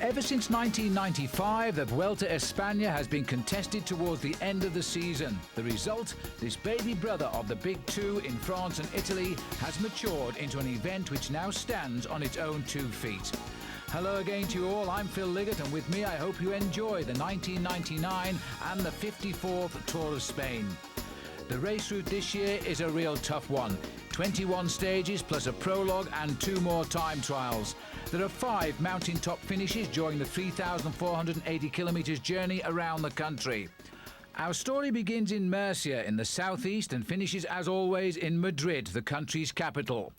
Ever since 1995, the Vuelta Espana has been contested towards the end of the season. The result, this baby brother of the big two in France and Italy, has matured into an event which now stands on its own 2 feet. Hello again to you all, I'm Phil Liggett, and with me I hope you enjoy the 1999 and the 54th Tour of Spain. The race route this year is a real tough one. 21 stages plus a prologue and 2 more time trials. There are 5 mountaintop finishes during the 3,480 kilometres journey around the country. Our story begins in Murcia in the southeast and finishes as always in Madrid, the country's capital.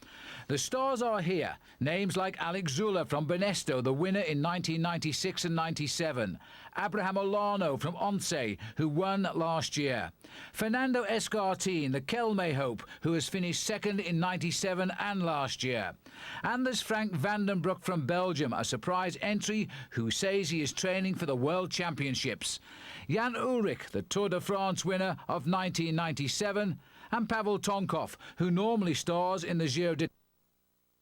The stars are here. Names like Angliru from Benesto, the winner in 1996 and 97. Abraham Olano from Once, who won last year. Fernando Escartin, the Kelme hope, who has finished second in 97 and last year. And there's Frank van den Broek from Belgium, a surprise entry who says he is training for the World Championships. Jan Ullrich, the Tour de France winner of 1997. And Pavel Tonkov, who normally stars in the Giro d'Italia.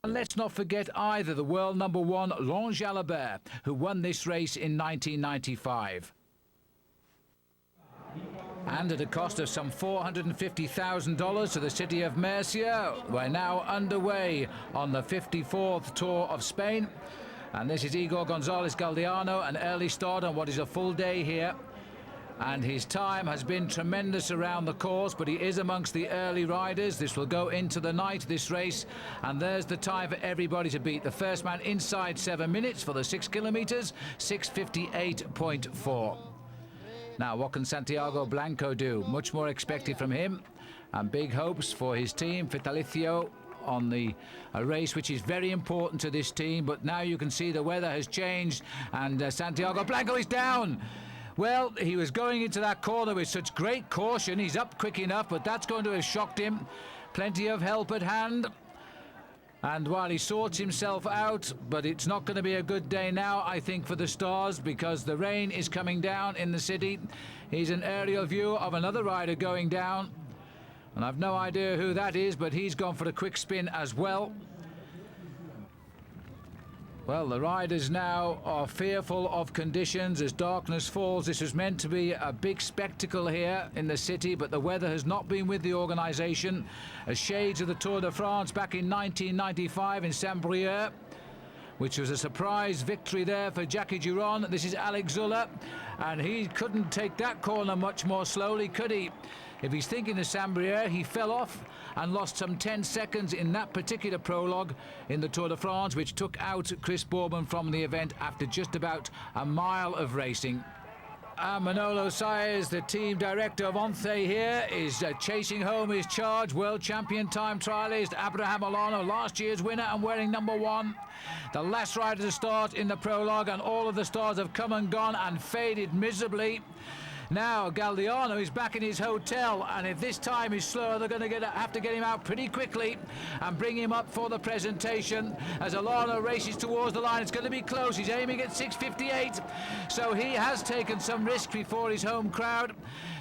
And let's not forget either the world number 1 Laine Jalabert, who won this race in 1995. And at a cost of some $450,000 to the city of Murcia, we're now underway on the 54th Tour of Spain. And this is Igor Gonzalez Galdeano, an early start on what is a full day here. And his time has been tremendous around the course, but he is amongst the early riders. This will go into the night, this race, and there's the time for everybody to beat. The first man inside 7 minutes for the 6 kilometres, 6:58.4. Now, what can Santiago Blanco do? Much more expected from him, and big hopes for his team, Vitalicio, on a race which is very important to this team. But now you can see the weather has changed, and Santiago Blanco is down. Well, he was going into that corner with such great caution. He's up quick enough, but that's going to have shocked him. Plenty of help at hand. And while he sorts himself out, but it's not going to be a good day now, I think, for the stars, because the rain is coming down in the city. Here's an aerial view of another rider going down. And I've no idea who that is, but he's gone for a quick spin as well. Well, the riders now are fearful of conditions as darkness falls. This was meant to be a big spectacle here in the city, but the weather has not been with the organisation. As shades of the Tour de France back in 1995 in Saint-Brieuc, which was a surprise victory there for Jackie Duron. This is Alex Zuller, and he couldn't take that corner much more slowly, could he? If he's thinking of Saint-Brieuc, he fell off and lost some 10 seconds in that particular prologue in the Tour de France, which took out Chris Boorman from the event after just about a mile of racing. Manolo Saez, the team director of Once here, is chasing home his charge. World champion time trialist Abraham Olano, last year's winner and wearing number 1. The last rider to start in the prologue, and all of the stars have come and gone and faded miserably. Now Galdeano is back in his hotel, and if this time is slower, they're going to have to get him out pretty quickly and bring him up for the presentation. As Olano races towards the line, it's going to be close. He's aiming at 6:58, so he has taken some risk before his home crowd.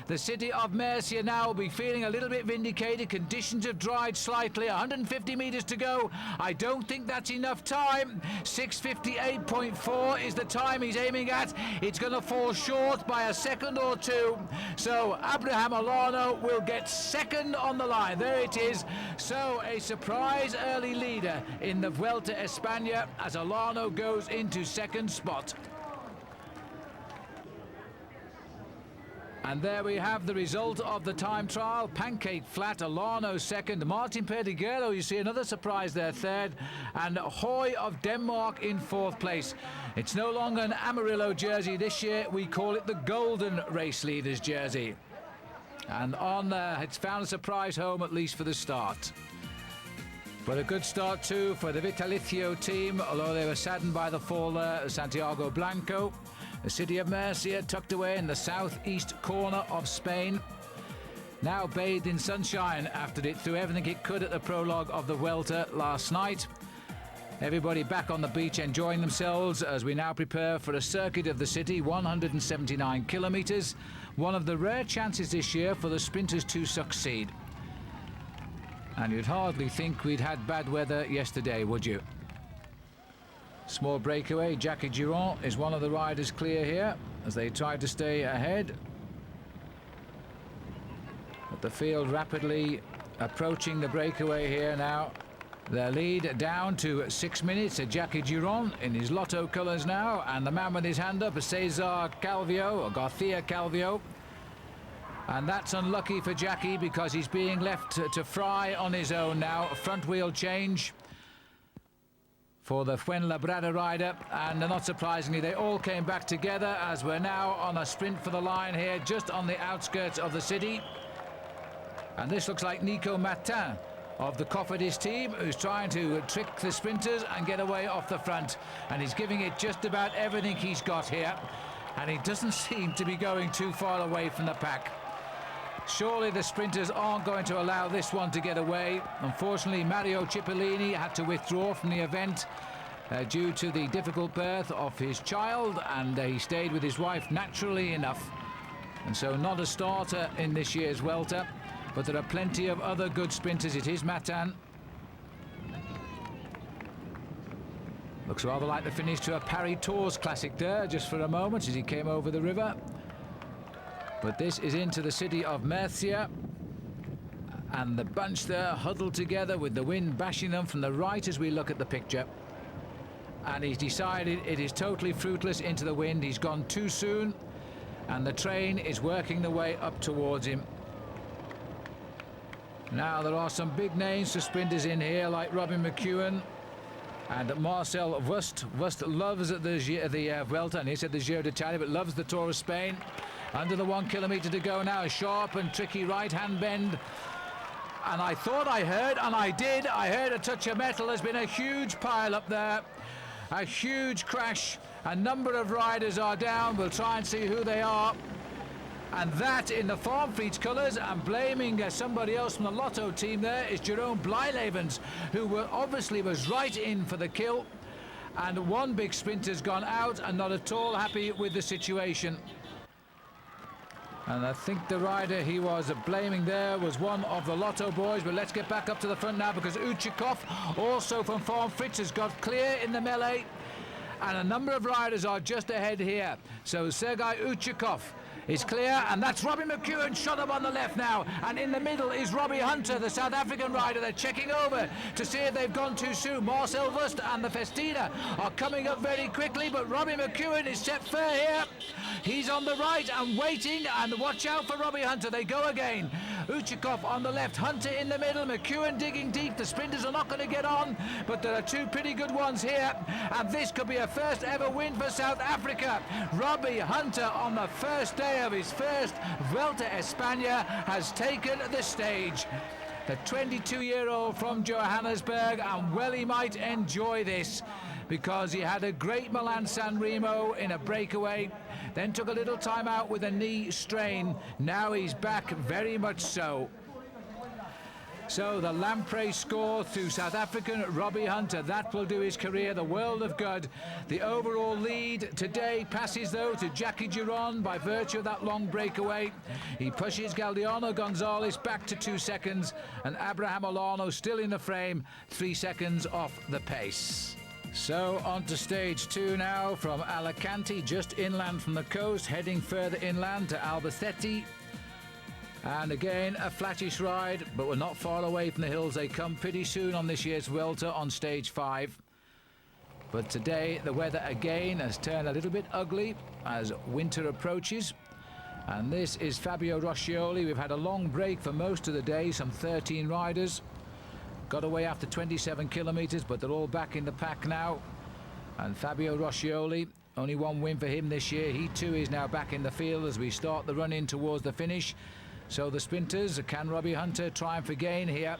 The city of Murcia now will be feeling a little bit vindicated. Conditions have dried slightly. 150 metres to go. I don't think that's enough time. 6:58.4 is the time he's aiming at. It's going to fall short by a second or 2. So Abraham Olano will get second on the line. There it is. So a surprise early leader in the Vuelta Espana as Olano goes into second spot. And there we have the result of the time trial. Pancake flat, Olano second. Martin Perdiguero, you see another surprise there, third. And Hoy of Denmark in 4th place. It's no longer an Amarillo jersey this year. We call it the Golden Race Leaders jersey. And on there, it's found a surprise home, at least for the start. But a good start too for the Vitalicio team, although they were saddened by the fall there of Santiago Blanco. The city of Murcia, tucked away in the southeast corner of Spain, now bathed in sunshine after it threw everything it could at the prologue of the Vuelta last night. Everybody back on the beach enjoying themselves as we now prepare for a circuit of the city, 179 kilometres, one of the rare chances this year for the sprinters to succeed. And you'd hardly think we'd had bad weather yesterday, would you? Small breakaway. Jackie Giron is one of the riders clear here as they try to stay ahead. But the field rapidly approaching the breakaway here now. Their lead down to 6 minutes. Jackie Giron in his Lotto colours now, and the man with his hand up is Cesar Calvio, or Garcia Calvio. And that's unlucky for Jackie because he's being left to fry on his own now. Front wheel change for the Fuenlabrada rider, and not surprisingly they all came back together as we're now on a sprint for the line here just on the outskirts of the city. And this looks like Nico Martin of the Cofidis team, who's trying to trick the sprinters and get away off the front, and he's giving it just about everything he's got here, and he doesn't seem to be going too far away from the pack. Surely the sprinters aren't going to allow this one to get away. Unfortunately, Mario Cipollini had to withdraw from the event due to the difficult birth of his child, and he stayed with his wife naturally enough, and so not a starter in this year's Vuelta. But there are plenty of other good sprinters. It is Martin. Looks rather like the finish to a Paris Tours classic there, just for a moment as he came over the river. But this is into the city of Murcia. And the bunch there huddled together with the wind bashing them from the right as we look at the picture. And he's decided it is totally fruitless into the wind. He's gone too soon. And the train is working the way up towards him. Now there are some big names for sprinters in here, like Robin McEwen and Marcel Wüst. Wüst loves the Vuelta, and he said the Giro d'Italia, but loves the Tour of Spain. Under the 1 kilometre to go now, a sharp and tricky right-hand bend. And I thought I heard, and I did, I heard a touch of metal. There's been a huge pile up there, a huge crash. A number of riders are down. We'll try and see who they are. And that in the Farmfleet colours, and blaming somebody else from the Lotto team there is Jerome Blijlevens, who obviously was right in for the kill. And one big sprinter's gone out and not at all happy with the situation. And I think the rider he was blaming there was one of the Lotto boys. But let's get back up to the front now, because Uchikov, also from Farmfleet, has got clear in the melee. And a number of riders are just ahead here. So Sergei Uchikov is clear, and that's Robbie McEwen shot up on the left now, and in the middle is Robbie Hunter, the South African rider. They're checking over to see if they've gone too soon. Marcel Wüst and the Festina are coming up very quickly, but Robbie McEwen is set fair here. He's on the right and waiting, and watch out for Robbie Hunter. They go again. Uchikov on the left, Hunter in the middle, McEwen digging deep. The sprinters are not going to get on, but there are two pretty good ones here, and this could be a first ever win for South Africa. Robbie Hunter on the first day of his first Vuelta Espana has taken the stage. The 22-year-old from Johannesburg, and well he might enjoy this, because he had a great Milan-San Remo in a breakaway, then took a little time out with a knee strain. Now he's back, very much so. So the Lamprey score to South African Robbie Hunter. That will do his career the world of good. The overall lead today passes, though, to Jackie Giron by virtue of that long breakaway. He pushes Galdiano Gonzalez back to 2 seconds, and Abraham Olano still in the frame, 3 seconds off the pace. So on to stage 2 now, from Alicante, just inland from the coast, heading further inland to Albacete. And again, a flattish ride, but we're not far away from the hills. They come pretty soon on this year's Vuelta on stage 5. But today, the weather again has turned a little bit ugly as winter approaches. And this is Fabio Roscioli. We've had a long break for most of the day, some 13 riders. Got away after 27 kilometres, but they're all back in the pack now. And Fabio Roscioli, only one win for him this year. He too is now back in the field as we start the run in towards the finish. So the sprinters, can Robbie Hunter triumph again here?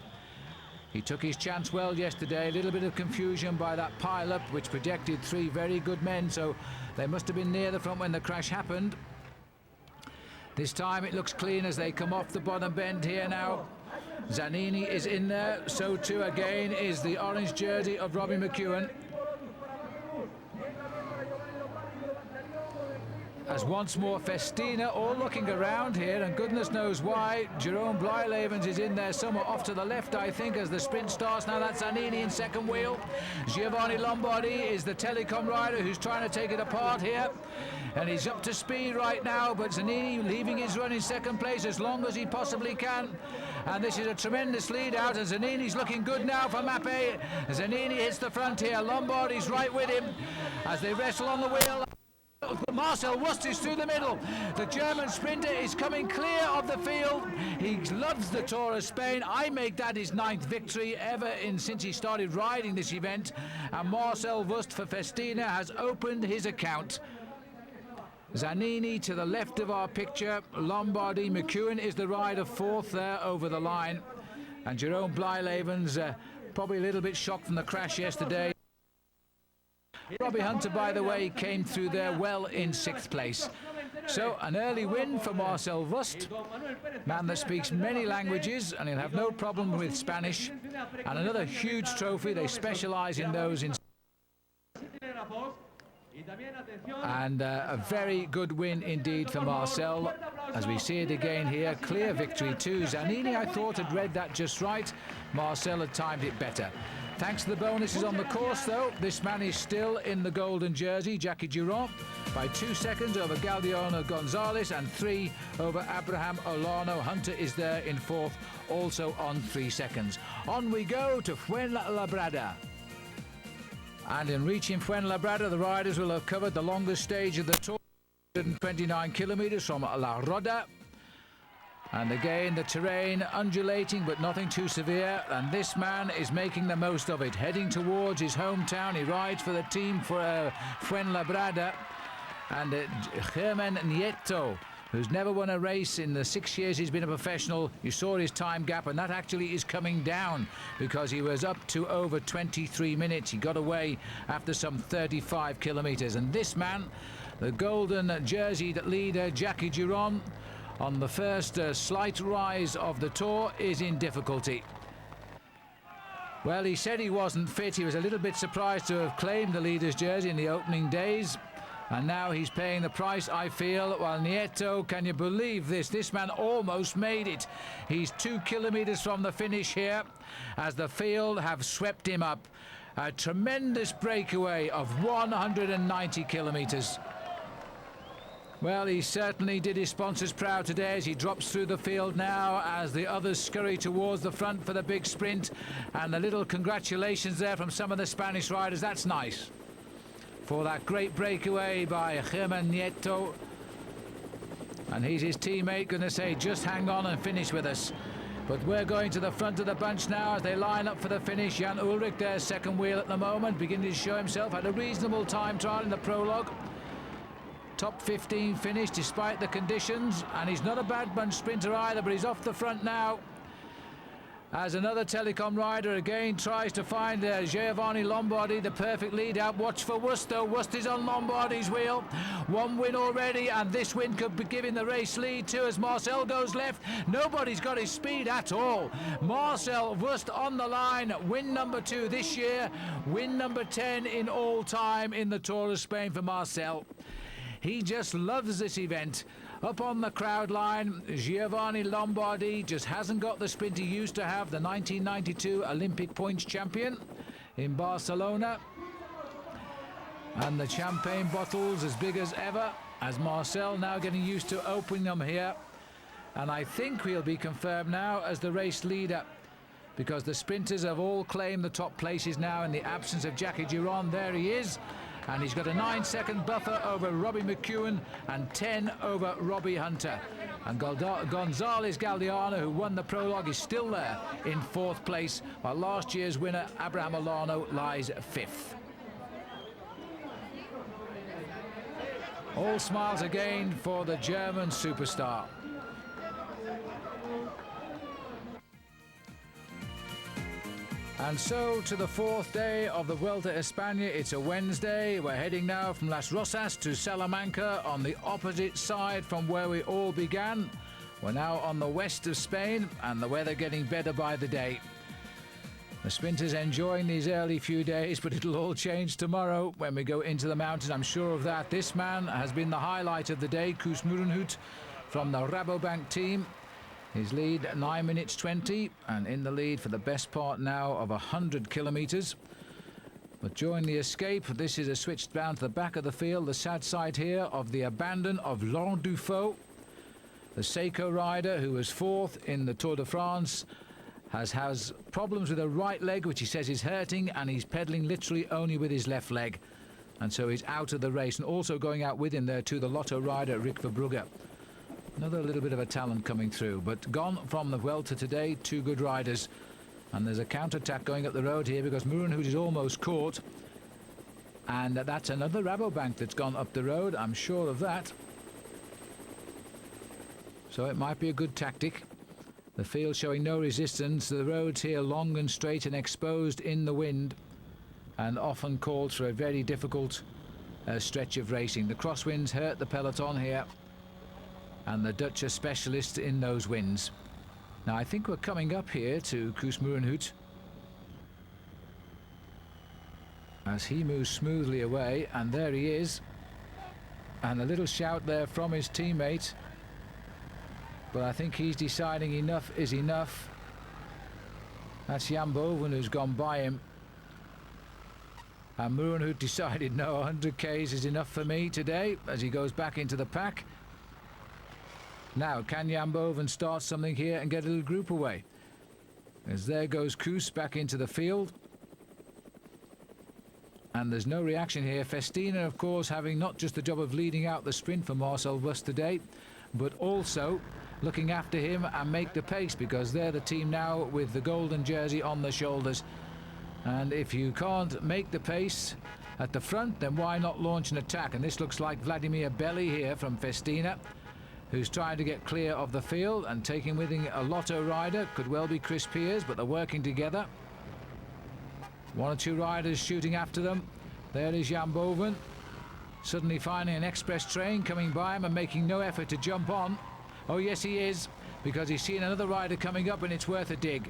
He took his chance well yesterday. A little bit of confusion by that pile-up, which projected 3 very good men, so they must have been near the front when the crash happened. This time it looks clean as they come off the bottom bend here now. Zanini is in there, so too again is the orange jersey of Robbie McEwen. A as once more Festina all looking around here, and goodness knows why. Jerome Blylavens is in there somewhere off to the left, I think, as the sprint starts. Now that's Zanini in second wheel. Giovanni Lombardi is the telecom rider who's trying to take it apart here, and he's up to speed right now, but Zanini leaving his run in second place as long as he possibly can. And this is a tremendous lead out, and Zanini's looking good now for Mappe. Zanini hits the front here. Lombardi's right with him as they wrestle on the wheel. Marcel Wüst is through the middle. The German sprinter is coming clear of the field. He loves the Tour of Spain. I make that his 9th victory ever since he started riding this event. And Marcel Wüst for Festina has opened his account. Zanini to the left of our picture. Lombardi, McEwen is the rider 4th there over the line. And Jerome Blylavens probably a little bit shocked from the crash yesterday. Robbie Hunter, by the way, came through there well in 6th place. So an early win for Marcel Wüst, man that speaks many languages, and he'll have no problem with Spanish. And another huge trophy. They specialize in those in. And a very good win indeed for Marcel, as we see it again here. Clear victory too. Zanini, I thought, had read that just right. Marcel had timed it better. Thanks to the bonuses on the course, though, this man is still in the golden jersey, Jackie Durand, by 2 seconds over Galdiano Gonzalez and 3 over Abraham Olano. Hunter is there in 4th, also on 3 seconds. On we go to Fuenlabrada. And in reaching Fuenlabrada, the riders will have covered the longest stage of the Tour, 129 kilometres from La Roda. And again, the terrain undulating, but nothing too severe. And this man is making the most of it, heading towards his hometown. He rides for the team for Fuenlabrada. And Germán Nieto, who's never won a race in the 6 years he's been a professional. You saw his time gap, and that actually is coming down because he was up to over 23 minutes. He got away after some 35 kilometres. And this man, the golden jerseyed leader, Jackie Durand, on the first slight rise of the Tour, is in difficulty. Well, he said he wasn't fit. He was a little bit surprised to have claimed the leader's jersey in the opening days. And now he's paying the price, I feel. While Nieto, can you believe this? This man almost made it. He's 2 kilometres from the finish here as the field have swept him up. A tremendous breakaway of 190 kilometres. Well, he certainly did his sponsors proud today as he drops through the field now as the others scurry towards the front for the big sprint. And a little congratulations there from some of the Spanish riders. That's nice. For that great breakaway by Germán Nieto. And he's his teammate going to say, just hang on and finish with us. But we're going to the front of the bunch now as they line up for the finish. Jan Ullrich, their second wheel at the moment, beginning to show himself. Had a reasonable time trial in the prologue. Top 15 finish despite the conditions, and he's not a bad bunch sprinter either, but he's off the front now as another telecom rider again tries to find Giovanni Lombardi, the perfect lead out. Watch for Wüst though. Wüst is on Lombardi's wheel. 1 win already, and this win could be giving the race lead too as Marcel goes left. Nobody's got his speed at all. Marcel Wüst on the line. Win number 2 this year. Win number 10 in all time in the Tour of Spain for Marcel. He just loves this event. Up on the crowd line, Giovanni Lombardi just hasn't got the sprint he used to have, the 1992 Olympic points champion in Barcelona. And the champagne bottles as big as ever, as Marcel now getting used to opening them here. And I think he'll be confirmed now as the race leader, because the sprinters have all claimed the top places now in the absence of Jackie Durand. There he is. And he's got a 9-second buffer over Robbie McEwen and 10 over Robbie Hunter. And Gonzalez Galdiano, who won the prologue, is still there in 4th place, while last year's winner, Abraham Olano, lies 5th. All smiles again for the German superstar. And so to the 4th day of the Vuelta a España. It's a Wednesday. We're heading now from Las Rosas to Salamanca on the opposite side from where we all began. We're now on the west of Spain, and the weather getting better by the day. The sprinters enjoying these early few days, but it'll all change tomorrow when we go into the mountains, I'm sure of that. This man has been the highlight of the day, Koos Murrenhout from the Rabobank team. His lead 9 minutes 20, and in the lead for the best part now of 100 kilometres. But during the escape, this is a switch down to the back of the field, the sad side here of the abandon of Laurent Dufaux, the Seiko rider who was fourth in the Tour de France. Has problems with a right leg, which he says is hurting, and he's pedalling literally only with his left leg. And so he's out of the race. And also going out with him there too, the Lotto rider, Rick Verbrugge. Another little bit of a talent coming through. But gone from the Vuelta today, two good riders. And there's a counter-attack going up the road here because Murrenhout is almost caught. And that's another Rabobank that's gone up the road, I'm sure of that. So it might be a good tactic. The field showing no resistance. The roads here long and straight and exposed in the wind, and often called for a very difficult stretch of racing. The crosswinds hurt the peloton here, and the Dutch are specialists in those winds. Now I think we're coming up here to Koos Murrenhout as he moves smoothly away, and there he is, and a little shout there from his teammate. But I think he's deciding enough is enough. That's Jan Boven who's gone by him. And Murrenhout decided no, 100 Ks is enough for me today as he goes back into the pack. Now, can Jan Boven start something here and get a little group away? As there goes Koos back into the field. And there's no reaction here. Festina, of course, having not just the job of leading out the sprint for Marcel Wüst today, but also looking after him and make the pace, because they're the team now with the golden jersey on the shoulders. And if you can't make the pace at the front, then why not launch an attack? And this looks like Vladimir Belli here from Festina, who's trying to get clear of the field and taking with him a Lotto rider. Could well be Chris Piers, but they're working together. One or two riders shooting after them. There is Jan Boven, suddenly finding an express train coming by him and making no effort to jump on. Oh yes he is, because he's seen another rider coming up and it's worth a dig.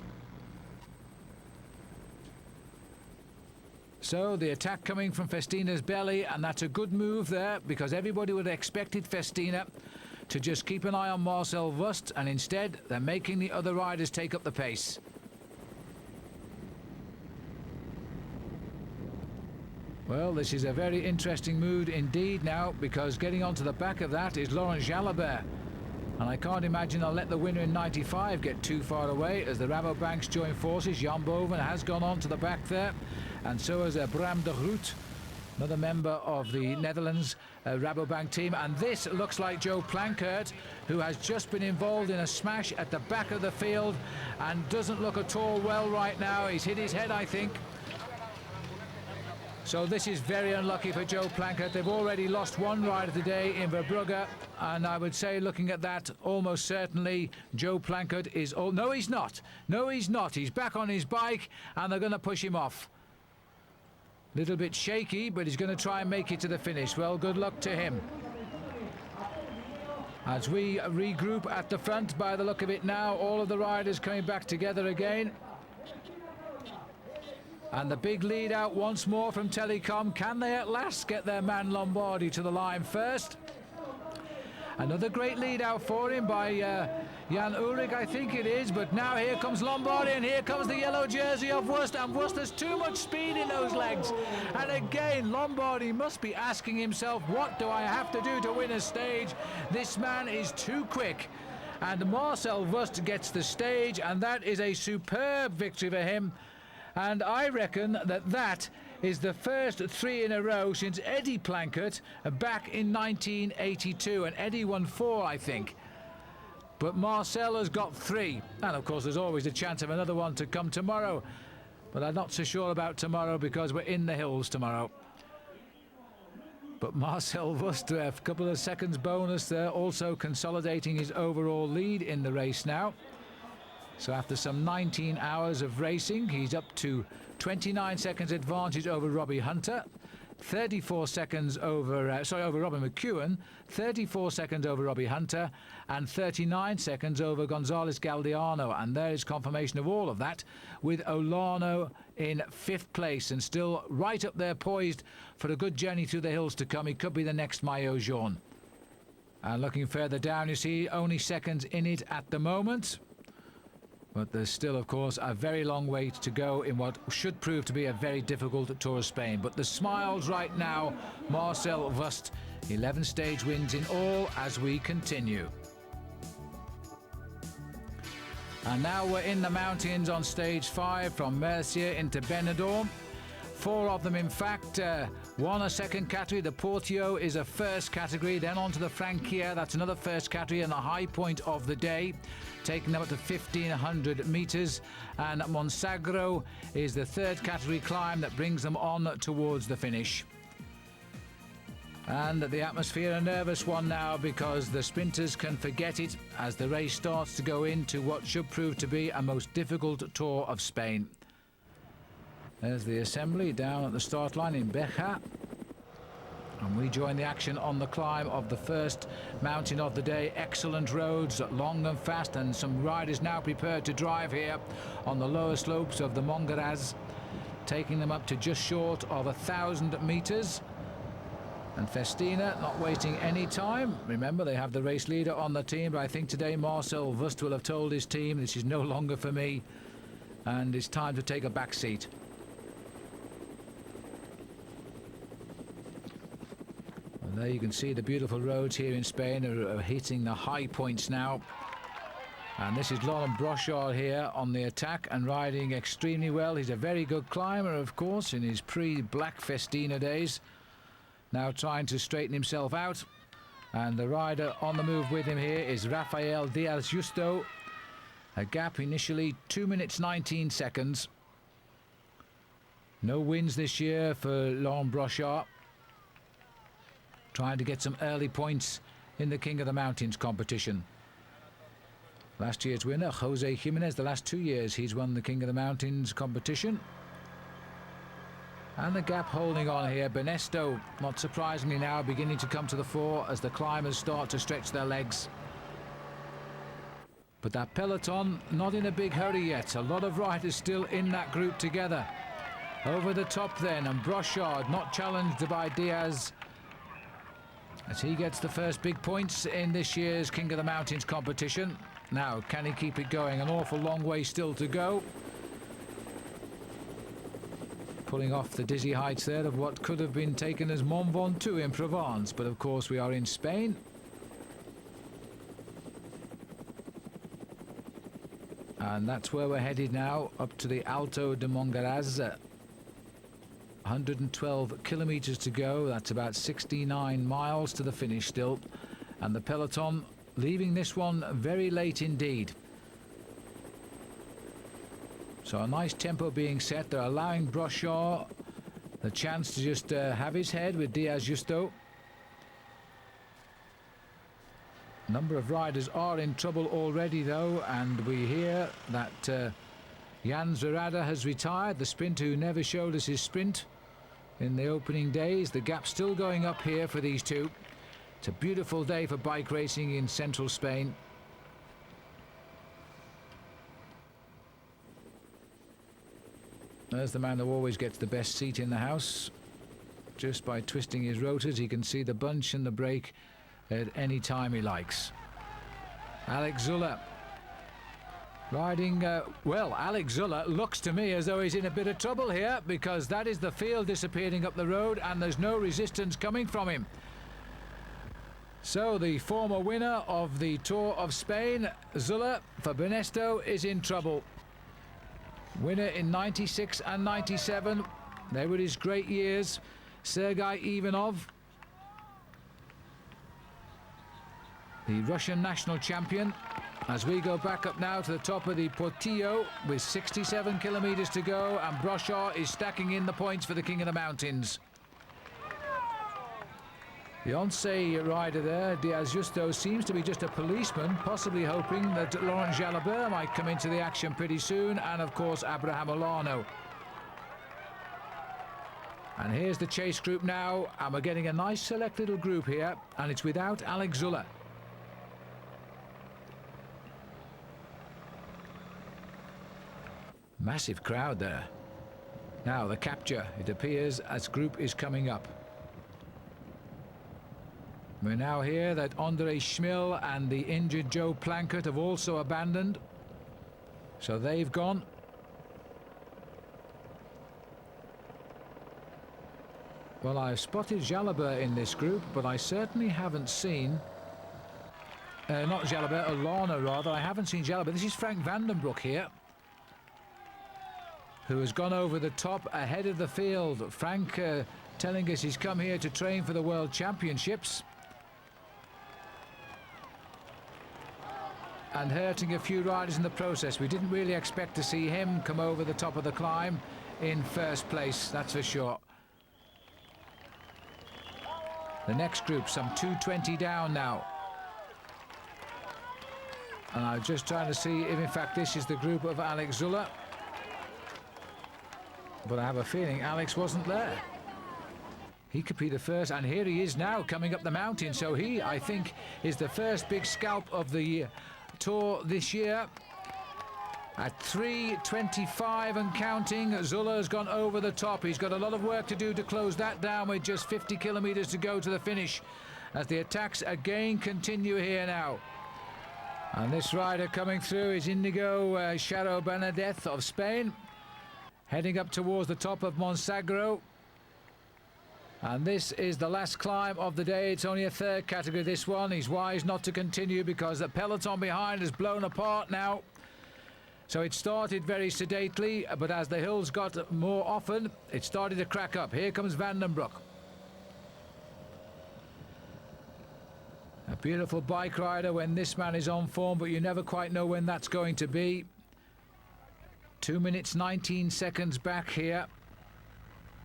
So the attack coming from Festina's belly, and that's a good move there, because everybody would have expected Festina to just keep an eye on Marcel Wüst, and instead they're making the other riders take up the pace. Well, this is a very interesting mood indeed now, because getting onto the back of that is Laurent Jalabert. And I can't imagine I'll let the winner in 95 get too far away as the Rabobanks join forces. Jan Boven has gone on to the back there, and so has Bram de Groot, another member of the Netherlands Rabobank team. And this looks like Joe Plankert, who has just been involved in a smash at the back of the field and doesn't look at all well right now. He's hit his head, I think. So this is very unlucky for Joe Plankert. They've already lost one rider today in Verbrugge, and I would say, looking at that, almost certainly Joe Plankert is... Oh, no, he's not. No, he's not. He's back on his bike, and they're going to push him off. Little bit shaky, but he's going to try and make it to the finish. Well, good luck to him. As we regroup at the front, by the look of it now, all of the riders coming back together again. And the big lead out once more from Telecom. Can they at last get their man Lombardi to the line first? Another great lead out for him by Jan Ullrich, I think it is. But now here comes Lombardi, and here comes the yellow jersey of Wüst. And Wüst has too much speed in those legs. And again, Lombardi must be asking himself, what do I have to do to win a stage? This man is too quick. And Marcel Wüst gets the stage, and that is a superb victory for him. And I reckon that that is the first three in a row since Eddie Plankert back in 1982. And Eddie won 4, I think. But Marcel has got 3. And of course, there's always a chance of another one to come tomorrow. But I'm not so sure about tomorrow, because we're in the hills tomorrow. But Marcel Wüst, a couple of seconds bonus there, also consolidating his overall lead in the race now. So after some 19 hours of racing, he's up to 29 seconds advantage over Robbie Hunter. 34 seconds over, over Robin McEwen, 34 seconds over Robbie Hunter, and 39 seconds over Gonzalez Galdeano. And there is confirmation of all of that, with Olano in 5th place and still right up there, poised for a good journey through the hills to come. He could be the next Maillot Jaune. And looking further down, you see only seconds in it at the moment. But there's still, of course, a very long way to go in what should prove to be a very difficult Tour of Spain. But the smiles right now, Marcel Wüst, 11 stage wins in all as we continue. And now we're in the mountains on stage 5 from Murcia into Benidorm. 4 of them, in fact, one a second category. The Portio is a first category. Then on to the Franquia, that's another first category and the high point of the day, taking them up to 1,500 metres. And Monsagro is the third category climb that brings them on towards the finish. And the atmosphere, a nervous one now, because the sprinters can forget it as the race starts to go into what should prove to be a most difficult Tour of Spain. There's the assembly down at the start line in Beja. And we join the action on the climb of the first mountain of the day. Excellent roads, long and fast, and some riders now prepared to drive here on the lower slopes of the Mongaraz, taking them up to just short of 1,000 metres. And Festina not wasting any time. Remember, they have the race leader on the team, but I think today Marcel Wüst will have told his team, this is no longer for me, and it's time to take a back seat. And there you can see the beautiful roads here in Spain are hitting the high points now. And this is Laurent Brochard here on the attack and riding extremely well. He's a very good climber, of course, in his pre-Black Festina days. Now trying to straighten himself out. And the rider on the move with him here is Rafael Diaz Justo. A gap initially 2 minutes 19 seconds. No wins this year for Laurent Brochard. Trying to get some early points in the King of the Mountains competition. Last year's winner, Jose Jimenez, the last 2 years he's won the King of the Mountains competition. And the gap holding on here. Benesto, not surprisingly now, beginning to come to the fore as the climbers start to stretch their legs. But that peloton, not in a big hurry yet. A lot of riders still in that group together. Over the top then, and Brochard not challenged by Diaz as he gets the first big points in this year's King of the Mountains competition. Now, can he keep it going? An awful long way still to go. Pulling off the dizzy heights there of what could have been taken as Mont Ventoux in Provence, but of course we are in Spain. And that's where we're headed now, up to the Alto de Mongaraz. 112 kilometers to go. That's about 69 miles to the finish still. And the peloton leaving this one very late indeed. So a nice tempo being set. They're allowing Brochard the chance to just have his head with Diaz Justo. A number of riders are in trouble already though, and we hear that Jan Zerada has retired, the sprinter who never showed us his sprint in the opening days. The gap still going up here for these two. It's a beautiful day for bike racing in central Spain. There's the man who always gets the best seat in the house. Just by twisting his rotors, he can see the bunch and the brake at any time he likes. Alex Zuller riding, well, Alex Zuller looks to me as though he's in a bit of trouble here, because that is the field disappearing up the road and there's no resistance coming from him. So the former winner of the Tour of Spain, Zuller, for Benesto, is in trouble. Winner in 96 and 97. They were his great years. Sergei Ivanov, the Russian national champion. As we go back up now to the top of the Portillo with 67 kilometers to go, and Brochard is stacking in the points for the King of the Mountains. The Once rider there, Diaz Justo, seems to be just a policeman, possibly hoping that Laurent Jalabert might come into the action pretty soon, and of course Abraham Olano. And here's the chase group now, and we're getting a nice select little group here, and it's without Alex Zülle. Massive crowd there. Now the capture, it appears, as group is coming up. We now hear that Andre Schmill and the injured Joe Plankett have also abandoned. So they've gone. Well, I've spotted Jalabert in this group, but I certainly haven't seen... not Jalabert, Olano rather. I haven't seen Jalabert. This is Frank Vandenbroek here, who has gone over the top ahead of the field. Frank telling us he's come here to train for the World Championships. And hurting a few riders in the process. We didn't really expect to see him come over the top of the climb in first place, that's for sure. The next group, some 220 down now. And I'm just trying to see if in fact this is the group of Alex Zülle. But I have a feeling Alex wasn't there. He could be the first, and here he is now coming up the mountain. So he, I think, is the first big scalp of the Tour this year. At 3:25 and counting, Zülle has gone over the top. He's got a lot of work to do to close that down with just 50 kilometers to go to the finish, as the attacks again continue here now. And this rider coming through is Inigo Xaro Benedez of Spain, heading up towards the top of Monsagro. And this is the last climb of the day. It's only a third category, this one. He's wise not to continue because the peloton behind has blown apart now. So it started very sedately, but as the hills got more often, it started to crack up. Here comes Vandenbroek. A beautiful bike rider when this man is on form, but you never quite know when that's going to be. 2 minutes 19 seconds back here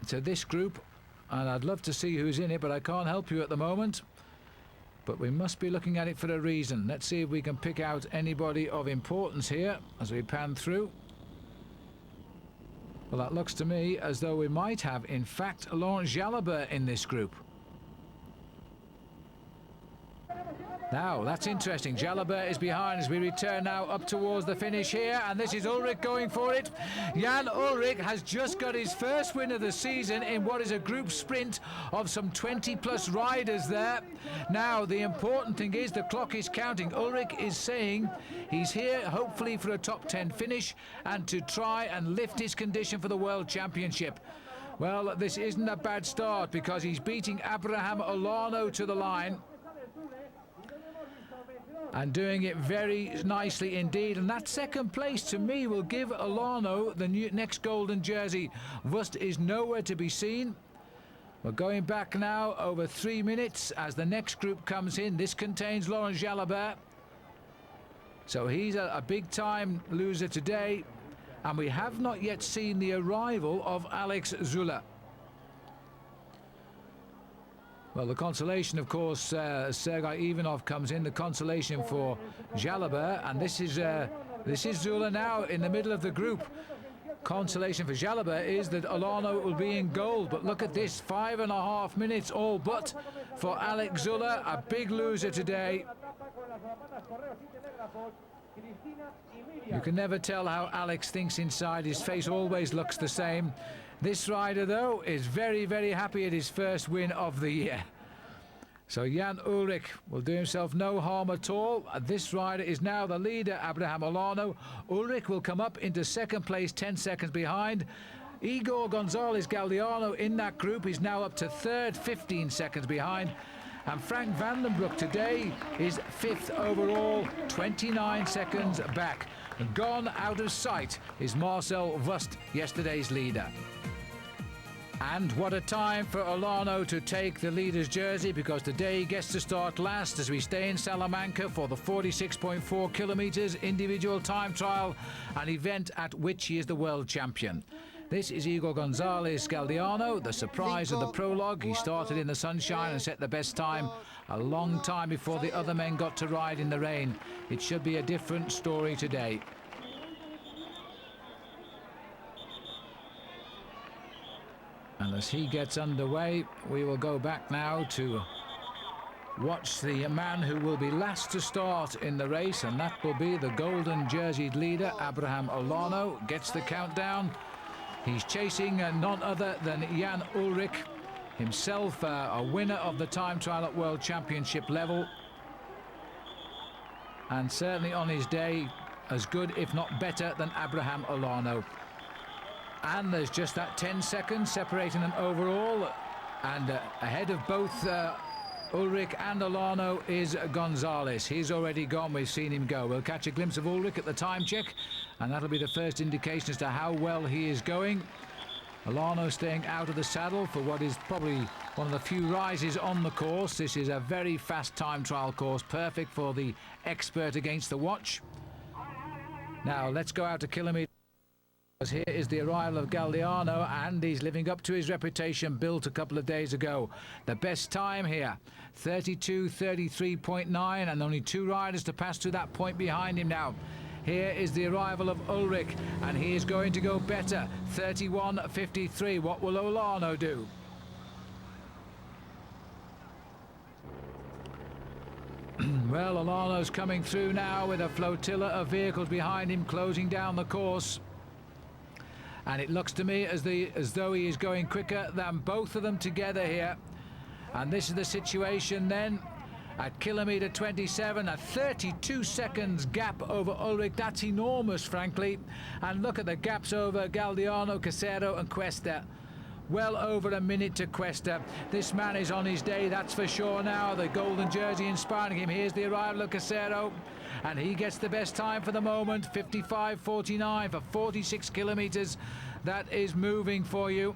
to this group, and I'd love to see who's in it, but I can't help you at the moment. But we must be looking at it for a reason. Let's see if we can pick out anybody of importance here as we pan through. Well, that looks to me as though we might have, in fact, Laurent Jalabert in this group. Now, that's interesting. Jalabert is behind as we return now up towards the finish here, and this is Ullrich going for it. Jan Ullrich has just got his first win of the season in what is a group sprint of some 20-plus riders there. Now, the important thing is the clock is counting. Ullrich is saying he's here, hopefully, for a top 10 finish and to try and lift his condition for the World Championship. Well, this isn't a bad start because he's beating Abraham Olano to the line, and doing it very nicely indeed. And that second place to me will give Olano the next golden jersey. Wüst is nowhere to be seen. We're going back now over 3 minutes as the next group comes in. This contains Laurent Jalabert, so he's a big time loser today, and we have not yet seen the arrival of Alex Zülle. Well, the consolation, of course, Sergei Ivanov comes in, the consolation for Jalabert, and this is Zülle now in the middle of the group. Consolation for Jalabert is that Olano will be in gold, but look at this, 5.5 minutes all but for Alex Zülle, a big loser today. You can never tell how Alex thinks inside. His face always looks the same. This rider, though, is very, very happy at his first win of the year. So Jan Ullrich will do himself no harm at all. This rider is now the leader, Abraham Olano. Ullrich will come up into second place, 10 seconds behind. Igor Gonzalez Galdeano in that group is now up to third, 15 seconds behind. And Frank Vandenbroek today is fifth overall, 29 seconds back. Gone out of sight is Marcel Wüst, yesterday's leader. And what a time for Olano to take the leader's jersey, because today he gets to start last as we stay in Salamanca for the 46.4 kilometres individual time trial, an event at which he is the world champion. This is Igor Gonzalez Galdeano, the surprise of the prologue. He started in the sunshine and set the best time a long time before the other men got to ride in the rain. It should be a different story today. And as he gets underway, we will go back now to watch the man who will be last to start in the race, and that will be the golden jerseyed leader, Abraham Olano. Gets the countdown. He's chasing none other than Jan Ullrich, himself a winner of the time trial at World Championship level, and certainly on his day as good, if not better, than Abraham Olano. And there's just that 10 seconds separating them overall, and ahead of both Ullrich and Olano is Gonzalez. He's already gone, we've seen him go. We'll catch a glimpse of Ullrich at the time check, and that'll be the first indication as to how well he is going. Olano staying out of the saddle for what is probably one of the few rises on the course. This is a very fast time trial course, perfect for the expert against the watch. Now let's go out to kilometre. Here is the arrival of Galdiano, and he's living up to his reputation built a couple of days ago. The best time here, 32:33.9, and only two riders to pass through that point behind him now. Here is the arrival of Ullrich, and he is going to go better, 31:53. What will Olano do? Well, Olano's coming through now with a flotilla of vehicles behind him, closing down the course. And it looks to me as though he is going quicker than both of them together here. And this is the situation then at kilometre 27, a 32 seconds gap over Ullrich. That's enormous, frankly. And look at the gaps over Galdiano, Casero and Cuesta. Well over a minute to Cuesta. This man is on his day, that's for sure now. The golden jersey inspiring him. Here's the arrival of Casero, and he gets the best time for the moment, 55:49 for 46 kilometres. That is moving for you.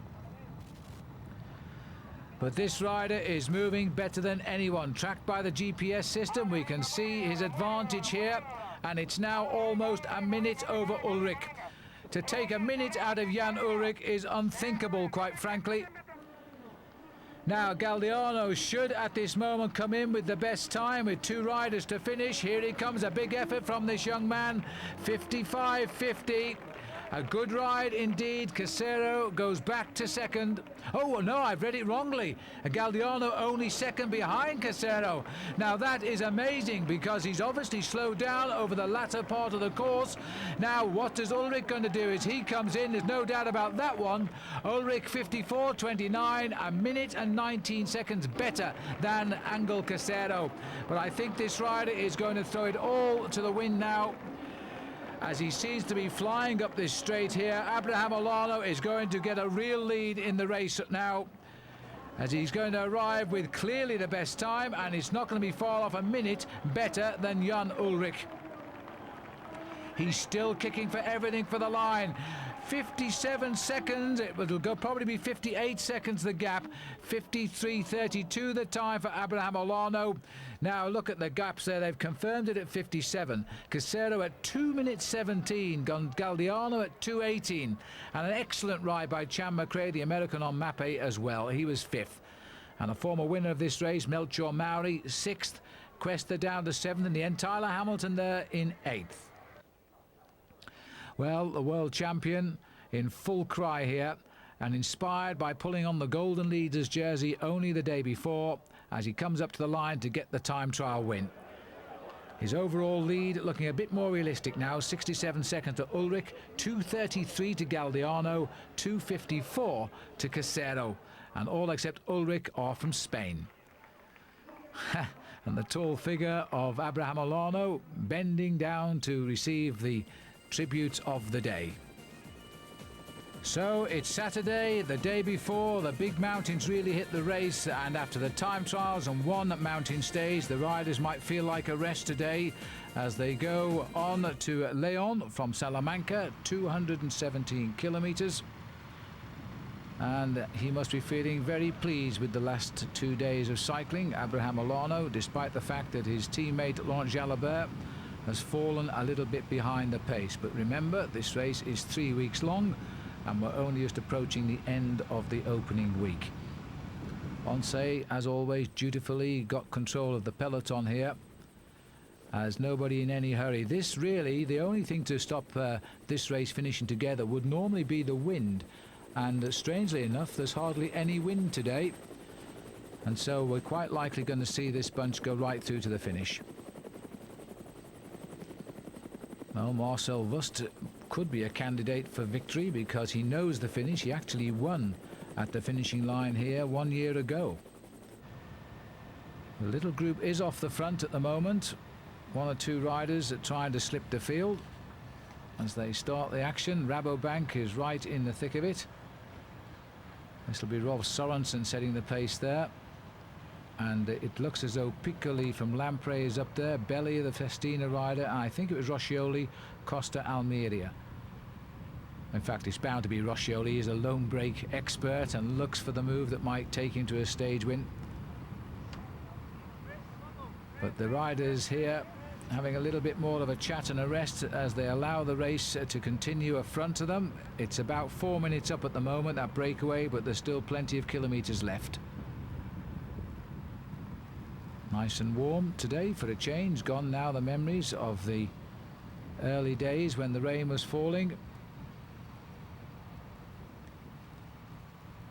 But this rider is moving better than anyone. Tracked by the GPS system, we can see his advantage here, and it's now almost a minute over Ullrich. To take a minute out of Jan Ullrich is unthinkable, quite frankly. Now, Galdiano should at this moment come in with the best time, with two riders to finish. Here he comes, a big effort from this young man, 55:50. A good ride indeed. Casero goes back to second. Oh no, I've read it wrongly. Galdiano only second behind Casero. Now that is amazing, because he's obviously slowed down over the latter part of the course. Now what does Ullrich going to do as he comes in? There's no doubt about that one. Ullrich 54:29, a minute and 19 seconds better than Angel Casero. But I think this rider is going to throw it all to the wind now, as he seems to be flying up this straight here. Abraham Olano is going to get a real lead in the race now, as he's going to arrive with clearly the best time, and it's not going to be far off a minute better than Jan Ullrich. He's still kicking for everything for the line. 57 seconds, it will go probably be 58 seconds the gap. 53:32 the time for Abraham Olano. Now look at the gaps there, they've confirmed it at 57. Casero at 2 minutes 17, Galdiano at 2:18, and an excellent ride by Chan McRae, the American on Mapei as well. He was 5th. And a former winner of this race, Melchior Mauri, 6th. Cuesta down to 7th, and the Tyler Hamilton there in 8th. Well, the world champion in full cry here, and inspired by pulling on the golden leader's jersey only the day before, as he comes up to the line to get the time trial win. His overall lead looking a bit more realistic now, 67 seconds to Ullrich, 2:33 to Galdiano, 2:54 to Casero, and all except Ullrich are from Spain. And the tall figure of Abraham Olano bending down to receive the tributes of the day. So it's Saturday, the day before the big mountains really hit the race, and after the time trials and one mountain stage, the riders might feel like a rest today as they go on to Leon from Salamanca, 217 kilometers. And he must be feeling very pleased with the last 2 days of cycling, Abraham Olano, despite the fact that his teammate Laurent Jalabert has fallen a little bit behind the pace. But remember, this race is 3 weeks long, and we're only just approaching the end of the opening week. Once, as always, dutifully got control of the peloton here, as nobody in any hurry. This really, the only thing to stop this race finishing together would normally be the wind, and strangely enough there's hardly any wind today, and so we're quite likely going to see this bunch go right through to the finish. Well, Marcel Wüst could be a candidate for victory because he knows the finish. He actually won at the finishing line here 1 year ago. The little group is off the front at the moment. One or two riders are trying to slip the field as they start the action. Rabobank is right in the thick of it. This will be Rolf Sorensen setting the pace there. And it looks as though Piccoli from Lampre is up there. Belli, the Festina rider. And I think it was Roscioli, Costa Almeria. In fact, it's bound to be Roscioli. He's a lone break expert and looks for the move that might take him to a stage win. But the riders here having a little bit more of a chat and a rest as they allow the race to continue front of them. It's about 4 minutes up at the moment, that breakaway, but there's still plenty of kilometres left. Nice and warm today for a change. Gone now the memories of the early days when the rain was falling.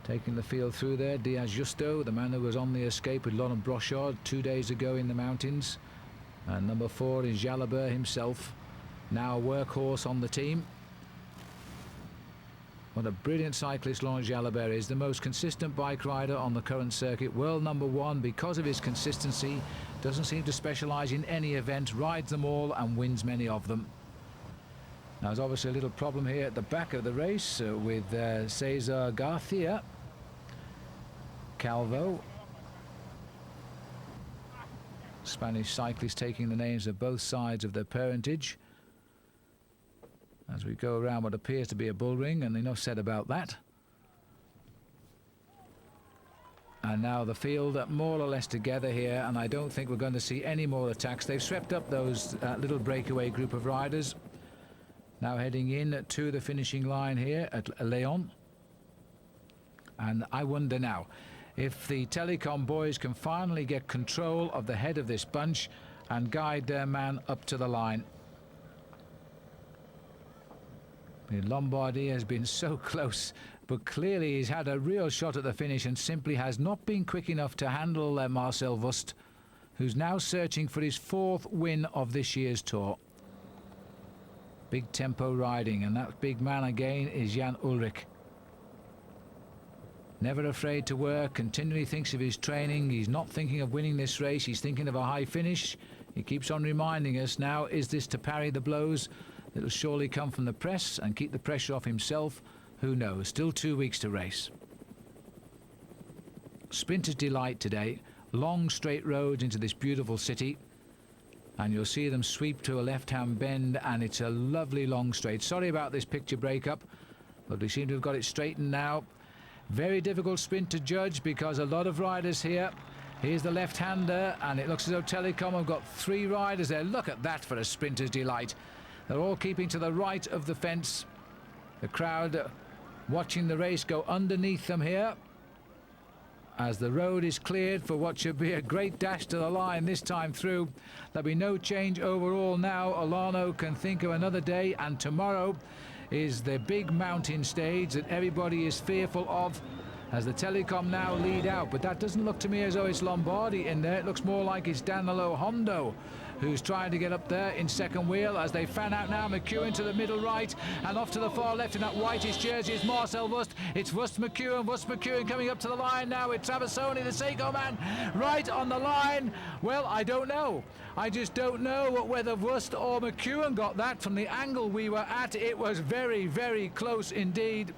Taking the field through there, Diaz Justo, the man who was on the escape with Laurent Brochard 2 days ago in the mountains. And number 4 is Jalabert himself, now a workhorse on the team. What a brilliant cyclist Laurent Jalabert is, the most consistent bike rider on the current circuit, world number 1 because of his consistency, doesn't seem to specialise in any event, rides them all and wins many of them. Now there's obviously a little problem here at the back of the race with Cesar Garcia, Calvo. Spanish cyclists taking the names of both sides of their parentage as we go around what appears to be a bull ring, and enough said about that. And now the field more or less together here, and I don't think we're going to see any more attacks. They've swept up those little breakaway group of riders. Now heading in to the finishing line here at Laine. And I wonder now if the Telecom boys can finally get control of the head of this bunch and guide their man up to the line. Lombardy has been so close, but clearly he's had a real shot at the finish and simply has not been quick enough to handle Marcel Wüst, who's now searching for his 4th win of this year's Tour. Big tempo riding, and that big man again is Jan Ullrich. Never afraid to work, continually thinks of his training. He's not thinking of winning this race, he's thinking of a high finish. He keeps on reminding us now, is this to parry the blows that'll surely come from the press and keep the pressure off himself? Who knows? Still 2 weeks to race. Sprinter's delight today. Long straight roads into this beautiful city, and you'll see them sweep to a left-hand bend, and it's a lovely long straight. Sorry about this picture breakup, but we seem to have got it straightened now. Very difficult sprint to judge because a lot of riders here. Here's the left-hander, and it looks as though Telecom have got 3 riders there. Look at that for a sprinter's delight. They're all keeping to the right of the fence. The crowd watching the race go underneath them here as the road is cleared for what should be a great dash to the line this time through. There'll be no change overall now. Olano can think of another day, and tomorrow is the big mountain stage that everybody is fearful of as the Telecom now lead out. But that doesn't look to me as though it's Lombardi in there. It looks more like it's Danilo Hondo who's trying to get up there in second wheel as they fan out now. McEwen to the middle right, and off to the far left in that whitish jersey is Marcel Wüst. It's Wüst McEwen coming up to the line now with Traversoni, the Seiko man, right on the line. Well, I don't know. I just don't know whether Wüst or McEwen got that from the angle we were at. It was very, very close indeed.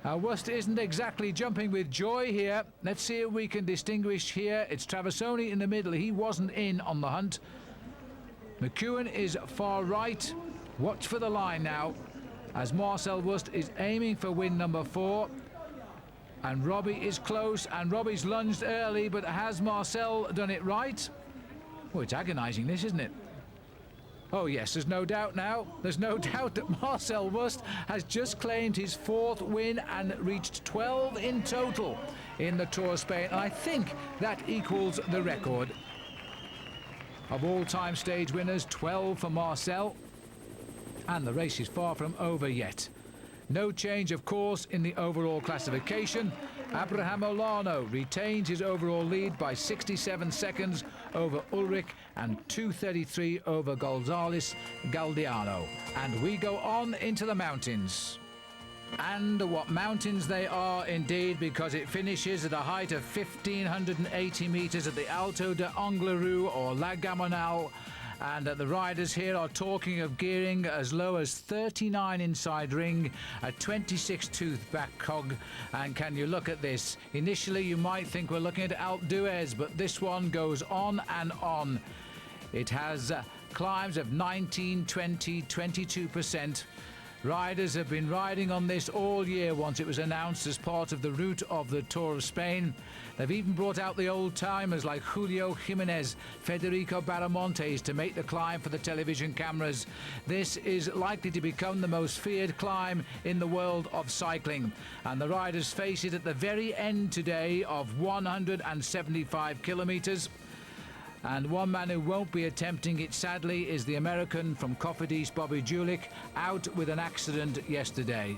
Wüst isn't exactly jumping with joy here. Let's see if we can distinguish here. It's Traversoni in the middle. He wasn't in on the hunt. McEwen is far right. Watch for the line now as Marcel Wüst is aiming for win number 4. And Robbie is close, and Robbie's lunged early, but has Marcel done it right? Oh, it's agonising this, isn't it? Oh yes, there's no doubt now. There's no doubt that Marcel Wüst has just claimed his 4th win and reached 12 in total in the Tour of Spain. And I think that equals the record of all-time stage winners, 12 for Marcel. And the race is far from over yet. No change, of course, in the overall classification. Abraham Olano retains his overall lead by 67 seconds over Ulrich and 2:33 over Gonzales Galdiano. And we go on into the mountains. And what mountains they are indeed, because it finishes at a height of 1,580 metres at the Alto de Angliru or La Gamonal. And the riders here are talking of gearing as low as 39 inside ring, a 26 tooth back cog. And can you look at this? Initially you might think we're looking at Alpe d'Huez, but this one goes on and on. It has climbs of 19, 20, 22%. Riders have been riding on this all year once it was announced as part of the route of the Tour of Spain. They've even brought out the old-timers like Julio Jimenez, Federico Baramontes to make the climb for the television cameras. This is likely to become the most feared climb in the world of cycling. And the riders face it at the very end today of 175 kilometres. And one man who won't be attempting it, sadly, is the American from Cofidis, Bobby Julich, out with an accident yesterday.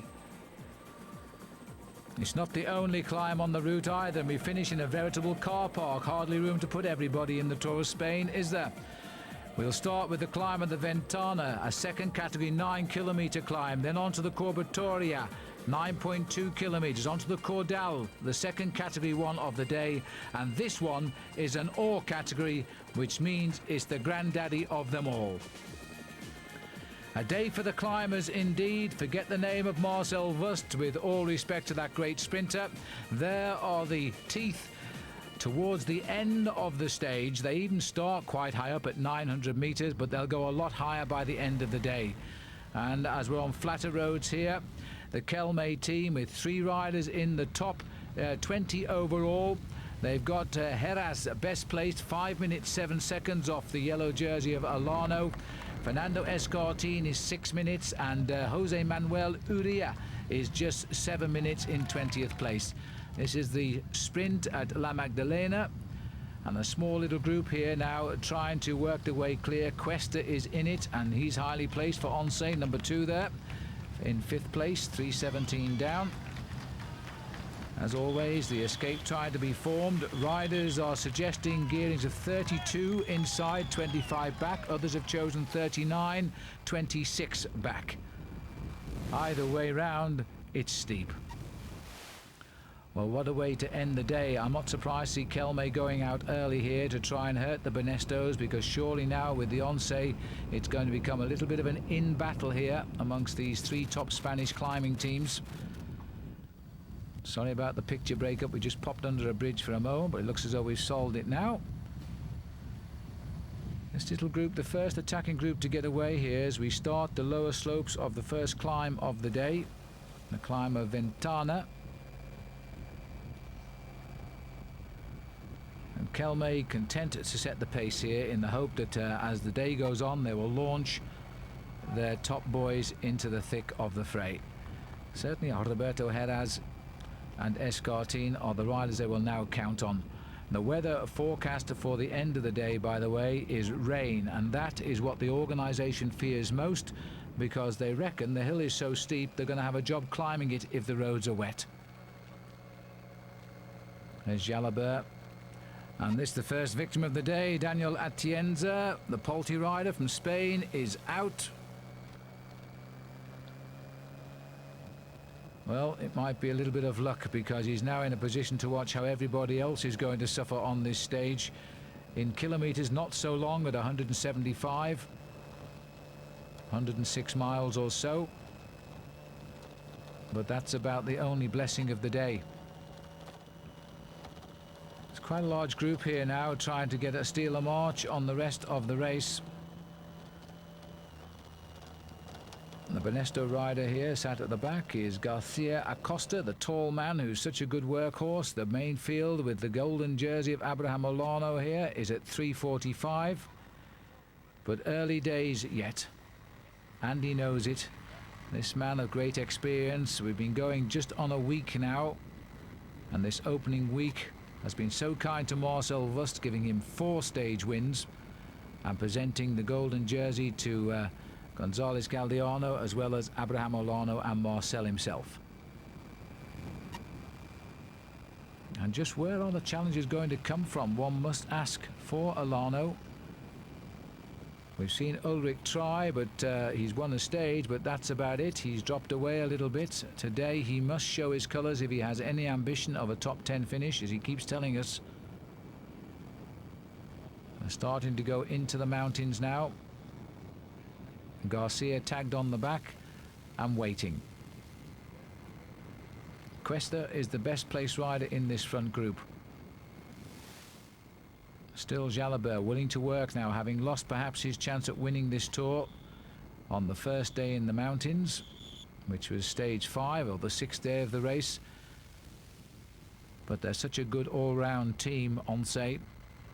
It's not the only climb on the route either, and we finish in a veritable car park. Hardly room to put everybody in the Tour of Spain, is there? We'll start with the climb of the Ventana, a second category 9-kilometre climb, then on to the Corbatoria, 9.2 kilometres, onto the Cordal, the second category one of the day, and this one is an ore category, which means it's the granddaddy of them all. A day for the climbers indeed. Forget the name of Marcel Wüst, with all respect to that great sprinter. There are the teeth towards the end of the stage. They even start quite high up at 900 metres, but they'll go a lot higher by the end of the day. And as we're on flatter roads here, the Kelme team with 3 riders in the top 20 overall. They've got Heras best placed, 5 minutes 7 seconds off the yellow jersey of Olano. Fernando Escartin is 6 minutes, and Jose Manuel Uria is just 7 minutes in 20th place. This is the sprint at La Magdalena, and a small little group here now trying to work their way clear. Cuesta is in it, and he's highly placed for Once, number 2 there, in 5th place, 3:17 down. As always, the escape trying to be formed. Riders are suggesting gearings of 32 inside, 25 back. Others have chosen 39, 26 back. Either way round, it's steep. Well, what a way to end the day. I'm not surprised to see Kelme going out early here to try and hurt the Benestos, because surely now with the Once, it's going to become a little bit of an in-battle here amongst these 3 top Spanish climbing teams. Sorry about the picture breakup. We just popped under a bridge for a moment, but it looks as though we've solved it now. This little group, the first attacking group to get away here as we start the lower slopes of the first climb of the day, the climb of Ventana. And Kelme content to set the pace here in the hope that as the day goes on, they will launch their top boys into the thick of the fray. Certainly Roberto Heras and Escartin are the riders they will now count on. The weather forecast for the end of the day, by the way, is rain, and that is what the organisation fears most, because they reckon the hill is so steep they're going to have a job climbing it if the roads are wet. There's Jalabert. And this, the first victim of the day, Daniel Atienza, the Polti rider from Spain, is out. Well, it might be a little bit of luck, because he's now in a position to watch how everybody else is going to suffer on this stage. In kilometres, not so long, at 175, 106 miles or so. But that's about the only blessing of the day. It's quite a large group here now trying to get a steal a march on the rest of the race. The Benesto rider here sat at the back is Garcia Acosta, the tall man who's such a good workhorse. The main field with the golden jersey of Abraham Olano here is at 3:45. But early days yet. Andy knows it. This man of great experience. We've been going just on a week now. And this opening week has been so kind to Marcel Wüst, giving him 4 stage wins and presenting the golden jersey to Gonzalez Galdeano, as well as Abraham Olano and Marcel himself. And just where are the challenges going to come from? One must ask for Olano. We've seen Ulrich try, but he's won a stage, but that's about it. He's dropped away a little bit. Today he must show his colours if he has any ambition of a top 10 finish, as he keeps telling us. They're starting to go into the mountains now. Garcia tagged on the back and waiting. Cuesta is the best placed rider in this front group. Still Jalabert willing to work now, having lost perhaps his chance at winning this tour on the first day in the mountains, which was stage 5 or the 6th day of the race. But they're such a good all-round team, Once.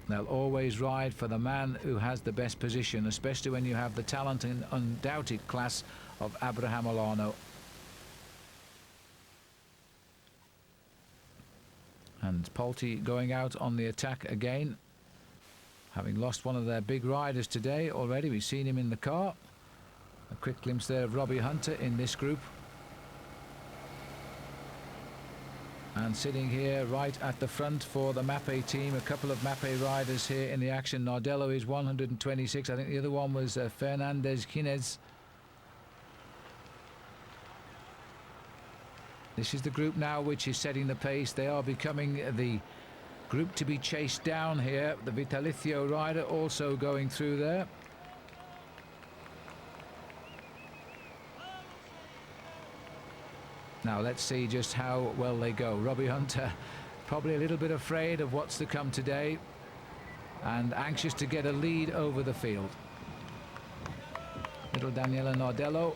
They'll always ride for the man who has the best position, especially when you have the talent and undoubted class of Abraham Olano. And Polti going out on the attack again, having lost one of their big riders today already. We've seen him in the car. A quick glimpse there of Robbie Hunter in this group. And sitting here right at the front for the Mapei team, a couple of Mapei riders here in the action. Nardello is 126. I think the other one was Fernandez Ginez. This is the group now which is setting the pace. They are becoming the group to be chased down here. The Vitalicio rider also going through there. Now let's see just how well they go. Robbie Hunter probably a little bit afraid of what's to come today and anxious to get a lead over the field. Little Daniele Nardello,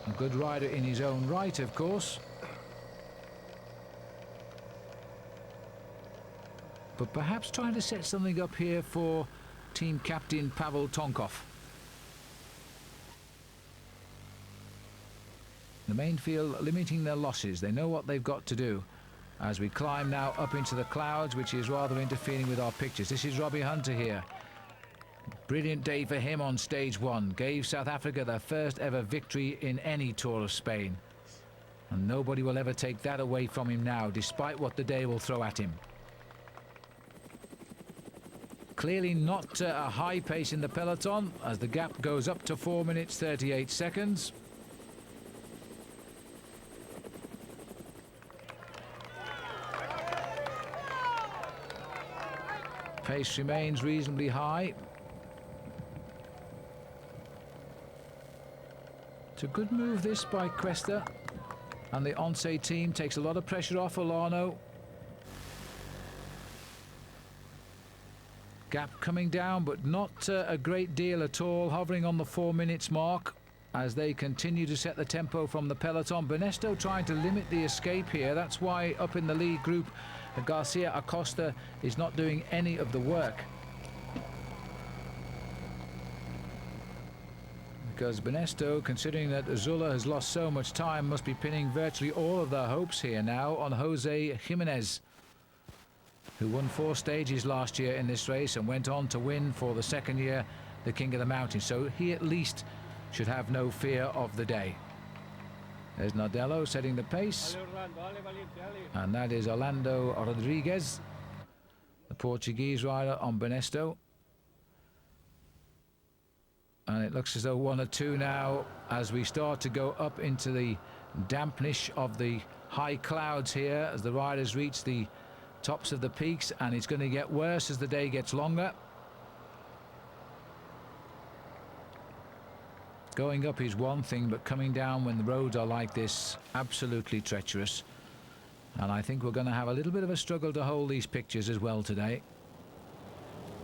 a good rider in his own right, of course. But perhaps trying to set something up here for team captain Pavel Tonkov. The main field limiting their losses. They know what they've got to do. As we climb now up into the clouds, which is rather interfering with our pictures. This is Robbie Hunter here. Brilliant day for him on stage 1. Gave South Africa their first ever victory in any Tour of Spain. And nobody will ever take that away from him now, despite what the day will throw at him. Clearly not a high pace in the peloton, as the gap goes up to 4 minutes 38 seconds. Pace remains reasonably high. It's a good move this by Cuesta, and the Once team takes a lot of pressure off Olano. Gap coming down, but not a great deal at all, hovering on the 4 minutes mark as they continue to set the tempo from the peloton. Benesto trying to limit the escape here. That's why up in the lead group Garcia Acosta is not doing any of the work, because Benesto, considering that Azula has lost so much time, must be pinning virtually all of their hopes here now on Jose Jimenez, who won 4 stages last year in this race and went on to win for the second year the King of the Mountains. So he at least should have no fear of the day. There's Nardello setting the pace, and that is Orlando Rodriguez, the Portuguese rider on Benesto. And it looks as though 1 or 2 now as we start to go up into the dampness of the high clouds here as the riders reach the tops of the peaks, and it's going to get worse as the day gets longer. Going up is one thing, but coming down when the roads are like this, absolutely treacherous. And I think we're going to have a little bit of a struggle to hold these pictures as well today.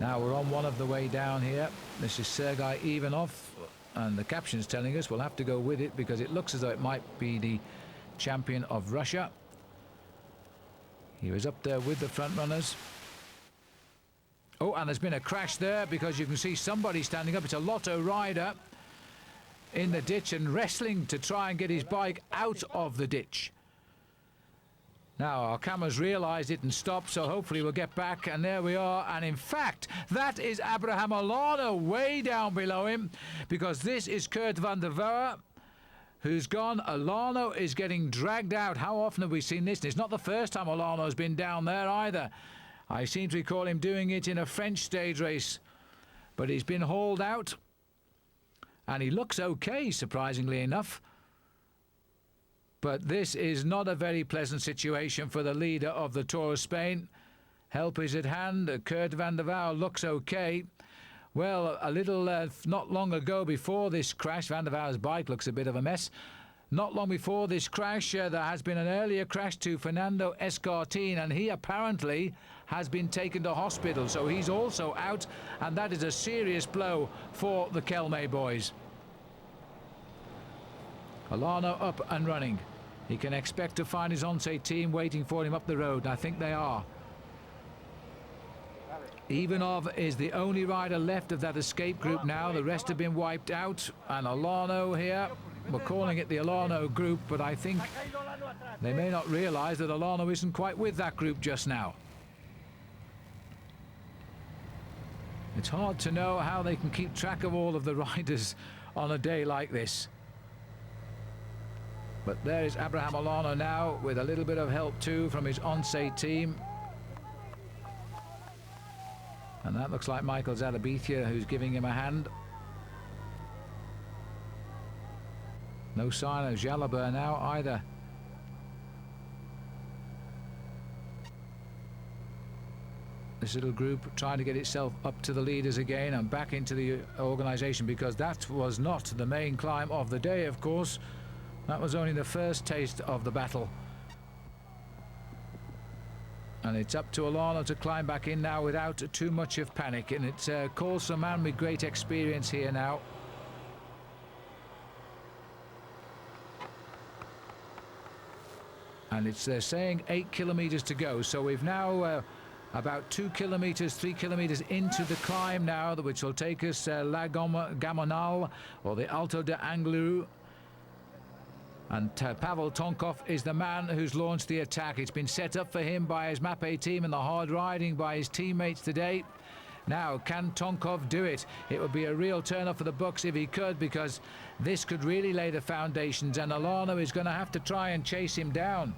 Now we're on one of the way down here. This is Sergei Ivanov, and the caption's telling us we'll have to go with it because it looks as though it might be the champion of Russia. He was up there with the front runners. Oh, and there's been a crash there because you can see somebody standing up. It's a Lotto rider in the ditch and wrestling to try and get his bike out of the ditch. Now our cameras realised it and stopped, so hopefully we'll get back, and there we are. And in fact, that is Abraham Olano way down below him, because this is Curt van der Voer, who's gone. Olano is getting dragged out. How often have we seen this? And it's not the first time Olano's been down there either. I seem to recall him doing it in a French stage race, but he's been hauled out, and he looks okay, surprisingly enough. But this is not a very pleasant situation for the leader of the Tour of Spain. Help is at hand. Curt van der Voer looks okay. Well, a little not long ago before this crash, Van der Voer's bike looks a bit of a mess. Not long before this crash, there has been an earlier crash to Fernando Escartin, and he apparently has been taken to hospital, so he's also out, and that is a serious blow for the Kelme boys. Olano up and running. He can expect to find his Once team waiting for him up the road, and I think they are. Ivanov is the only rider left of that escape group now. The rest have been wiped out, and Olano here. We're calling it the Olano group, but I think they may not realise that Olano isn't quite with that group just now. It's hard to know how they can keep track of all of the riders on a day like this. But there is Abraham Olano now, with a little bit of help too from his Once team. And that looks like Michael Zalabithia, who's giving him a hand. No sign of Jalabert now either. This little group trying to get itself up to the leaders again and back into the organisation, because that was not the main climb of the day, of course. That was only the first taste of the battle. And it's up to Olano to climb back in now without too much of panic. And it calls for a man with great experience here now. And it's saying 8 kilometres to go. So we've now about 2 kilometres, 3 kilometres into the climb now, which will take us La Gamonal, or the Alto de Angliru. And Pavel Tonkov is the man who's launched the attack. It's been set up for him by his Mapei team and the hard riding by his teammates today. Now, can Tonkov do it? It would be a real turn-up for the Bucks if he could, because this could really lay the foundations, and Olano is going to have to try and chase him down.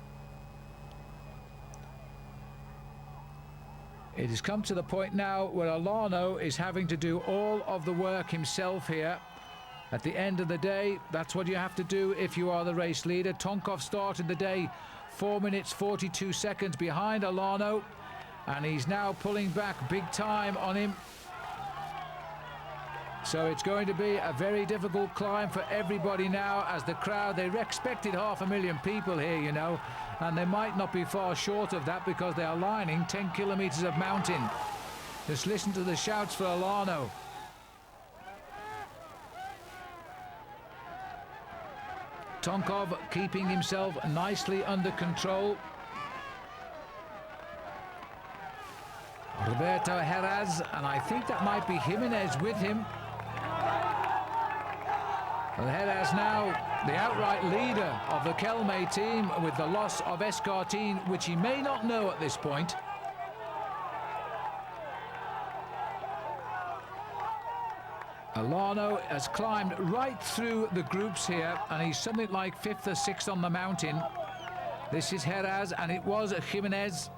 It has come to the point now where Olano is having to do all of the work himself here. At the end of the day, that's what you have to do if you are the race leader. Tonkov started the day 4 minutes 42 seconds behind Olano, and he's now pulling back big time on him. So it's going to be a very difficult climb for everybody now, as the crowd, they expected 500,000 people here, you know, and they might not be far short of that, because they are lining 10 kilometres of mountain. Just listen to the shouts for Olano. Tonkov keeping himself nicely under control. Roberto Heras, and I think that might be Jimenez with him. Well, Heras now the outright leader of the Kelme team, with the loss of Escartin, which he may not know at this point. Olano has climbed right through the groups here, and he's something like 5th or 6th on the mountain. This is Heras, and it was Jimenez.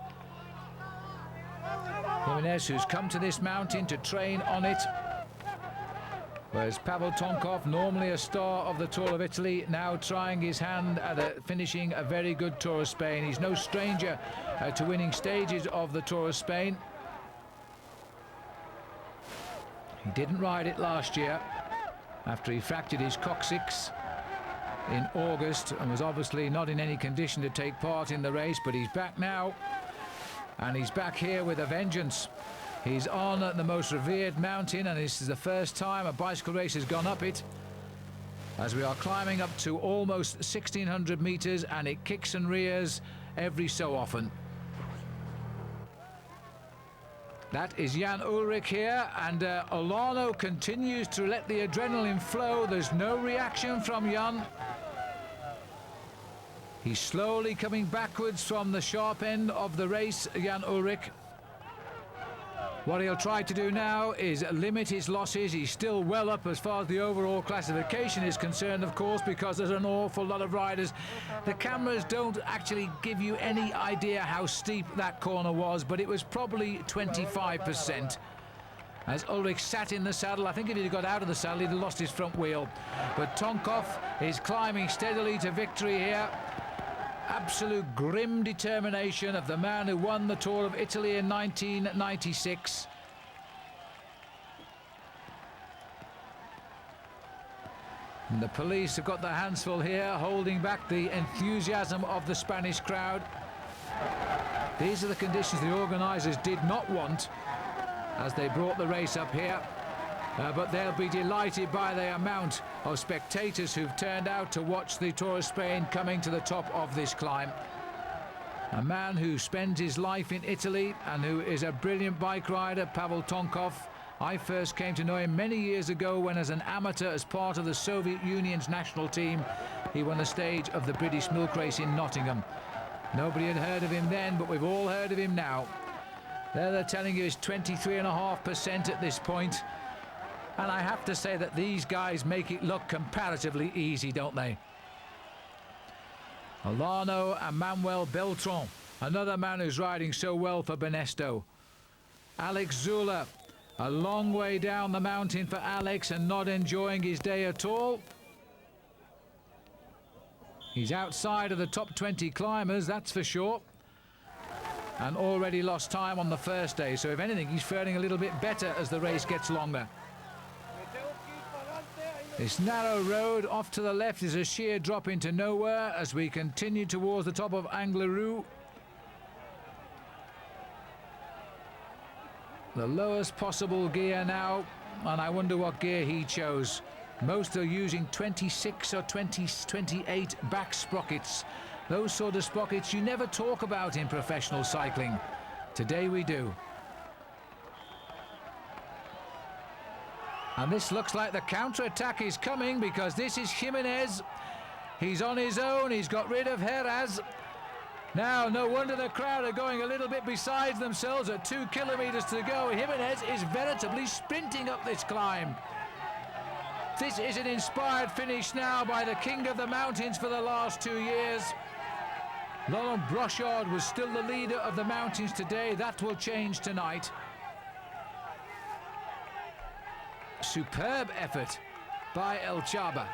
Jimenez, who's come to this mountain to train on it. Whereas Pavel Tonkov, normally a star of the Tour of Italy, now trying his hand at finishing a very good Tour of Spain. He's no stranger to winning stages of the Tour of Spain. He didn't ride it last year after he fractured his coccyx in August, and was obviously not in any condition to take part in the race, but he's back now, and he's back here with a vengeance. He's on the most revered mountain, and this is the first time a bicycle race has gone up it, as we are climbing up to almost 1,600 meters, and it kicks and rears every so often. That is Jan Ullrich here, and Olano continues to let the adrenaline flow. There's no reaction from Jan. He's slowly coming backwards from the sharp end of the race, Jan Ullrich. What he'll try to do now is limit his losses. He's still well up as far as the overall classification is concerned, of course, because there's an awful lot of riders. The cameras don't actually give you any idea how steep that corner was, but it was probably 25%. As Ullrich sat in the saddle, I think if he'd got out of the saddle, he'd have lost his front wheel. But Tonkov is climbing steadily to victory here. Absolute grim determination of the man who won the Tour of Italy in 1996. And the police have got their hands full here, holding back the enthusiasm of the Spanish crowd. These are the conditions the organisers did not want as they brought the race up here. But they'll be delighted by the amount of spectators who've turned out to watch the Tour of Spain coming to the top of this climb. A man who spends his life in Italy and who is a brilliant bike rider, Pavel Tonkov. I first came to know him many years ago when, as an amateur, as part of the Soviet Union's national team, he won the stage of the British milk race in Nottingham. Nobody had heard of him then, but we've all heard of him now. There they're telling you he's 23.5% at this point. And I have to say that these guys make it look comparatively easy, don't they? Olano and Manuel Beltran, another man who's riding so well for Banesto. Alex Zula, a long way down the mountain for Alex and not enjoying his day at all. He's outside of the top 20 climbers, that's for sure. And already lost time on the first day, so if anything, he's faring a little bit better as the race gets longer. This narrow road off to the left is a sheer drop into nowhere as we continue towards the top of Angliru. The lowest possible gear now, and I wonder what gear he chose. Most are using 26 or 28 back sprockets. Those sort of sprockets you never talk about in professional cycling. Today we do. And this looks like the counter-attack is coming, because this is Jimenez. He's on his own, he's got rid of Heras. Now, no wonder the crowd are going a little bit beside themselves at 2 kilometers to go. Jimenez is veritably sprinting up this climb. This is an inspired finish now by the king of the mountains for the last 2 years. Laurent Brochard was still the leader of the mountains today. That will change tonight. Superb effort by El Chaba.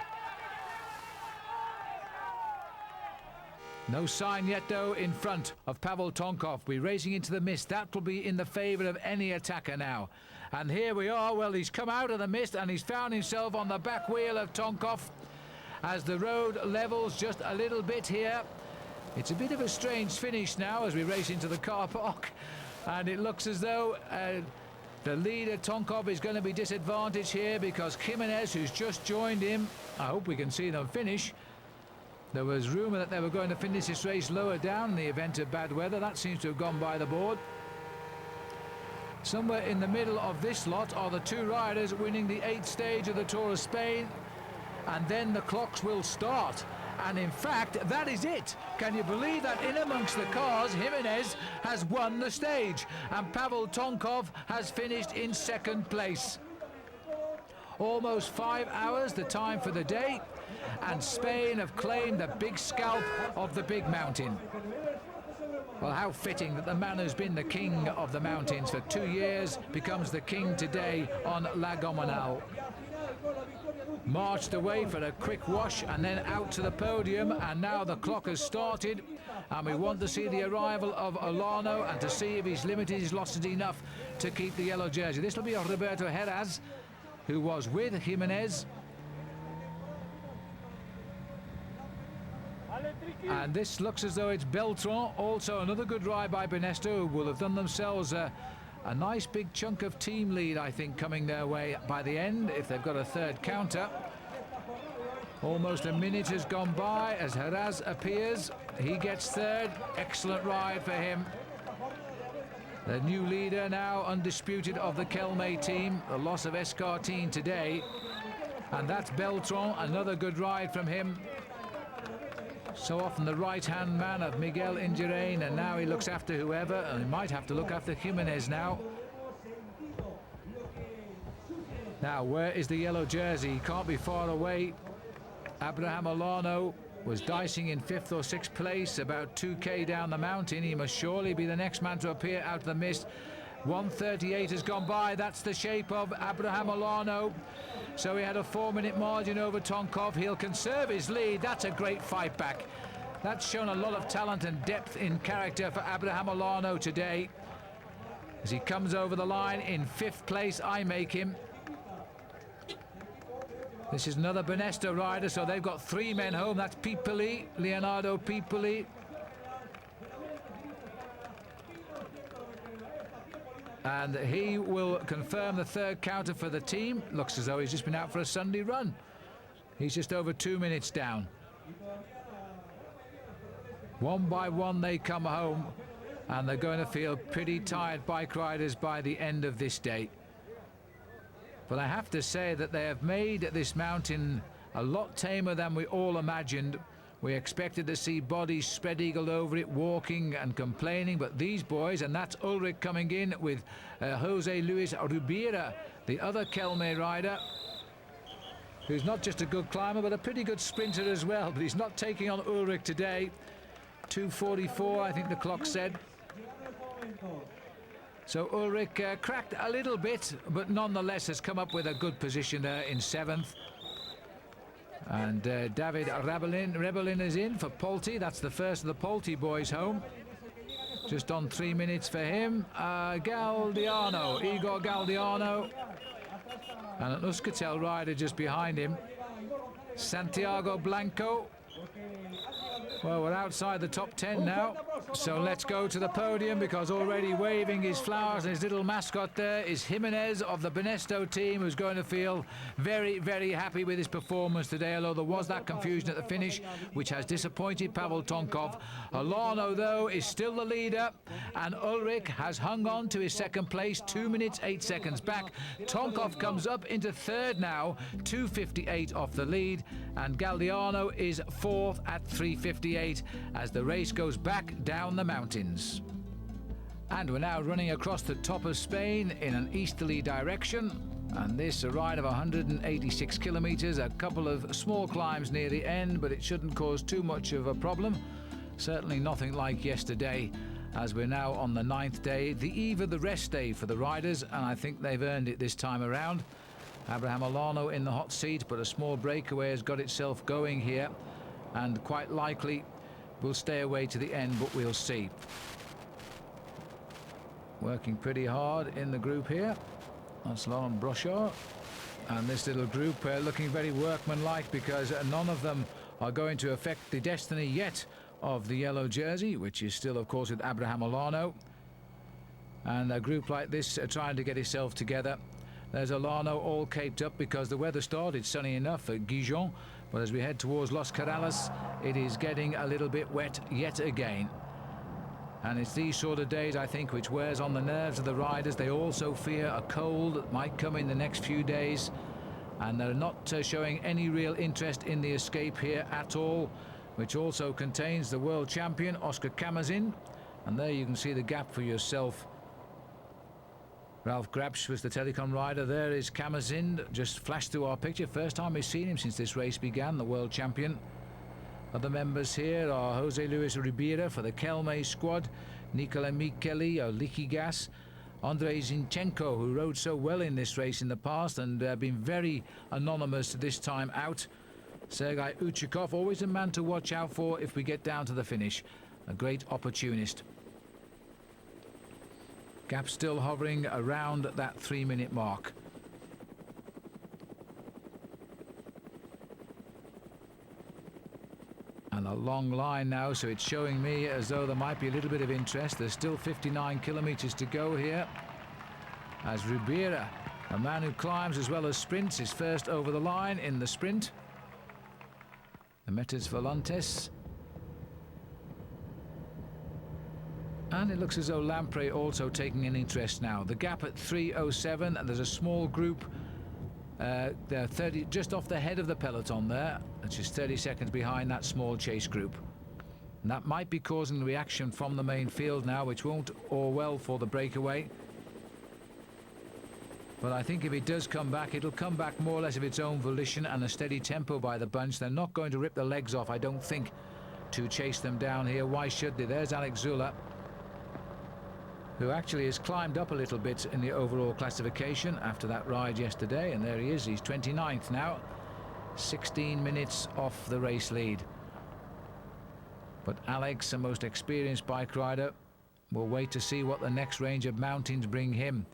No sign yet, though, in front of Pavel Tonkov. We're racing into the mist. That will be in the favour of any attacker now. And here we are. Well, he's come out of the mist and he's found himself on the back wheel of Tonkov as the road levels just a little bit here. It's a bit of a strange finish now as we race into the car park. And it looks as though the leader, Tonkov, is going to be disadvantaged here because Jimenez, who's just joined him, I hope we can see them finish. There was rumour that they were going to finish this race lower down in the event of bad weather. That seems to have gone by the board. Somewhere in the middle of this lot are the two riders winning the 8th stage of the Tour of Spain. And then the clocks will start. And in fact, that is it. Can you believe that in amongst the cars, Jimenez has won the stage and Pavel Tonkov has finished in 2nd place. Almost 5 hours, the time for the day, and Spain have claimed the big scalp of the big mountain. Well, how fitting that the man who's been the king of the mountains for 2 years becomes the king today on La Gomonal. Marched away for a quick wash and then out to the podium, and now the clock has started and we want to see the arrival of Olano and to see if he's limited his losses enough to keep the yellow jersey. This will be Roberto Heras, who was with Jimenez. And this looks as though it's Beltran, also another good ride by Banesto, who will have done themselves a nice big chunk of team lead, I think, coming their way by the end, if they've got a third counter. Almost a minute has gone by as Heras appears. He gets third. Excellent ride for him. The new leader now undisputed of the Kelme team. The loss of Escartine today. And that's Beltran, another good ride from him. So often the right-hand man of Miguel Indurain, and now he looks after whoever, and he might have to look after Jimenez now. Now, where is the yellow jersey? He can't be far away. Abraham Olano was dicing in 5th or 6th place, about 2k down the mountain. He must surely be the next man to appear out of the mist. 1:38 has gone by. That's the shape of Abraham Olano. So he had a 4-minute margin over Tonkov. He'll conserve his lead. That's a great fight back. That's shown a lot of talent and depth in character for Abraham Olano today. As he comes over the line in 5th place, I make him. This is another Banesto rider, so they've got 3 men home. That's Pipoli, Leonardo Pipoli. And he will confirm the 3rd counter for the team. Looks as though he's just been out for a Sunday run. He's just over 2 minutes down. One by one they come home, and they're going to feel pretty tired bike riders by the end of this day. But I have to say that they have made this mountain a lot tamer than we all imagined. We expected to see bodies spread-eagled over it, walking and complaining, but these boys, and that's Ulrich coming in with Jose Luis Rubira, the other Kelme rider, who's not just a good climber, but a pretty good sprinter as well. But he's not taking on Ulrich today. 2:44, I think the clock said. So Ulrich cracked a little bit, but nonetheless has come up with a good position there in 7th. And David Rebelin is in for Polti. That's the first of the Polti boys home. Just on 3 minutes for him. Galdiano, Igor Galdiano. And an Euskaltel rider just behind him. Santiago Blanco. Well, we're outside the top 10 now. So let's go to the podium, because already waving his flowers and his little mascot there is Jimenez of the Banesto team, who's going to feel very, very happy with his performance today, although there was that confusion at the finish, which has disappointed Pavel Tonkov. Olano, though, is still the leader, and Ulrich has hung on to his 2nd place, 2 minutes, 8 seconds back. Tonkov comes up into 3rd now, 2:58 off the lead, and Galdiano is 4th at 3:58 as the race goes back down the mountains. And we're now running across the top of Spain in an easterly direction, and this a ride of 186 kilometers, a couple of small climbs near the end, but it shouldn't cause too much of a problem. Certainly nothing like yesterday, as we're now on the 9th day, the eve of the rest day for the riders, and I think they've earned it this time around. Abraham Olano in the hot seat, but a small breakaway has got itself going here, and quite likely will stay away to the end, but we'll see. Working pretty hard in the group here. That's Laurent Brochard. And this little group looking very workmanlike, because none of them are going to affect the destiny yet of the yellow jersey, which is still, of course, with Abraham Olano. And a group like this trying to get itself together. There's Olano all caped up because the weather started sunny enough at Gijon, but as we head towards Los Corrales, it is getting a little bit wet yet again. And it's these sort of days, I think, which wears on the nerves of the riders. They also fear a cold that might come in the next few days, and they're not showing any real interest in the escape here at all, which also contains the world champion Oscar Camazin. And there you can see the gap for yourself. Ralph Grabsch was the telecom rider. There is Camazin, just flashed through our picture. First time we've seen him since this race began, the world champion. Other members here are Jose Luis Ribera for the Kelme squad, Nicola Micheli of Liquigas, Andrei Zinchenko, who rode so well in this race in the past and been very anonymous this time out. Sergei Uchikov, always a man to watch out for if we get down to the finish. A great opportunist. Gap still hovering around that 3-minute mark. And a long line now, so it's showing me as though there might be a little bit of interest. There's still 59 kilometers to go here, as Ribera, a man who climbs as well as sprints, is first over the line in the sprint. The Metas Volantes. And it looks as though Lampre also taking an interest now. The gap at 3:07, and there's a small group. They're 30, just off the head of the peloton there, which is 30 seconds behind that small chase group. And that might be causing the reaction from the main field now, which won't all well for the breakaway. But I think if it does come back, it'll come back more or less of its own volition and a steady tempo by the bunch. They're not going to rip the legs off, I don't think, to chase them down here. Why should they? There's Angliru, who actually has climbed up a little bit in the overall classification after that ride yesterday. And there he is, he's 29th now. 16 minutes off the race lead. But Alex, the most experienced bike rider, will wait to see what the next range of mountains bring him.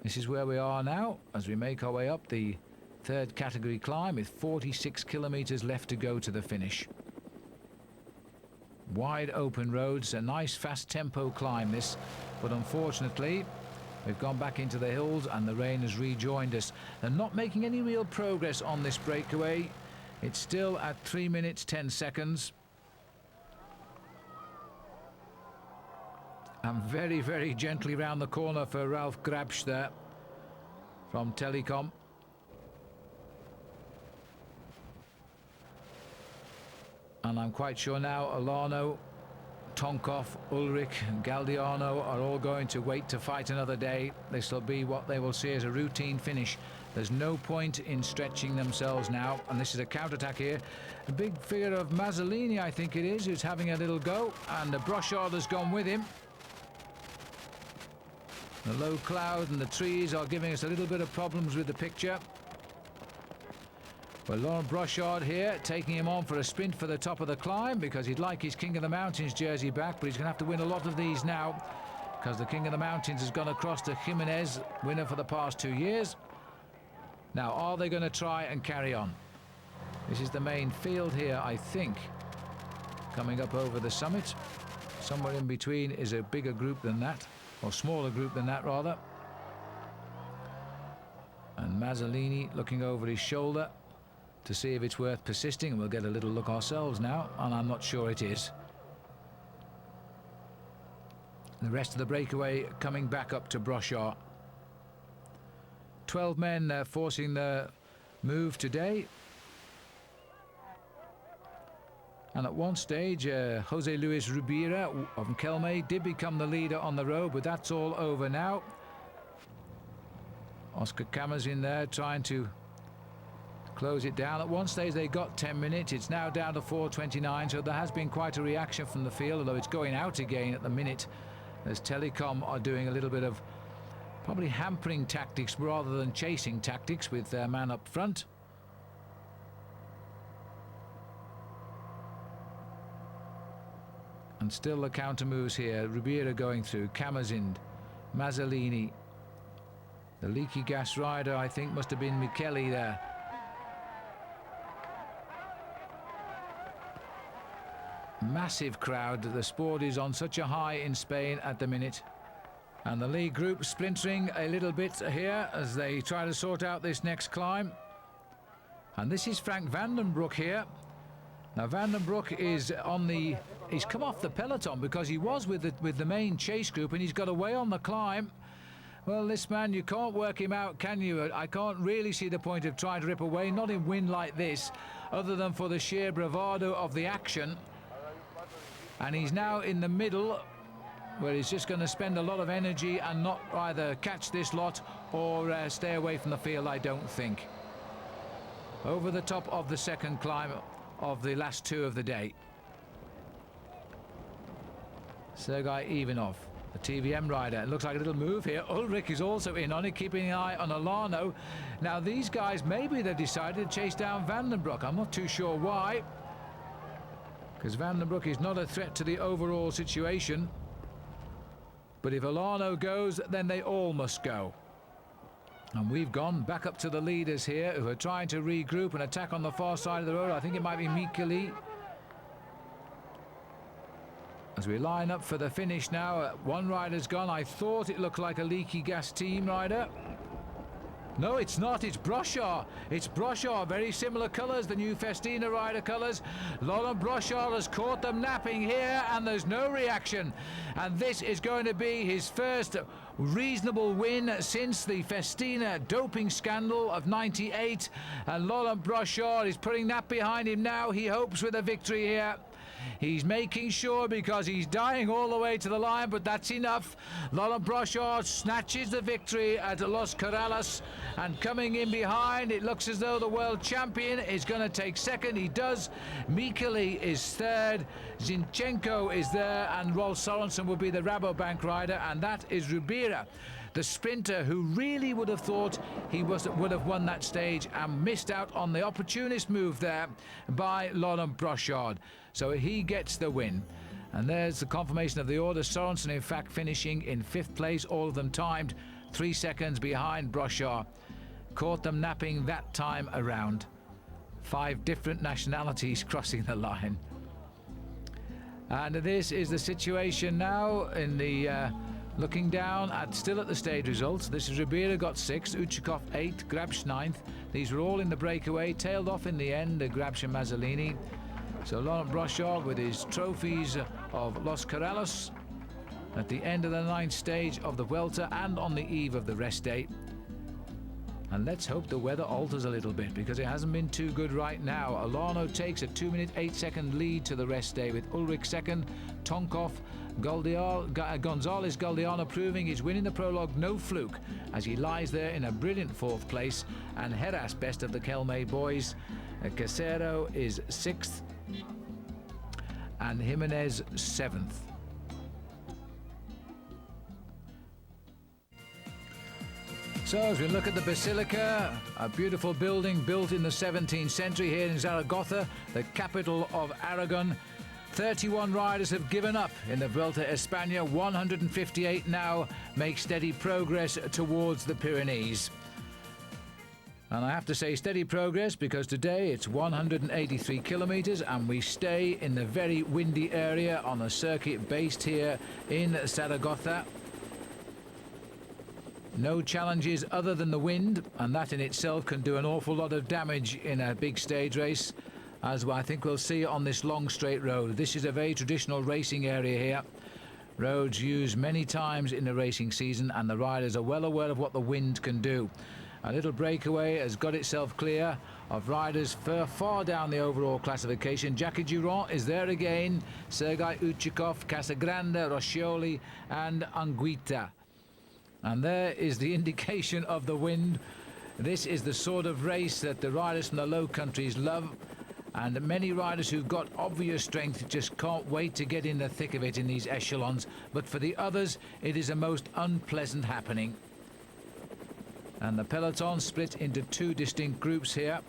This is where we are now as we make our way up the third category climb with 46 kilometers left to go to the finish. Wide open roads, a nice fast tempo climb this, but unfortunately we've gone back into the hills and the rain has rejoined us. They're not making any real progress on this breakaway. It's still at 3 minutes 10 seconds. And very, very gently round the corner for Ralf Grabsch there from Telecom. And I'm quite sure now Alano, Tonkov, Ulrich and Galdiano are all going to wait to fight another day. This will be what they will see as a routine finish. There's no point in stretching themselves now. And this is a counter-attack here. A big figure of Mazzolini, I think it is, who's having a little go. And the Brochard has gone with him. The low cloud and the trees are giving us a little bit of problems with the picture. But Laurent Brochard here taking him on for a sprint for the top of the climb because he'd like his King of the Mountains jersey back, but he's going to have to win a lot of these now because the King of the Mountains has gone across to Jimenez, winner for the past 2 years. Now, are they going to try and carry on? This is the main field here, I think, coming up over the summit. Somewhere in between is a bigger group than that, or smaller group than that, rather. And Mazzolini looking over his shoulder to see if it's worth persisting, and we'll get a little look ourselves now, and I'm not sure it is. The rest of the breakaway coming back up to Brochard. 12 men forcing the move today. And at one stage, Jose Luis Rubira of Kelme did become the leader on the road, but that's all over now. Oscar Camas in there trying to close it down. At one stage they got 10 minutes. It's now down to 4:29, so there has been quite a reaction from the field, although it's going out again at the minute as Telecom are doing a little bit of probably hampering tactics rather than chasing tactics with their man up front. And still the counter moves here. Rubira going through, Camazind, Mazzolini. The leaky gas rider, I think, must have been Michele there. Massive crowd. The sport is on such a high in Spain at the minute. And the league group splintering a little bit here as they try to sort out this next climb. And this is Frank Vandenbroek here. Now Vandenbroek is on the... He's come off the peloton because he was with the main chase group and he's got away on the climb. Well, this man, you can't work him out, can you? I can't really see the point of trying to rip away, not in wind like this, other than for the sheer bravado of the action. And he's now in the middle, where he's just going to spend a lot of energy and not either catch this lot or stay away from the field, I don't think. Over the top of the second climb of the last two of the day. Sergei Ivanov, the TVM rider. It looks like a little move here. Ulrich is also in on it, keeping an eye on Alano. Now these guys, maybe they've decided to chase down Vandenbroek. I'm not too sure why, because Vandenbroek is not a threat to the overall situation. But if Alano goes, then they all must go. And we've gone back up to the leaders here, who are trying to regroup and attack on the far side of the road. I think it might be Michele. As we line up for the finish now, one rider's gone. I thought it looked like a leaky gas team rider. No, it's not. It's Brochard. It's Brochard. Very similar colours, the new Festina rider colours. Laurent Brochard has caught them napping here, and there's no reaction. And this is going to be his first reasonable win since the Festina doping scandal of '98. And Laurent Brochard is putting that behind him now. He hopes with a victory here. He's making sure because he's dying all the way to the line, but that's enough. Laurent Brochard snatches the victory at Los Corrales, and coming in behind, it looks as though the world champion is going to take second. He does. Mikeli is third. Zinchenko is there, and Rolf Sorensen will be the Rabobank rider, and that is Ribera, the sprinter who really would have thought he would have won that stage and missed out on the opportunist move there by Laurent Brochard. So he gets the win. And there's the confirmation of the order. Sorensen, in fact, finishing in 5th place, all of them timed 3 seconds behind Brochard. Caught them napping that time around. 5 different nationalities crossing the line. And this is the situation now in the looking down at still at the stage results. This is Ribera got 6th, Uchikov 8th, Grabsch 9th. These were all in the breakaway, tailed off in the end, Grabsch and Mazzolini. So Laurent Brochard with his trophies of Los Corrales at the end of the 9th stage of the Vuelta and on the eve of the rest day. And let's hope the weather alters a little bit, because it hasn't been too good right now. Alano takes a 2-minute 8-second lead to the rest day, with Ulrich second, Tonkov, Gonzalez Galdeano proving he's winning the prologue no fluke, as he lies there in a brilliant 4th place, and Heras, best of the Kelme boys. Casero is 6th, and Jimenez 7th. So as we look at the Basilica, a beautiful building built in the 17th century here in Zaragoza, the capital of Aragon. 31 riders have given up in the Vuelta a Espana. 158 now make steady progress towards the Pyrenees. And I have to say steady progress because today it's 183 kilometers and we stay in the very windy area on a circuit based here in Zaragoza. No challenges other than the wind, and that in itself can do an awful lot of damage in a big stage race, as I think we'll see on this long straight road. This is a very traditional racing area here. Roads used many times in the racing season, and the riders are well aware of what the wind can do. A little breakaway has got itself clear of riders far down the overall classification. Jackie Durand is there again, Sergei Uchikov, Casagrande, Roscioli and Anguita. And there is the indication of the wind. This is the sort of race that the riders from the Low Countries love, and many riders who've got obvious strength just can't wait to get in the thick of it in these echelons. But for the others, it is a most unpleasant happening. And the peloton split into 2 distinct groups here.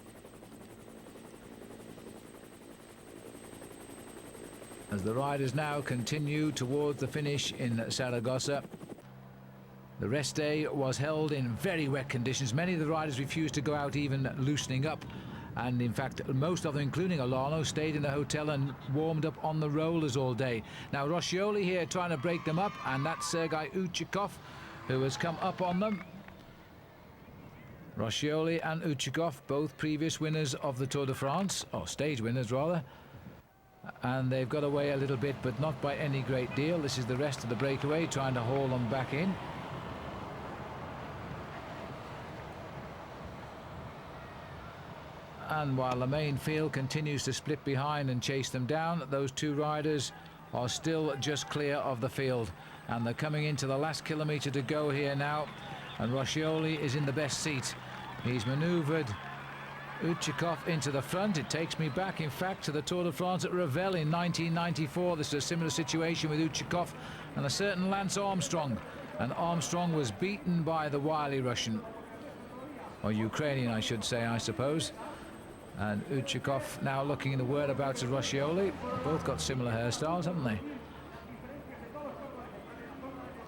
As the riders now continue towards the finish in Zaragoza. The rest day was held in very wet conditions. Many of the riders refused to go out even loosening up. And in fact, most of them, including Alano, stayed in the hotel and warmed up on the rollers all day. Now, Roscioli here trying to break them up, and that's Sergei Uchikov, who has come up on them. Roscioli and Uchikov, both previous winners of the Tour de France, or stage winners rather. And they've got away a little bit, but not by any great deal. This is the rest of the breakaway, trying to haul them back in. And while the main field continues to split behind and chase them down, those 2 riders are still just clear of the field. And they're coming into the last kilometre to go here now. And Roscioli is in the best seat. He's manoeuvred Uchikov into the front. It takes me back, in fact, to the Tour de France at Revel in 1994. This is a similar situation with Uchikov and a certain Lance Armstrong. And Armstrong was beaten by the wily Russian. Or Ukrainian, I should say, I suppose. And Uchikov now looking in the whereabouts of Roscioli. Both got similar hairstyles, haven't they?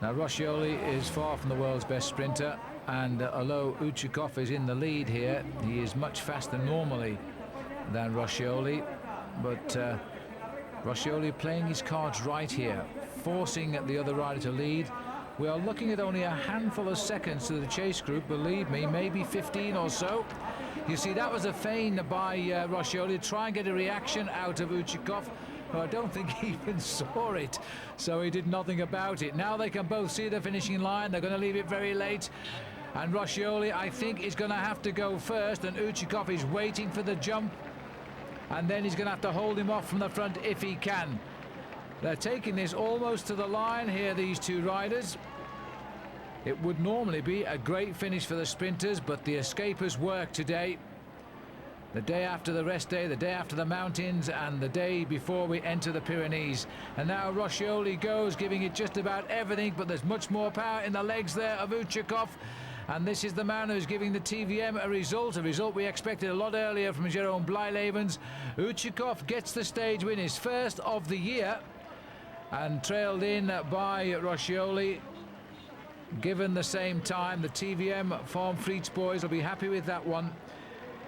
Now Roscioli is far from the world's best sprinter, and although Uchikov is in the lead here, he is much faster normally than Roscioli. But Roscioli playing his cards right here, forcing the other rider to lead. We are looking at only a handful of seconds to the chase group, believe me, maybe 15 or so. You see, that was a feign by Roscioli to try and get a reaction out of Uchikov, who I don't think he even saw it, so he did nothing about it. Now they can both see the finishing line. They're going to leave it very late, and Roscioli, I think, is going to have to go first, and Uchikov is waiting for the jump. and then he's going to have to hold him off from the front if he can. They're taking this almost to the line here, these two riders. It would normally be a great finish for the sprinters, but the escapers work today. The day after the rest day, the day after the mountains, and the day before we enter the Pyrenees. And now Roscioli goes, giving it just about everything, but there's much more power in the legs there of Uchikov. And this is the man who's giving the TVM a result we expected a lot earlier from Jerome Blijlevens. Uchikov gets the stage win, his first of the year, and trailed in by Roscioli. Given the same time, the TVM Farm Fleets boys will be happy with that one.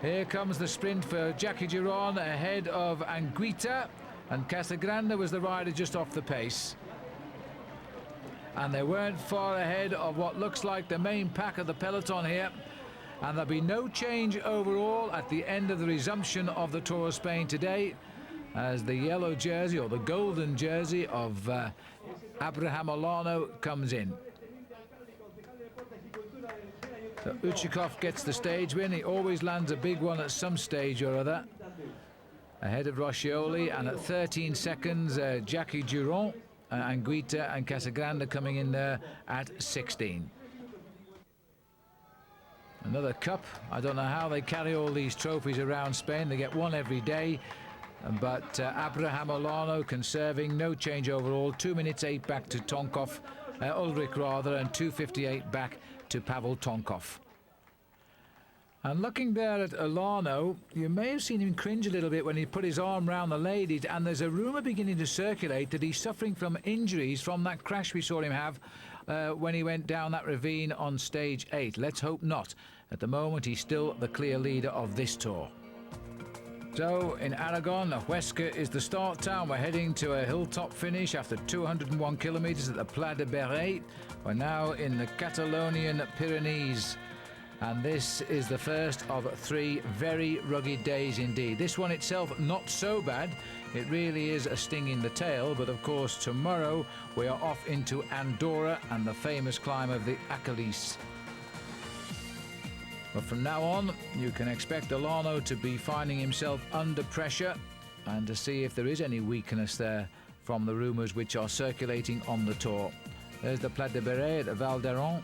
Here comes the sprint for Jackie Giron ahead of Anguita, and Casagrande was the rider just off the pace. And they weren't far ahead of what looks like the main pack of the peloton here. And there'll be no change overall at the end of the resumption of the Tour of Spain today, as the yellow jersey, or the golden jersey, of Abraham Olano comes in. So Uchikov gets the stage win. He always lands a big one at some stage or other. Ahead of Roscioli, and at 13 seconds, Jackie Giron, Anguita and Casagrande coming in there at 16. Another cup. I don't know how they carry all these trophies around Spain. They get one every day. But Abraham Olano conserving, no change overall. 2 minutes 8 back to Tonkov, Ulrich rather, and 2:58 back to Pavel Tonkov. And looking there at Olano, you may have seen him cringe a little bit when he put his arm round the ladies, and there's a rumour beginning to circulate that he's suffering from injuries from that crash we saw him have when he went down that ravine on stage 8. Let's hope not. At the moment, he's still the clear leader of this tour. So in Aragon, Huesca is the start town. We're heading to a hilltop finish after 201 kilometres at the Pla de Beret. We're now in the Catalonian Pyrenees, and this is the first of 3 very rugged days indeed. This one itself not so bad. It really is a sting in the tail, but of course tomorrow we are off into Andorra and the famous climb of the Acalice. But from now on, you can expect Olano to be finding himself under pressure, and to see if there is any weakness there from the rumours which are circulating on the tour. There's the Pla de Beret at Val d'Aron.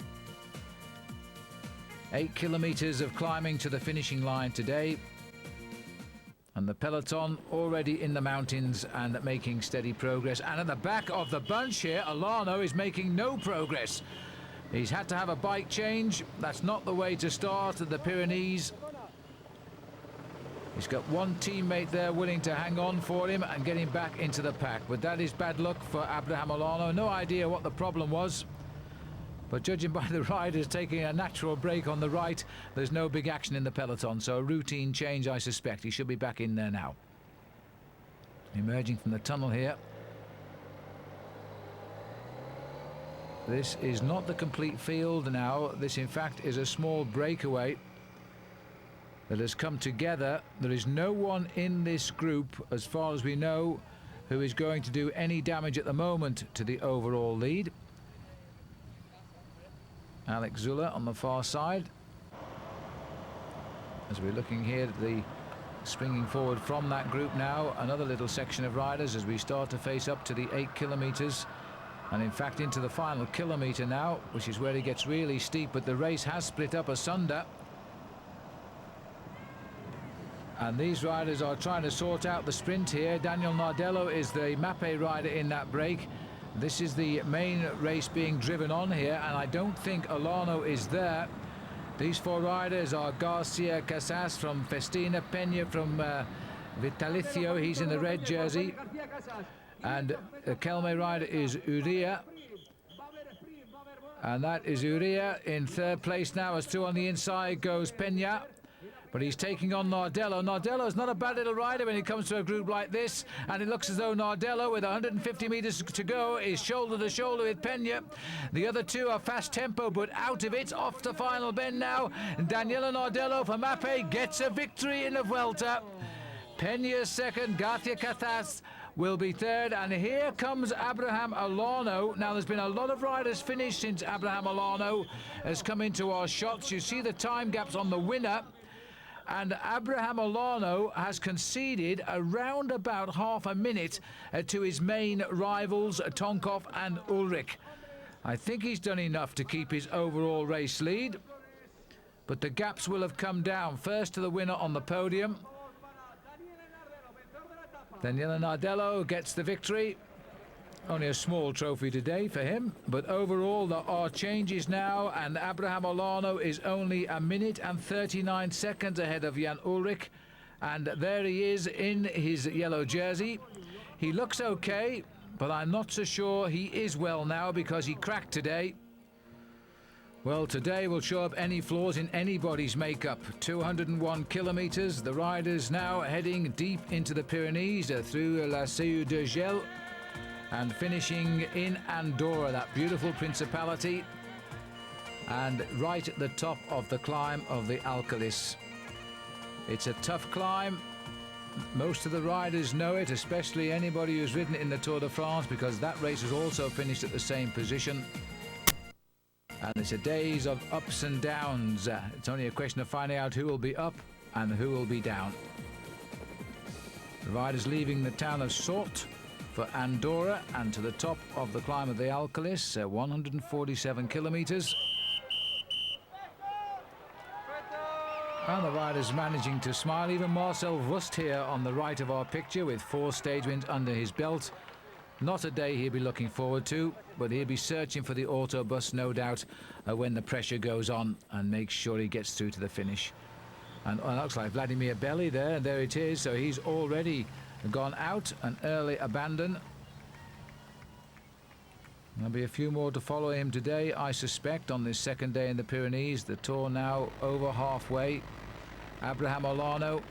8 kilometres of climbing to the finishing line today. And the peloton already in the mountains and making steady progress. And at the back of the bunch here, Olano is making no progress. He's had to have a bike change. That's not the way to start at the Pyrenees. He's got one teammate there willing to hang on for him and get him back into the pack. But that is bad luck for Abraham Olano. No idea what the problem was. But judging by the riders taking a natural break on the right, there's no big action in the peloton. So a routine change, I suspect. He should be back in there now. Emerging from the tunnel here. This is not the complete field now. This, in fact, is a small breakaway that has come together. There is no one in this group, as far as we know, who is going to do any damage at the moment to the overall lead. Alex Zülle on the far side. As we're looking here at the springing forward from that group now, another little section of riders as we start to face up to the 8 kilometres. And in fact into the final kilometre now, which is where it gets really steep, but the race has split up asunder. And these riders are trying to sort out the sprint here. Daniel Nardello is the Mappe rider in that break. This is the main race being driven on here, and I don't think Olano is there. These 4 riders are Garcia Casas from Festina, Peña from Vitalicio, he's in the red jersey. And the Kelme rider is Uria. And that is Uria in 3rd place now, as 2 on the inside goes Peña. But he's taking on Nardello. Nardello is not a bad little rider when it comes to a group like this. And it looks as though Nardello, with 150 metres to go, is shoulder to shoulder with Peña. The other 2 are fast tempo, but out of it, off the final bend now. Daniele Nardello for Mappe gets a victory in the Vuelta. Peña 2nd, Garcia Casas will be 3rd, and here comes Abraham Olano. Now there's been a lot of riders finished since Abraham Olano has come into our shots. You see the time gaps on the winner, and Abraham Olano has conceded around about half a minute to his main rivals, Tonkov and Ulrich. I think he's done enough to keep his overall race lead, but the gaps will have come down. First to the winner on the podium. Daniele Nardello gets the victory. Only a small trophy today for him, but overall there are changes now, and Abraham Olano is only a minute and 39 seconds ahead of Jan Ulrich, and there he is in his yellow jersey. He looks okay, but I'm not so sure he is well now because he cracked today. Well, today will show up any flaws in anybody's makeup. 201 kilometres, the riders now heading deep into the Pyrenees through La Seu d'Urgell, and finishing in Andorra, that beautiful principality, and right at the top of the climb of the Alcalis. It's a tough climb. Most of the riders know it, especially anybody who's ridden in the Tour de France, because that race has also finished at the same position. And it's a days of ups and downs. It's only a question of finding out who will be up and who will be down. The riders leaving the town of Sort for Andorra and to the top of the climb of the Alcalis, 147 kilometres. And the riders managing to smile. Even Marcel Wüst here on the right of our picture with 4 stage wins under his belt. Not a day he'll be looking forward to, but he'll be searching for the autobus, no doubt, when the pressure goes on, and make sure he gets through to the finish. And it looks like Vladimir Belli there, and there it is. So he's already gone out, an early abandon. There'll be a few more to follow him today, I suspect, on this second day in the Pyrenees. The Tour now over halfway. Abraham Olano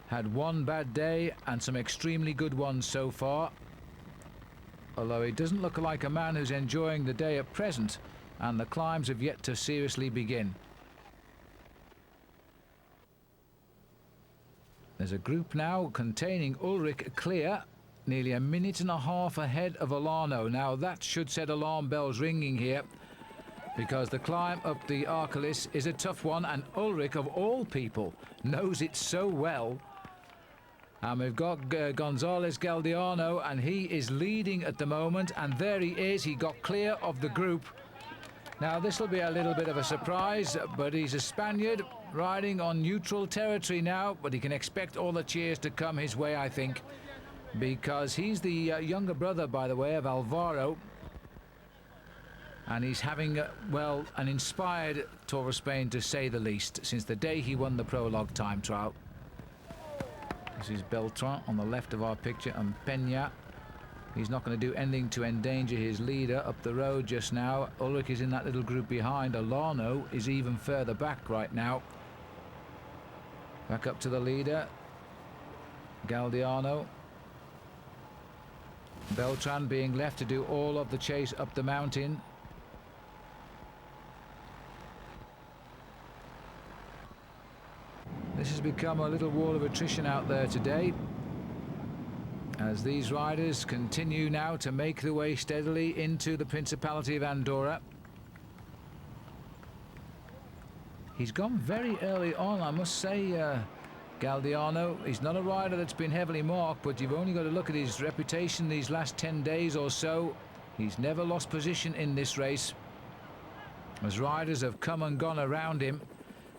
had one bad day and some extremely good ones so far, although he doesn't look like a man who's enjoying the day at present, and the climbs have yet to seriously begin. There's a group now containing Ulrich clear, nearly a minute and a half ahead of Olano. Now that should set alarm bells ringing here, because the climb up the Alcalis is a tough one, and Ulrich, of all people, knows it so well. And we've got Gonzalez Galdeano, and he is leading at the moment, and there he is. He got clear of the group. Now this will be a little bit of a surprise, but he's a Spaniard riding on neutral territory now, but he can expect all the cheers to come his way, I think, because he's the younger brother, by the way, of Alvaro, and he's having well, an inspired Tour of Spain, to say the least, since the day he won the prologue time trial. This is Beltran on the left of our picture, and Peña. He's not going to do anything to endanger his leader up the road just now. Ulrich is in that little group behind. Olano is even further back right now. Back up to the leader, Galdeano. Beltran being left to do all of the chase up the mountain. This has become a little wall of attrition out there today, as these riders continue now to make their way steadily into the Principality of Andorra. He's gone very early on, I must say, Galdeano. He's not a rider that's been heavily marked, but you've only got to look at his reputation these last 10 days or so. He's never lost position in this race, as riders have come and gone around him.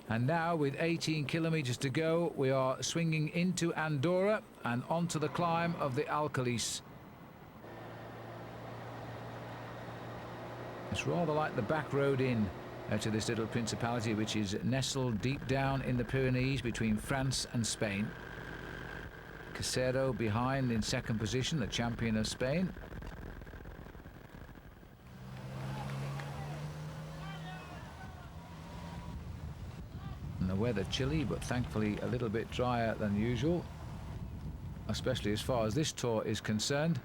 And now, with 18 kilometres to go, we are swinging into Andorra and onto the climb of the Alcalis. It's rather like the back road in to this little principality, which is nestled deep down in the Pyrenees between France and Spain. Casero behind in second position, the champion of Spain. And the weather chilly, but thankfully a little bit drier than usual, especially as far as this Tour is concerned.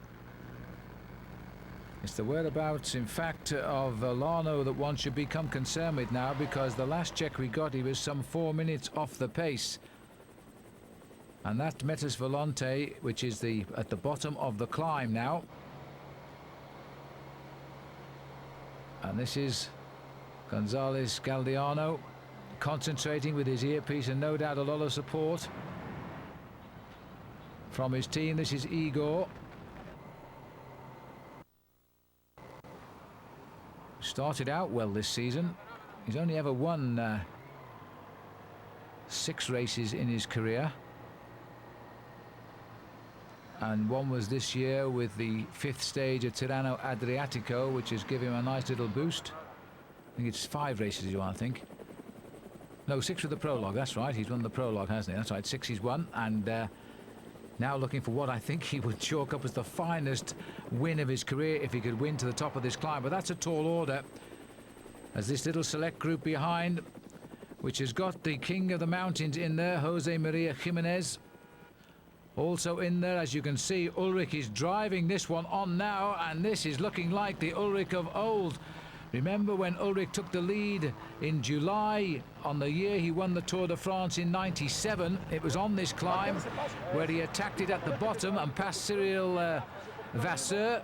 It's the whereabouts, in fact, of Olano that one should become concerned with now, because the last check we got, he was some 4 minutes off the pace. And that Metas Volante, which is at the bottom of the climb now. And this is Gonzalez Galdeano concentrating with his earpiece and no doubt a lot of support from his team. This is Igor. Started out well this season. He's only ever won 6 races in his career. And one was this year with the 5th stage at Tirreno Adriatico, which has given him a nice little boost. I think it's 5 races he's won, I think. No, 6 with the prologue, that's right. He's won the prologue, hasn't he? That's right, 6 he's won. And now looking for what I think he would chalk up as the finest win of his career if he could win to the top of this climb. But that's a tall order, as this little select group behind, which has got the king of the mountains in there, Jose Maria Jimenez. Also in there, as you can see, Ulrich is driving this one on now, and this is looking like the Ulrich of old. Remember when Ulrich took the lead in July on the year he won the Tour de France in '97? It was on this climb where he attacked it at the bottom and passed Cyril Vasseur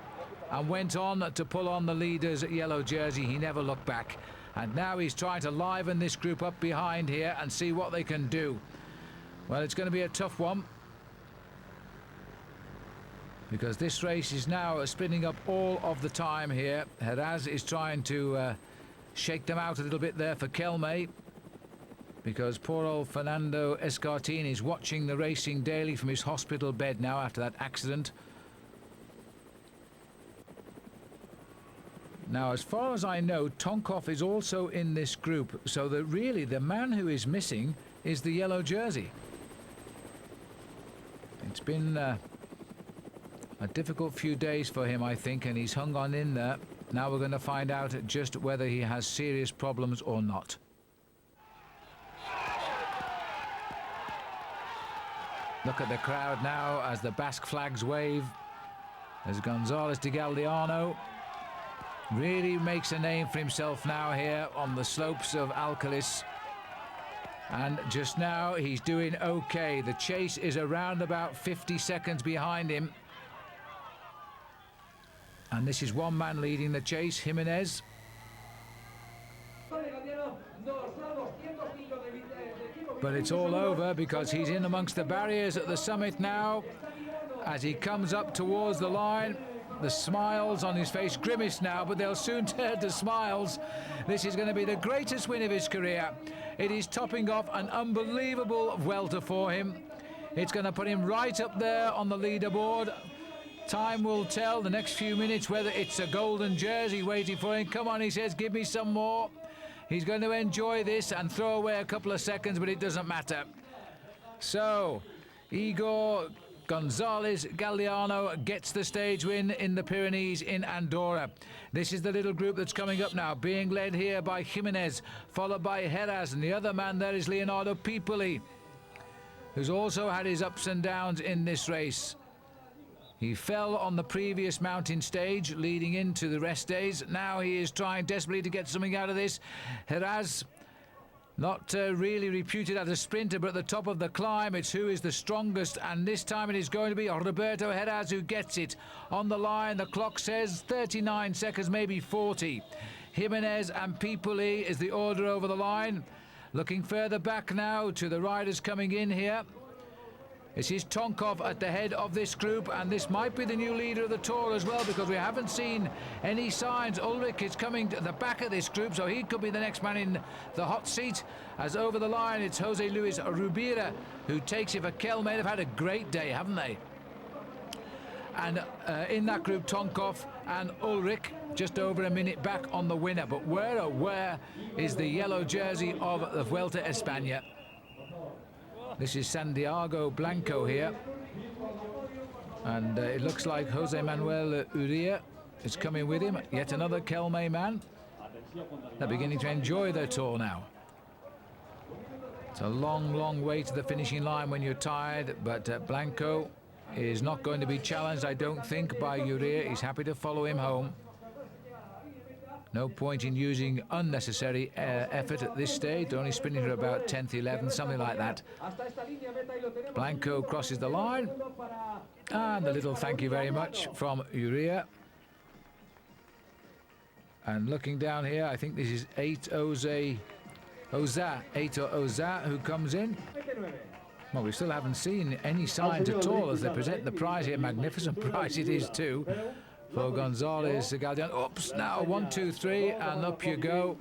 and went on to pull on the leader's yellow jersey. He never looked back. And now he's trying to liven this group up behind here and see what they can do. Well, it's going to be a tough one, because this race is now splitting up all of the time here. Heraz is trying to shake them out a little bit there for Kelme, because poor old Fernando Escartin is watching the racing daily from his hospital bed now after that accident. Now, as far as I know, Tonkov is also in this group, so that really the man who is missing is the yellow jersey. It's been a difficult few days for him, I think, and he's hung on in there. Now we're going to find out just whether he has serious problems or not. Look at the crowd now as the Basque flags wave, as González de Galdeano really makes a name for himself now here on the slopes of Alcalis. And just now he's doing okay. The chase is around about 50 seconds behind him. And this is one man leading the chase, Jimenez. But it's all over, because he's in amongst the barriers at the summit now. As he comes up towards the line, the smiles on his face, grimace now, but they'll soon turn to smiles. This is going to be the greatest win of his career. It is topping off an unbelievable Vuelta for him. It's going to put him right up there on the leaderboard. Time will tell, the next few minutes, whether it's a golden jersey waiting for him. Come on, he says, give me some more. He's going to enjoy this and throw away a couple of seconds, but it doesn't matter. So, Igor González Galdeano gets the stage win in the Pyrenees in Andorra. This is the little group that's coming up now, being led here by Jimenez, followed by Heras, and the other man there is Leonardo Pipoli, who's also had his ups and downs in this race. He fell on the previous mountain stage leading into the rest days. Now he is trying desperately to get something out of this. Heras, not really reputed as a sprinter, but at the top of the climb, it's who is the strongest, and this time it is going to be Roberto Heras who gets it. On the line, the clock says 39 seconds, maybe 40. Jimenez and Pipoli is the order over the line. Looking further back now to the riders coming in here. This is Tonkov at the head of this group, and this might be the new leader of the Tour as well, because we haven't seen any signs. Ulrich is coming to the back of this group, so he could be the next man in the hot seat. As over the line, it's Jose Luis Rubira who takes it for Kelme. They've had a great day, haven't they? And in that group, Tonkov and Ulrich, just over a minute back on the winner. But where is the yellow jersey of the Vuelta Espana? This is Santiago Blanco here, and it looks like Jose Manuel Uria is coming with him. Yet another Kelme man. They're beginning to enjoy their tour now. It's a long way to the finishing line when you're tired, but Blanco is not going to be challenged, I don't think, by Uria. He's happy to follow him home. No point in using unnecessary effort at this stage. They're only sprinting for about 10th, 11th, something like that. Blanco crosses the line. And a little thank you very much from Uria. And looking down here, I think this is 8 Jose Eito Oza, who comes in. Well, we still haven't seen any signs at all as they present the prize here. Magnificent prize it is too for Gonzalez Galdian. Oops, now 1, 2, 3, and up you go.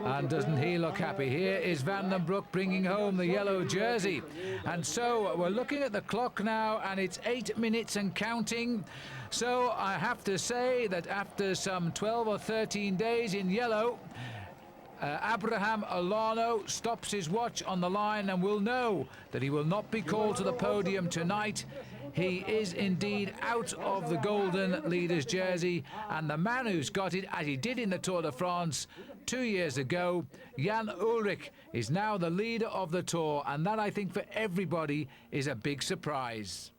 And doesn't he look happy? Here is Van den Broek bringing home the yellow jersey. And so we're looking at the clock now, and it's 8 minutes and counting. So I have to say that after some 12 or 13 days in yellow, Abraham Olano stops his watch on the line and will know that he will not be called to the podium tonight. He is indeed out of the golden leader's jersey, and the man who's got it, as he did in the Tour de France 2 years ago, Jan Ullrich, is now the leader of the Tour, and that, I think, for everybody is a big surprise.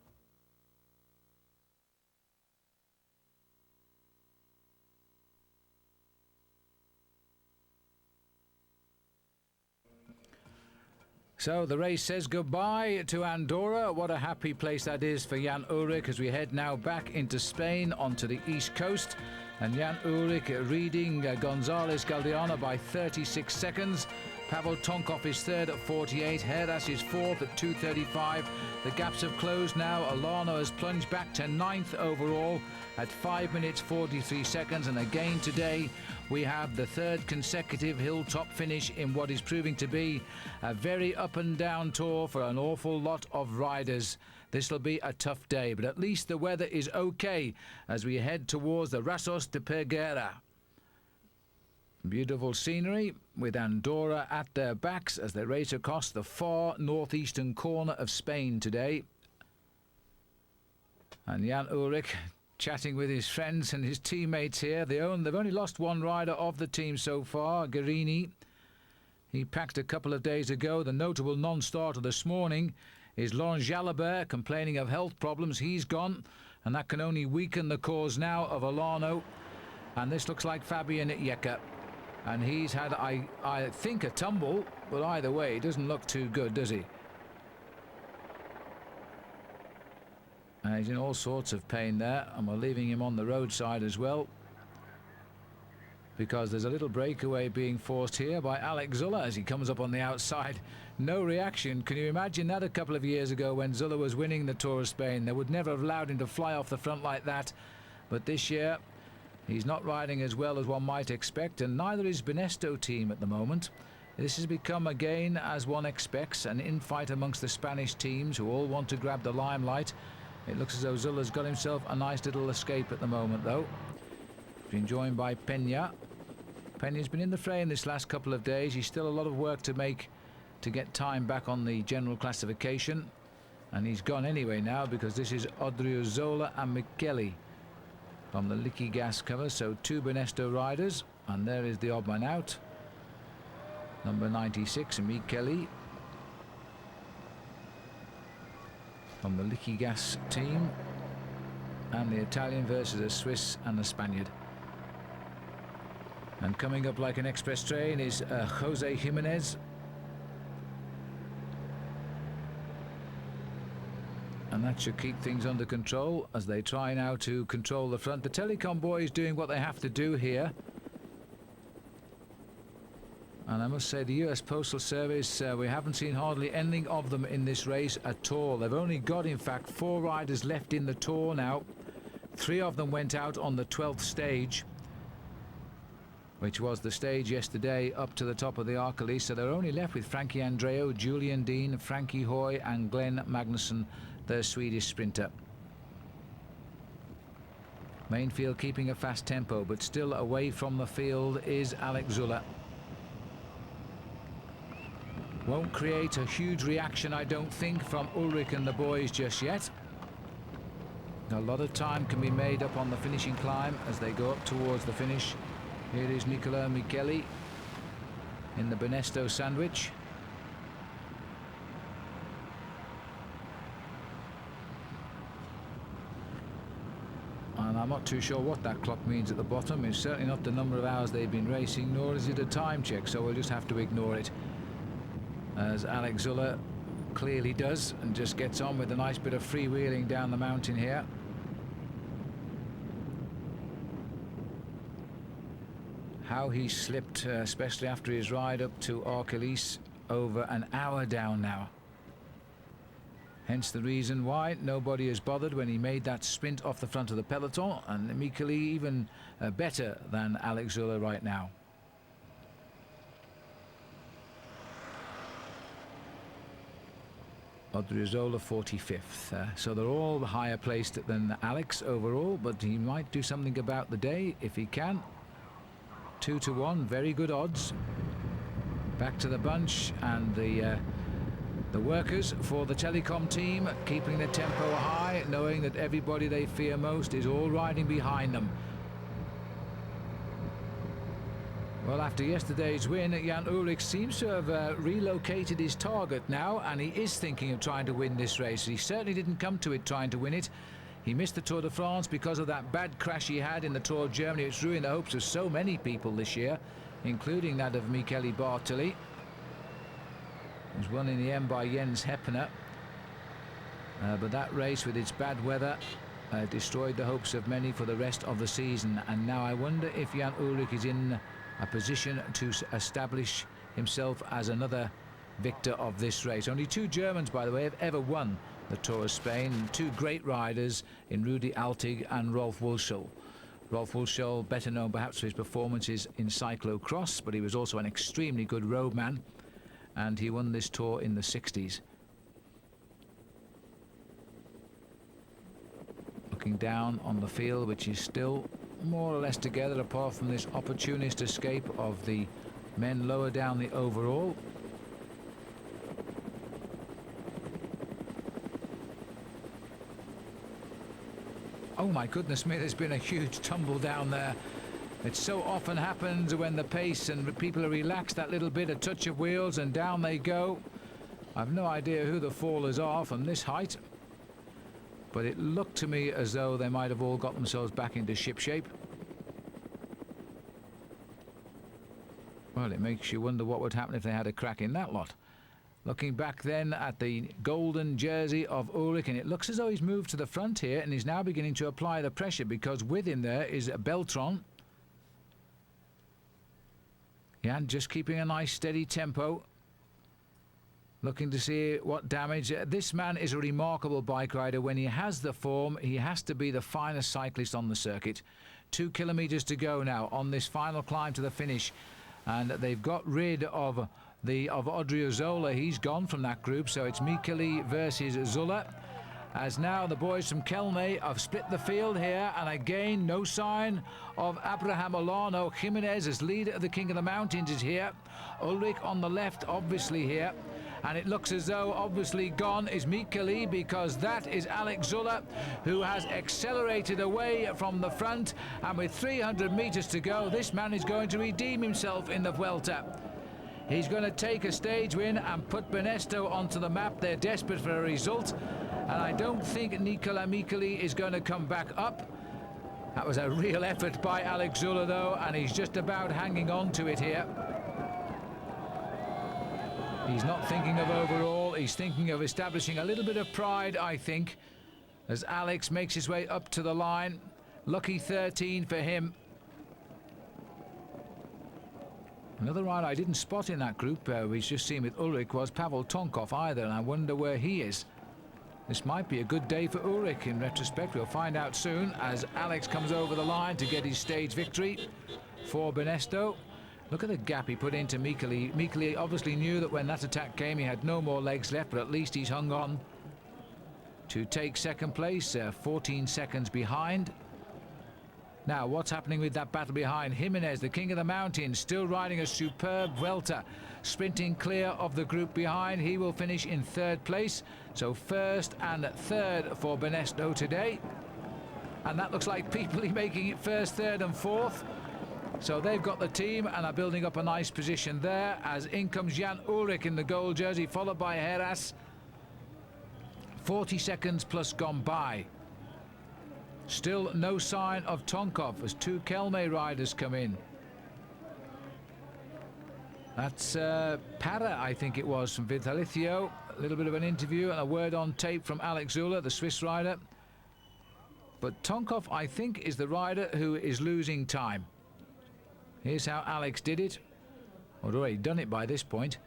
So the race says goodbye to Andorra. What a happy place that is for Jan Ullrich as we head now back into Spain onto the east coast. And Jan Ullrich leading Gonzalez Galdiana by 36 seconds. Pavel Tonkov is third at 48. Heras is fourth at 2:35. The gaps have closed now. Olano has plunged back to ninth overall at 5 minutes 43 seconds. And again today we have the third consecutive hilltop finish in what is proving to be a very up and down tour for an awful lot of riders. This will be a tough day, but at least the weather is okay as we head towards the Rasos de Peguera. Beautiful scenery with Andorra at their backs as they race across the far northeastern corner of Spain today. And Jan Ullrich chatting with his friends and his teammates here. They've only lost one rider of the team so far, Guerini. He packed a couple of days ago. The notable non-starter this morning is Laurent Jalabert, complaining of health problems. He's gone, and that can only weaken the cause now of Olano. And this looks like Fabian Jecker. And he's had, I think, a tumble, but either way, he doesn't look too good, does he? He's in all sorts of pain there, and we're leaving him on the roadside as well, because there's a little breakaway being forced here by Alex Zuller as he comes up on the outside. No reaction. Can you imagine that a couple of years ago when Zuller was winning the Tour of Spain? They would never have allowed him to fly off the front like that. But this year, he's not riding as well as one might expect, and neither is Benesto team at the moment. This has become, again, as one expects, an infight amongst the Spanish teams who all want to grab the limelight. It looks as though Zuller's got himself a nice little escape at the moment, though. Been joined by Peña. Peña's been in the fray in this last couple of days. He's still a lot of work to make to get time back on the general classification. And he's gone anyway now because this is Odriozola and Micheli from the Liquigas cover. So two Benesto riders. And there is the odd man out. Number 96, Micheli. From the Liquigas team. And the Italian versus a Swiss and a Spaniard. And coming up like an express train is Jose Jimenez. And that should keep things under control as they try now to control the front. The Telecom boys doing what they have to do here. And I must say the US Postal Service, we haven't seen hardly anything of them in this race at all. They've only got, in fact, 4 riders left in the Tour now. 3 of them went out on the 12th stage, which was the stage yesterday up to the top of the Arcalise. So they're only left with Frankie Andreu, Julian Dean, Frankie Hoy and Glenn Magnusson, their Swedish sprinter. Main field keeping a fast tempo, but still away from the field is Alex Zuller. Won't create a huge reaction, I don't think, from Ullrich and the boys just yet. A lot of time can be made up on the finishing climb as they go up towards the finish. Here is Nicola Micheli in the Benesto sandwich. And I'm not too sure what that clock means at the bottom. It's certainly not the number of hours they've been racing, nor is it a time check, so we'll just have to ignore it. As Alex Zuller clearly does, and just gets on with a nice bit of freewheeling down the mountain here. How he slipped, especially after his ride up to Arkelis, over an hour down now. Hence the reason why nobody is bothered when he made that sprint off the front of the peloton, and Michele even better than Alexula right now. Odriozola 45th, so they're all higher placed than Alex overall, but he might do something about the day if he can. 2-1, very good odds. Back to the bunch, and the workers for the telecom team keeping the tempo high, knowing that everybody they fear most is all riding behind them. Well, after yesterday's win, Jan Ullrich seems to have relocated his target now, and he is thinking of trying to win this race. He certainly didn't come to it trying to win it. He missed the Tour de France because of that bad crash he had in the Tour of Germany. It's ruined the hopes of so many people this year, including that of Michele Bartoli. It was won in the end by Jens Heppner. But that race, with its bad weather, destroyed the hopes of many for the rest of the season. And now I wonder if Jan Ullrich is in a position to establish himself as another victor of this race. Only two Germans, by the way, have ever won the Tour of Spain. Two great riders in Rudi Altig and Rolf Wulschel. Rolf Wulschel, better known perhaps for his performances in cyclocross, but he was also an extremely good roadman, and he won this Tour in the 60s. Looking down on the field, which is still more or less together, apart from this opportunist escape of the men lower down the overall. Oh my goodness me, there's been a huge tumble down there. It so often happens when the pace and people are relaxed that little bit, a touch of wheels and down they go. I've no idea who the fallers are from this height, but it looked to me as though they might have all got themselves back into shipshape. Well, it makes you wonder what would happen if they had a crack in that lot. Looking back then at the golden jersey of Ullrich, and it looks as though he's moved to the front here and is now beginning to apply the pressure, because with him there is Beltran. Yeah, just keeping a nice steady tempo. Looking to see what damage. This man is a remarkable bike rider. When he has the form, he has to be the finest cyclist on the circuit. 2 kilometers to go now on this final climb to the finish, and they've got rid of Odriozola. He's gone from that group, so it's Michele versus Zuller, as now the boys from Kelme have split the field here, and again no sign of Abraham Olano. Jimenez, as leader of the King of the Mountains, is here. Ullrich on the left, obviously here, and it looks as though obviously gone is Michele, because that is Alex Zuller, who has accelerated away from the front, and with 300 meters to go, this man is going to redeem himself in the Vuelta. He's going to take a stage win and put Benesto onto the map. They're desperate for a result, and I don't think Nicola Michele is going to come back up. That was a real effort by Alex Zuller though, and he's just about hanging on to it here. He's not thinking of overall, he's thinking of establishing a little bit of pride, I think, as Alex makes his way up to the line. Lucky 13 for him. Another rider I didn't spot in that group, we've just seen with Ullrich, was Pavel Tonkov either, and I wonder where he is. This might be a good day for Ullrich in retrospect. We'll find out soon as Alex comes over the line to get his stage victory for Benesto. Look at the gap he put into Michele. Michele obviously knew that when that attack came he had no more legs left, but at least he's hung on to take second place, 14 seconds behind. Now, what's happening with that battle behind? Jimenez, the King of the Mountains, still riding a superb Vuelta, sprinting clear of the group behind. He will finish in third place. So first and third for Benesto today. And that looks like people making it first, third and fourth. So they've got the team and are building up a nice position there, as in comes Jan Ullrich in the gold jersey, followed by Heras. 40 seconds plus gone by. Still no sign of Tonkov as two Kelme riders come in. That's Para, I think it was, from Vitalicio. A little bit of an interview and a word on tape from Alex Zuller, the Swiss rider. But Tonkov, I think, is the rider who is losing time. Here's how Alex did it. I'd already done it by this point.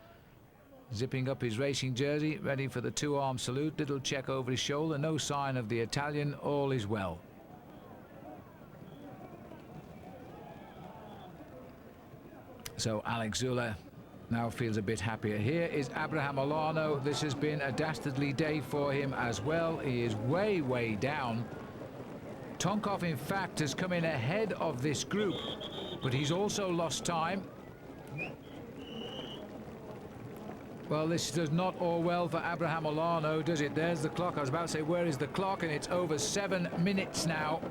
Zipping up his racing jersey, ready for the two-arm salute. Little check over his shoulder. No sign of the Italian. All is well. So Alex Zülle now feels a bit happier. Here is Abraham Olano. This has been a dastardly day for him as well. He is way, way down. Tonkov, in fact, has come in ahead of this group, but he's also lost time. Well, this does not all well for Abraham Olano, does it? There's the clock. I was about to say, where is the clock? And it's over 7 minutes now.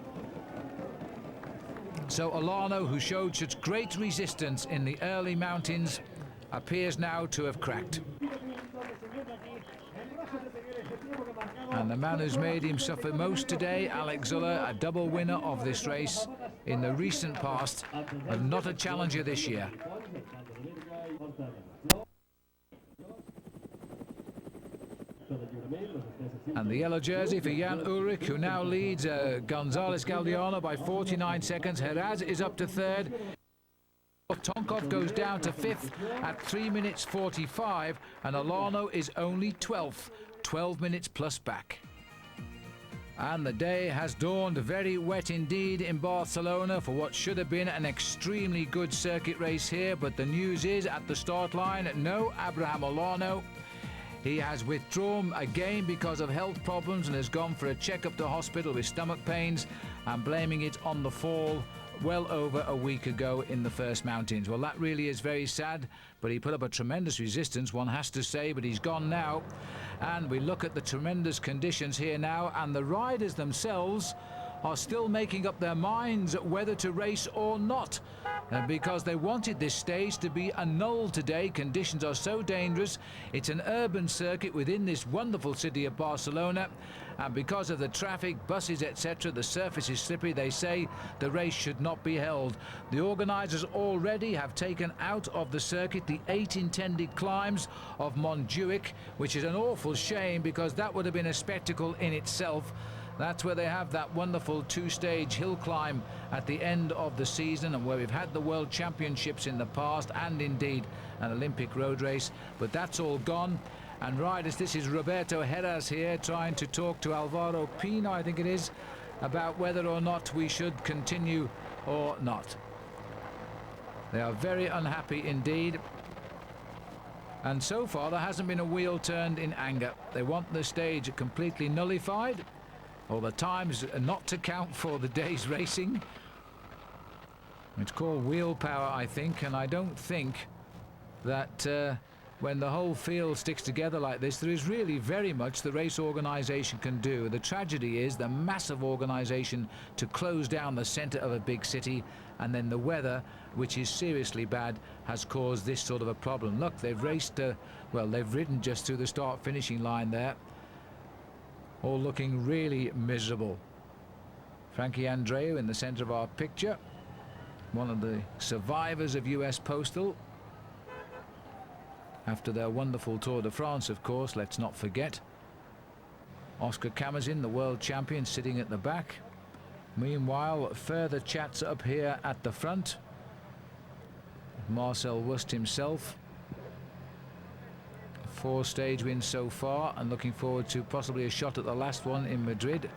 So Olano, who showed such great resistance in the early mountains, appears now to have cracked. And the man who's made him suffer most today, Alex Zülle, a double winner of this race in the recent past, but not a challenger this year. And the yellow jersey for Jan Ullrich, who now leads González Galdeano by 49 seconds. Heraz is up to third. Tonkov goes down to fifth at 3 minutes 45, and Olano is only 12th, 12 minutes plus back. And the day has dawned very wet indeed in Barcelona for what should have been an extremely good circuit race here, but the news is at the start line, no Abraham Olano. He has withdrawn again because of health problems and has gone for a checkup to hospital with stomach pains and blaming it on the fall well over a week ago in the first mountains. Well, that really is very sad, but he put up a tremendous resistance, one has to say, but he's gone now. And we look at the tremendous conditions here now, and the riders themselves are still making up their minds whether to race or not, because they wanted this stage to be annulled today. Conditions are so dangerous. It's an urban circuit within this wonderful city of Barcelona, and because of the traffic, buses, etc., the surface is slippery. They say the race should not be held. The organisers already have taken out of the circuit the 8 intended climbs of Montjuic, which is an awful shame because that would have been a spectacle in itself. That's where they have that wonderful two-stage hill climb at the end of the season, and where we've had the World Championships in the past and indeed an Olympic road race, but that's all gone. And riders, this is Roberto Heras here trying to talk to Alvaro Pino, I think it is, about whether or not we should continue or not. They are very unhappy indeed. And so far there hasn't been a wheel turned in anger. They want the stage completely nullified, or the times not to count for the day's racing. It's called wheel power, I think, and I don't think that when the whole field sticks together like this, there is really very much the race organisation can do. The tragedy is the massive organisation to close down the centre of a big city, and then the weather, which is seriously bad, has caused this sort of a problem. Look, they've raced, well, they've ridden just through the start-finishing line there, all looking really miserable. Frankie Andreu in the centre of our picture, one of the survivors of US Postal after their wonderful Tour de France, of course, let's not forget. Oscar Camazin, the world champion, sitting at the back. Meanwhile, further chats up here at the front. Marcel Wüst himself. 4 stage wins so far, and looking forward to possibly a shot at the last one in Madrid.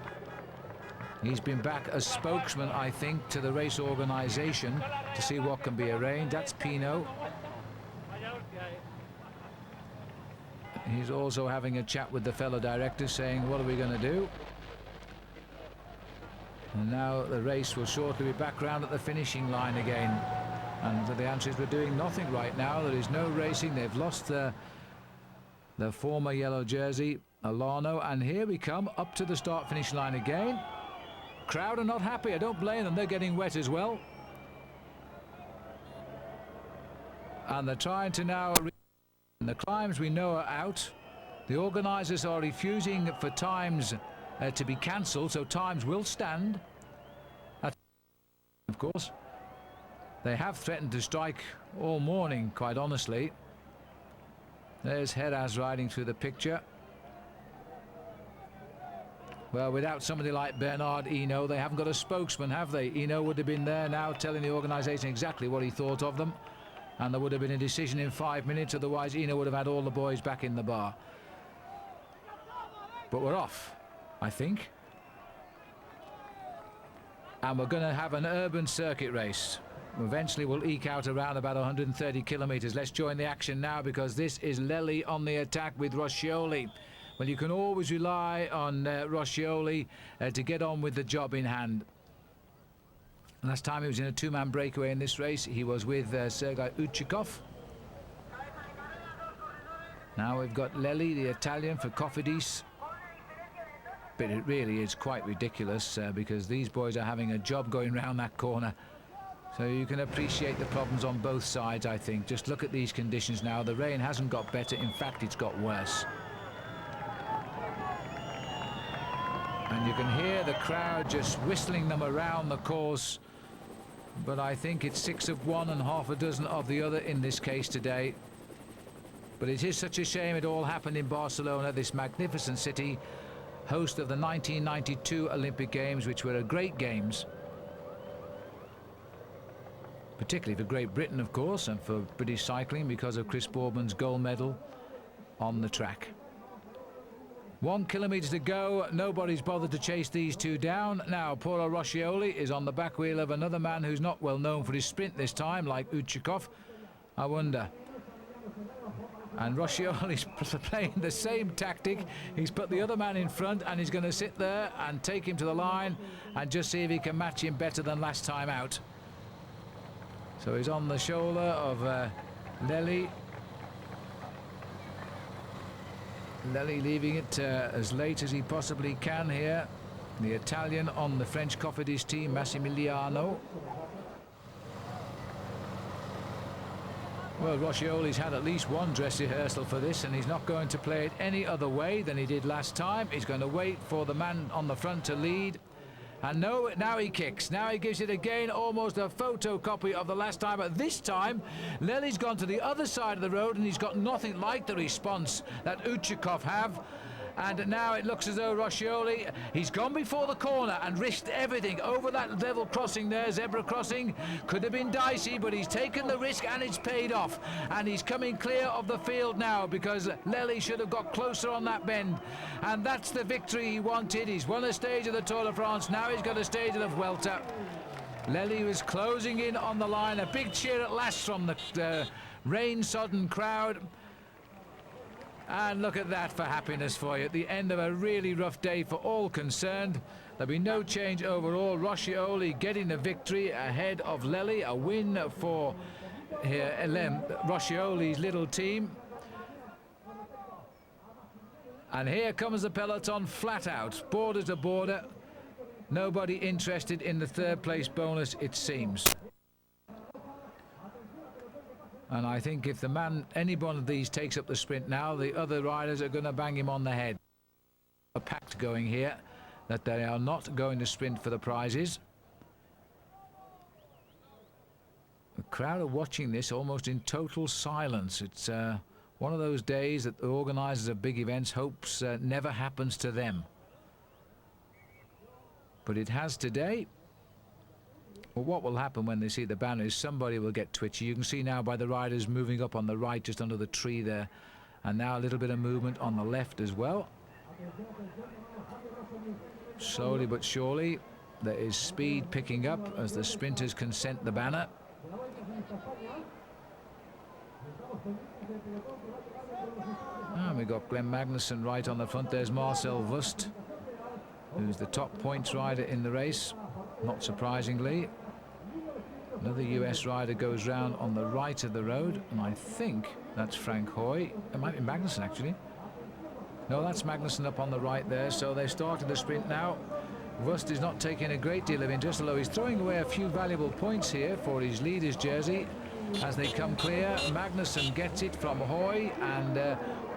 He's been back as spokesman, I think, to the race organisation to see what can be arranged. That's Pino. He's also having a chat with the fellow director, saying, what are we going to do? And now the race will shortly be back round at the finishing line again. And the answer is we're doing nothing right now. There is no racing. They've lost the former yellow jersey, Olano. And here we come up to the start-finish line again. Crowd are not happy. I don't blame them. They're getting wet as well. And they're trying to now... The climbs we know are out. The organisers are refusing for times to be cancelled, so times will stand. Of course, they have threatened to strike all morning, quite honestly. There's Heras riding through the picture. Well, without somebody like Bernard Hinault, they haven't got a spokesman, have they? Hinault would have been there now telling the organisation exactly what he thought of them. And there would have been a decision in 5 minutes, otherwise Hinault would have had all the boys back in the bar. But we're off, I think. And we're going to have an urban circuit race. Eventually we'll eke out around about 130 kilometres. Let's join the action now, because this is Lely on the attack with Roscioli. Well, you can always rely on Roscioli to get on with the job in hand. Last time he was in a two-man breakaway in this race, he was with Sergei Uchikov. Now we've got Lely, the Italian, for Cofidis. But it really is quite ridiculous because these boys are having a job going round that corner. So you can appreciate the problems on both sides, I think. Just look at these conditions now. The rain hasn't got better. In fact, it's got worse. And you can hear the crowd just whistling them around the course. But I think it's 6 of one and half a dozen of the other in this case today. But it is such a shame it all happened in Barcelona, this magnificent city, host of the 1992 Olympic Games, which were great games. Particularly for Great Britain, of course, and for British cycling because of Chris Boardman's gold medal on the track. 1 kilometre to go. Nobody's bothered to chase these two down. Now, Paolo Roscioli is on the back wheel of another man who's not well known for his sprint this time, like Uchikov. I wonder. And Roscioli's playing the same tactic. He's put the other man in front, and he's going to sit there and take him to the line and just see if he can match him better than last time out. So he's on the shoulder of Lely. Lely leaving it as late as he possibly can here. The Italian on the French Cofidis team, Massimiliano. Well, Roscioli's had at least one dress rehearsal for this, and he's not going to play it any other way than he did last time. He's going to wait for the man on the front to lead. And no, now he kicks. Now he gives it again, almost a photocopy of the last time. But this time, Lely's gone to the other side of the road, and he's got nothing like the response that Uchikov have. And now it looks as though Roscioli, he's gone before the corner and risked everything over that level crossing there, zebra crossing. Could have been dicey, but he's taken the risk and it's paid off. And he's coming clear of the field now because Lely should have got closer on that bend. And that's the victory he wanted. He's won a stage of the Tour de France. Now he's got a stage of the Vuelta. Lely was closing in on the line. A big cheer at last from the rain-sodden crowd. And look at that for happiness for you. At the end of a really rough day for all concerned. There'll be no change overall. Roscioli getting the victory ahead of Lely. A win for Roscioli's little team. And here comes the peloton flat out, border to border. Nobody interested in the third place bonus, it seems. And I think if any one of these takes up the sprint now, the other riders are going to bang him on the head. A pact going here that they are not going to sprint for the prizes. The crowd are watching this almost in total silence. It's one of those days that the organisers of big events hopes never happens to them. But it has today. Well, what will happen when they see the banner is somebody will get twitchy. You can see now by the riders moving up on the right just under the tree there. And now a little bit of movement on the left as well. Slowly but surely there is speed picking up as the sprinters can scent the banner. And we've got Glenn Magnussen right on the front. There's Marcel Wüst, who's the top points rider in the race, not surprisingly. Another US rider goes round on the right of the road, and I think that's Frank Hoy. It might be Magnussen, actually. No, that's Magnussen up on the right there. So they started the sprint now. Wüst is not taking a great deal of interest, although he's throwing away a few valuable points here for his leader's jersey. As they come clear, Magnussen gets it from Hoy, and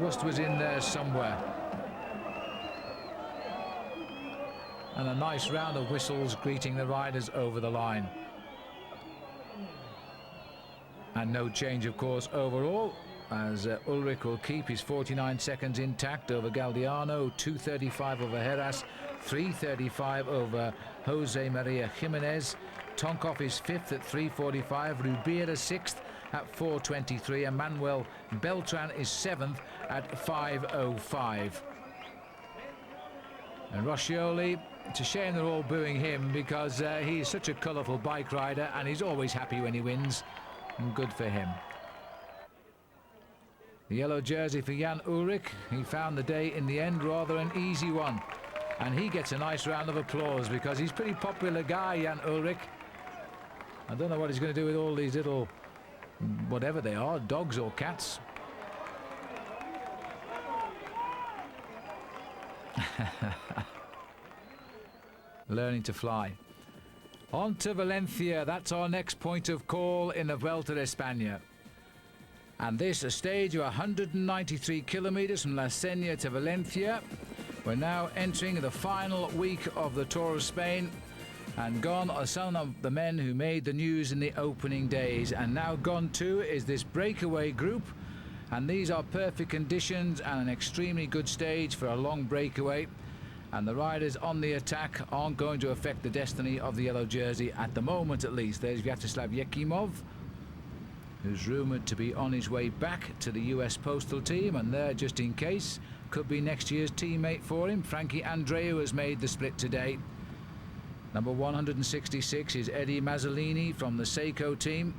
Wüst was in there somewhere. And a nice round of whistles greeting the riders over the line. And no change, of course, overall, as Ullrich will keep his 49 seconds intact over Galdiano, 2:35 over Heras, 3:35 over Jose Maria Jimenez. Tonkov is 5th at 3:45. Rubira 6th at 4:23. And Manuel Beltran is 7th at 5:05. And Roscioli, it's a shame they're all booing him because he's such a colourful bike rider and he's always happy when he wins. And good for him. The yellow jersey for Jan Ullrich. He found the day in the end rather an easy one. And he gets a nice round of applause because he's a pretty popular guy, Jan Ullrich. I don't know what he's going to do with all these little, whatever they are, dogs or cats. Learning to fly. On to Valencia. That's our next point of call in the Vuelta de España. And this a stage of 193 kilometers from La Senya to Valencia. We're now entering the final week of the Tour of Spain. And gone are some of the men who made the news in the opening days. And now gone too is this breakaway group. And these are perfect conditions and an extremely good stage for a long breakaway. And the riders on the attack aren't going to affect the destiny of the yellow jersey at the moment, at least. There's Vyacheslav Yekimov, who's rumoured to be on his way back to the US postal team, and there, just in case, could be next year's teammate for him. Frankie Andreu has made the split today. Number 166 is Eddie Mazzolini from the Seiko team.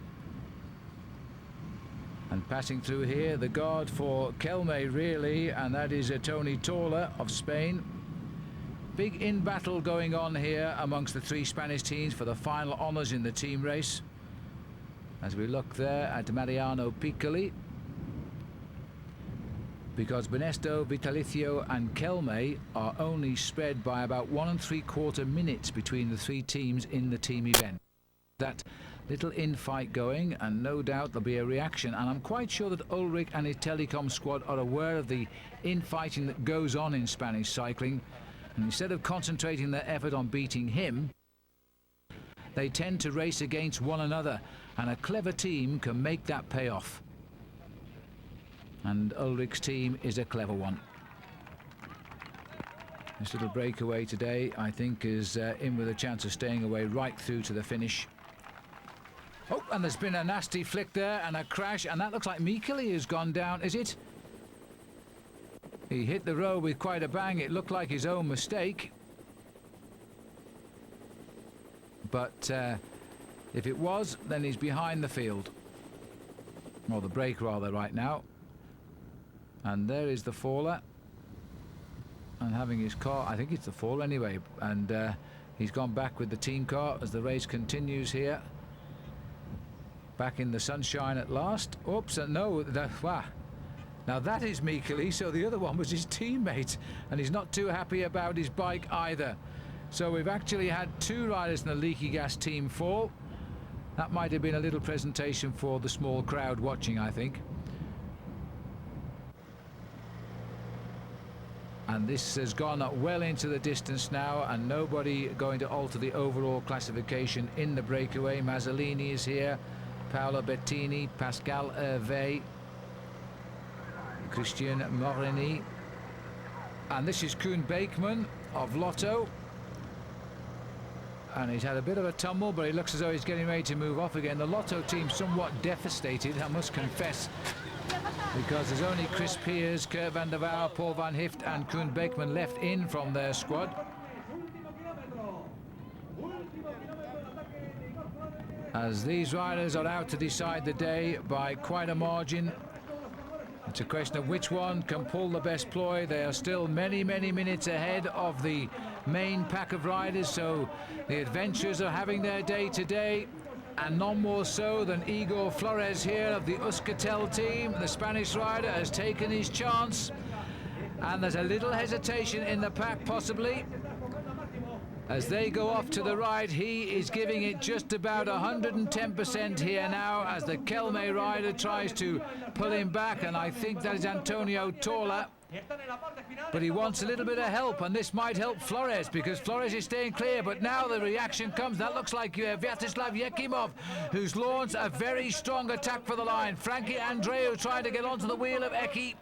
And passing through here, the guard for Kelme, really, and that is Tony Torla of Spain. Big in-battle going on here amongst the three Spanish teams for the final honours in the team race. As we look there at Mariano Piccoli, because Benesto, Vitalicio and Kelme are only spread by about 1 3/4 minutes between the three teams in the team event. That little infight going, and no doubt there'll be a reaction, and I'm quite sure that Ullrich and his telecom squad are aware of the infighting that goes on in Spanish cycling, and instead of concentrating their effort on beating him, they tend to race against one another, and a clever team can make that pay off. And Ullrich's team is a clever one. This little breakaway today, I think, is in with a chance of staying away right through to the finish. Oh, and there's been a nasty flick there and a crash, and that looks like Mikkeli has gone down, is it? He hit the road with quite a bang. It looked like his own mistake. But if it was, then he's behind the field. Or the break, rather, right now. And there is the faller. And having his car, I think it's the fall anyway. And he's gone back with the team car as the race continues here. Back in the sunshine at last. Oops, and no, wow. Now that is Mikkeli, so the other one was his teammate, and he's not too happy about his bike either. So we've actually had two riders in the leaky gas team fall. That might have been a little presentation for the small crowd watching, I think. And this has gone well into the distance now, and nobody going to alter the overall classification in the breakaway. Mazzolini is here, Paolo Bettini, Pascal Hervé, Christian Morini, and this is Koen Beekman of Lotto, and he's had a bit of a tumble, but he looks as though he's getting ready to move off again. The Lotto team somewhat devastated, I must confess, because there's only Chris Piers, Kurt van der Waal, Paul van Hift and Koen Beekman left in from their squad. As these riders are out to decide the day by quite a margin. It's a question of which one can pull the best ploy. They are still many, many minutes ahead of the main pack of riders, so the adventurers are having their day today, and none more so than Igor Flores here of the Euskaltel team. The Spanish rider has taken his chance, and there's a little hesitation in the pack possibly. As they go off to the right, he is giving it just about 110% here now as the Kelme rider tries to pull him back, and I think that is Antonio Torla. But he wants a little bit of help, and this might help Flores, because Flores is staying clear, but now the reaction comes. That looks like Vyacheslav Yekimov, who's launched a very strong attack for the line. Frankie Andreu trying to get onto the wheel of Eki.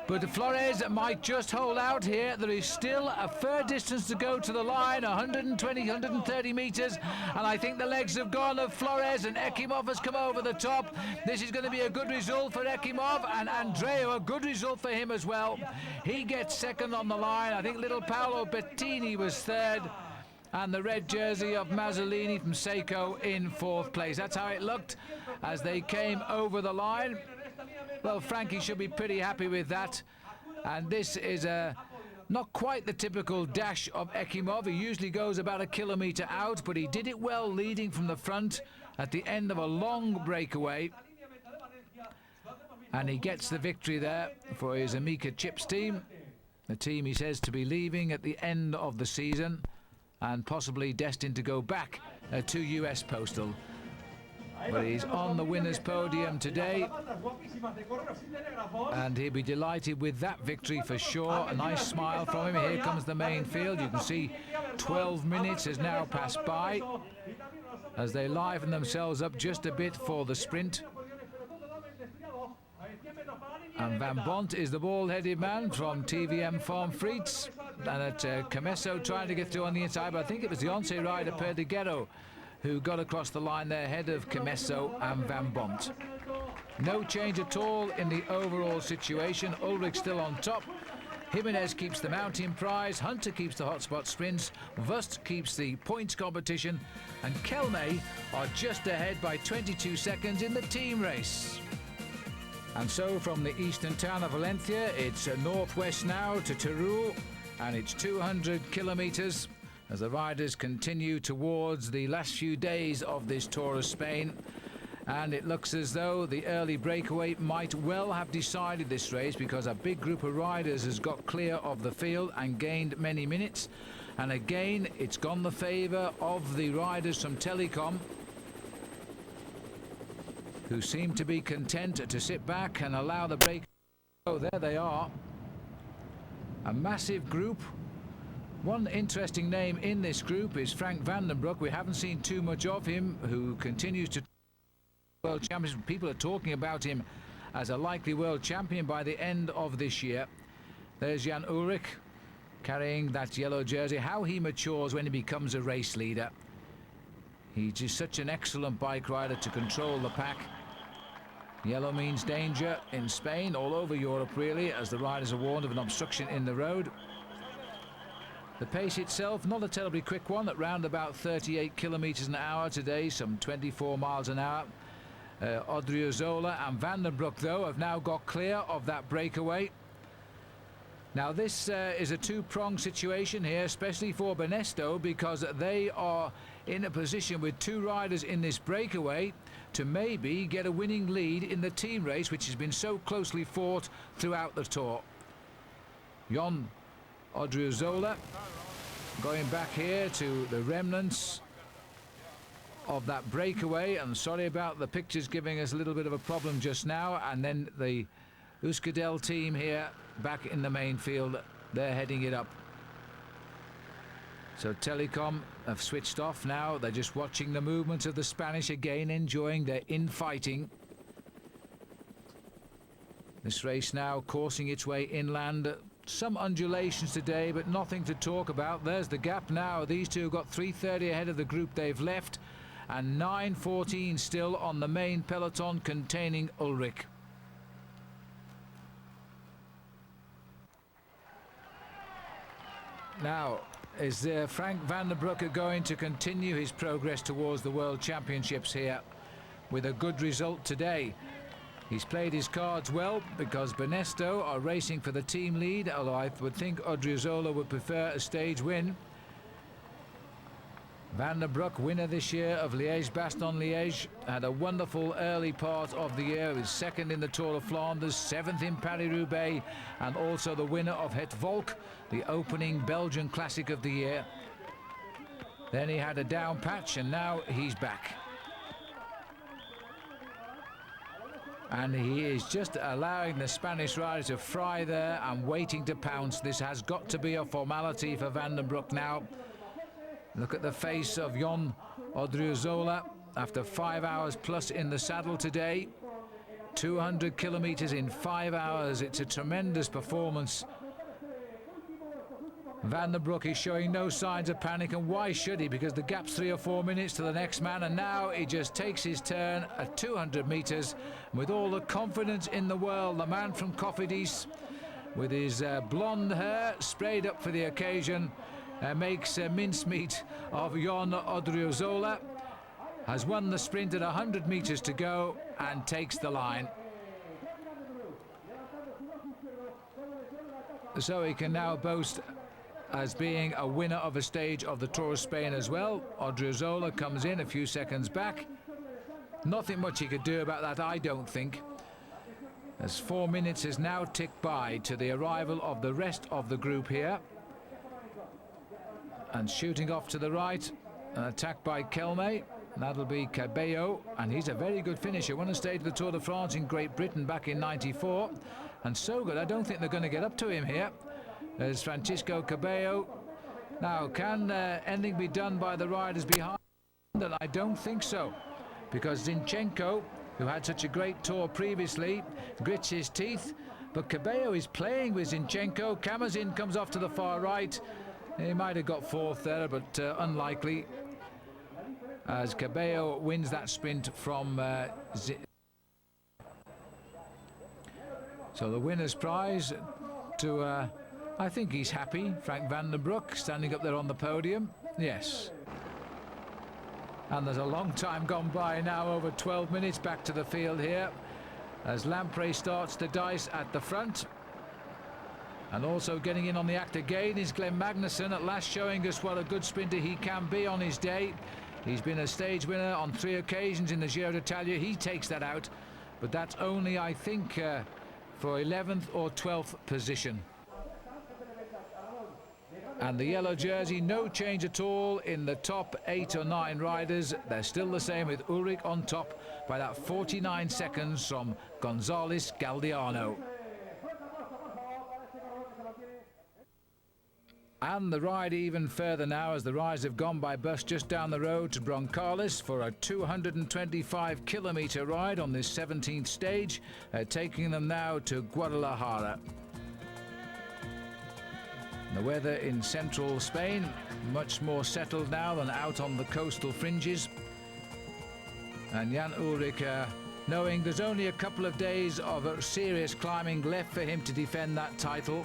But Flores might just hold out here. There is still a fair distance to go to the line, 120, 130 metres, and I think the legs have gone of Flores, and Ekimov has come over the top. This is going to be a good result for Ekimov, and Andreu, a good result for him as well. He gets second on the line. I think little Paolo Bettini was third, and the red jersey of Mazzolini from Seiko in fourth place. That's how it looked as they came over the line. Well, Frankie should be pretty happy with that. And this is not quite the typical dash of Ekimov. He usually goes about a kilometre out, but he did it well leading from the front at the end of a long breakaway. And he gets the victory there for his Amica Chips team, the team he says to be leaving at the end of the season and possibly destined to go back to US Postal. But he's on the winner's podium today, and he'll be delighted with that victory for sure. A nice smile from him. Here comes the main field. You can see 12 minutes has now passed by as they liven themselves up just a bit for the sprint. And Van Bont is the bald-headed man from TVM Farm Frites, and at Camesso trying to get through on the inside, but I think it was the Once rider Perdiguero who got across the line there ahead of Camesso and Van Bont. No change at all in the overall situation. Ulrich still on top. Jimenez keeps the mountain prize. Hunter keeps the hotspot sprints. Wüst keeps the points competition. And Kelme are just ahead by 22 seconds in the team race. And so from the eastern town of Valencia, it's northwest now to Teruel, and it's 200 kilometres as the riders continue towards the last few days of this Tour of Spain. And it looks as though the early breakaway might well have decided this race, because a big group of riders has got clear of the field and gained many minutes. And again, it's gone the favour of the riders from Telecom, who seem to be content to sit back and allow the break. Oh, there they are. A massive group. One interesting name in this group is Frank Vandenbroek. We haven't seen too much of him, who continues to world champion. People are talking about him as a likely world champion by the end of this year. There's Jan Ulrich carrying that yellow jersey. How he matures when he becomes a race leader. He's just such an excellent bike rider to control the pack. Yellow means danger in Spain, all over Europe really, as the riders are warned of an obstruction in the road. The pace itself, not a terribly quick one, at round about 38 kilometres an hour today, some 24 miles an hour. Odriozola and Vandenbroek, though, have now got clear of that breakaway. Now this is a two-pronged situation here, especially for Banesto, because they are in a position with two riders in this breakaway to maybe get a winning lead in the team race, which has been so closely fought throughout the Tour. Jon Odriozola going back here to the remnants of that breakaway, and sorry about the pictures giving us a little bit of a problem just now. And then the Euskadel team here back in the main field, they're heading it up. So Telecom have switched off now. They're just watching the movements of the Spanish, again enjoying their infighting. This race now coursing its way inland. Some undulations today, but nothing to talk about. There's the gap now. These two have got 3:30 ahead of the group they've left, and 9:14 still on the main peloton containing Ulrich. Now, is Frank Vandenbroek going to continue his progress towards the World Championships here with a good result today? He's played his cards well, because Banesto are racing for the team lead, although I would think Odriozola would prefer a stage win. Vandenbroek, winner this year of Liège-Bastogne-Liège, had a wonderful early part of the year. He was second in the Tour of Flanders, 7th in Paris-Roubaix, and also the winner of Het Volk, the opening Belgian classic of the year. Then he had a down patch, and now he's back. And he is just allowing the Spanish rider to fry there and waiting to pounce. This has got to be a formality for Vandenbroek now. Look at the face of Jon Odriozola after 5 hours plus in the saddle today. 200 kilometers in 5 hours. It's a tremendous performance. Van den Broek is showing no signs of panic, and why should he? Because the gap's 3 or 4 minutes to the next man, and now he just takes his turn at 200 meters with all the confidence in the world. The man from Cofidis, with his blonde hair sprayed up for the occasion, makes mincemeat of Jon Odriozola, has won the sprint at 100 meters to go and takes the line. So he can now boast as being a winner of a stage of the Tour of Spain as well. Odriozola comes in a few seconds back. Nothing much he could do about that, I don't think, as 4 minutes has now ticked by to the arrival of the rest of the group here. And shooting off to the right, an attack by Kelme. That'll be Cabello, and he's a very good finisher. Won a stage of the Tour de France in Great Britain back in '94, and so good I don't think they're going to get up to him here. There's Francisco Cabello. Now, can anything be done by the riders behind? And I don't think so, because Zinchenko, who had such a great tour previously, grits his teeth, but Cabello is playing with Zinchenko. Kamazin comes off to the far right. He might have got fourth there, but unlikely, as Cabello wins that sprint from so the winner's prize to I think he's happy, Frank Van den Broek, standing up there on the podium. Yes. And there's a long time gone by now, over 12 minutes back to the field here, as Lampre starts the dice at the front. And also getting in on the act again is Glenn Magnussen, at last showing us what a good sprinter he can be on his day. He's been a stage winner on 3 occasions in the Giro d'Italia. He takes that out, but that's only, I think, for 11th or 12th position. And the yellow jersey, no change at all in the top 8 or 9 riders. They're still the same, with Ulrich on top by that 49 seconds from Gonzalez Galdiano. And the ride even further now, as the riders have gone by bus just down the road to Broncalis for a 225 kilometer ride on this 17th stage, taking them now to Guadalajara. The weather in central Spain much more settled now than out on the coastal fringes, and Jan Ulrich knowing there's only a couple of days of serious climbing left for him to defend that title,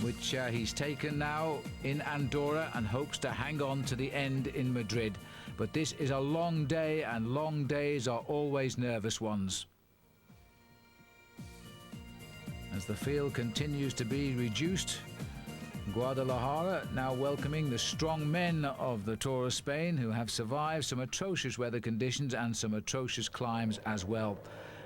which he's taken now in Andorra, and hopes to hang on to the end in Madrid. But this is a long day, and long days are always nervous ones. As the field continues to be reduced, Guadalajara now welcoming the strong men of the Tour of Spain, who have survived some atrocious weather conditions and some atrocious climbs as well.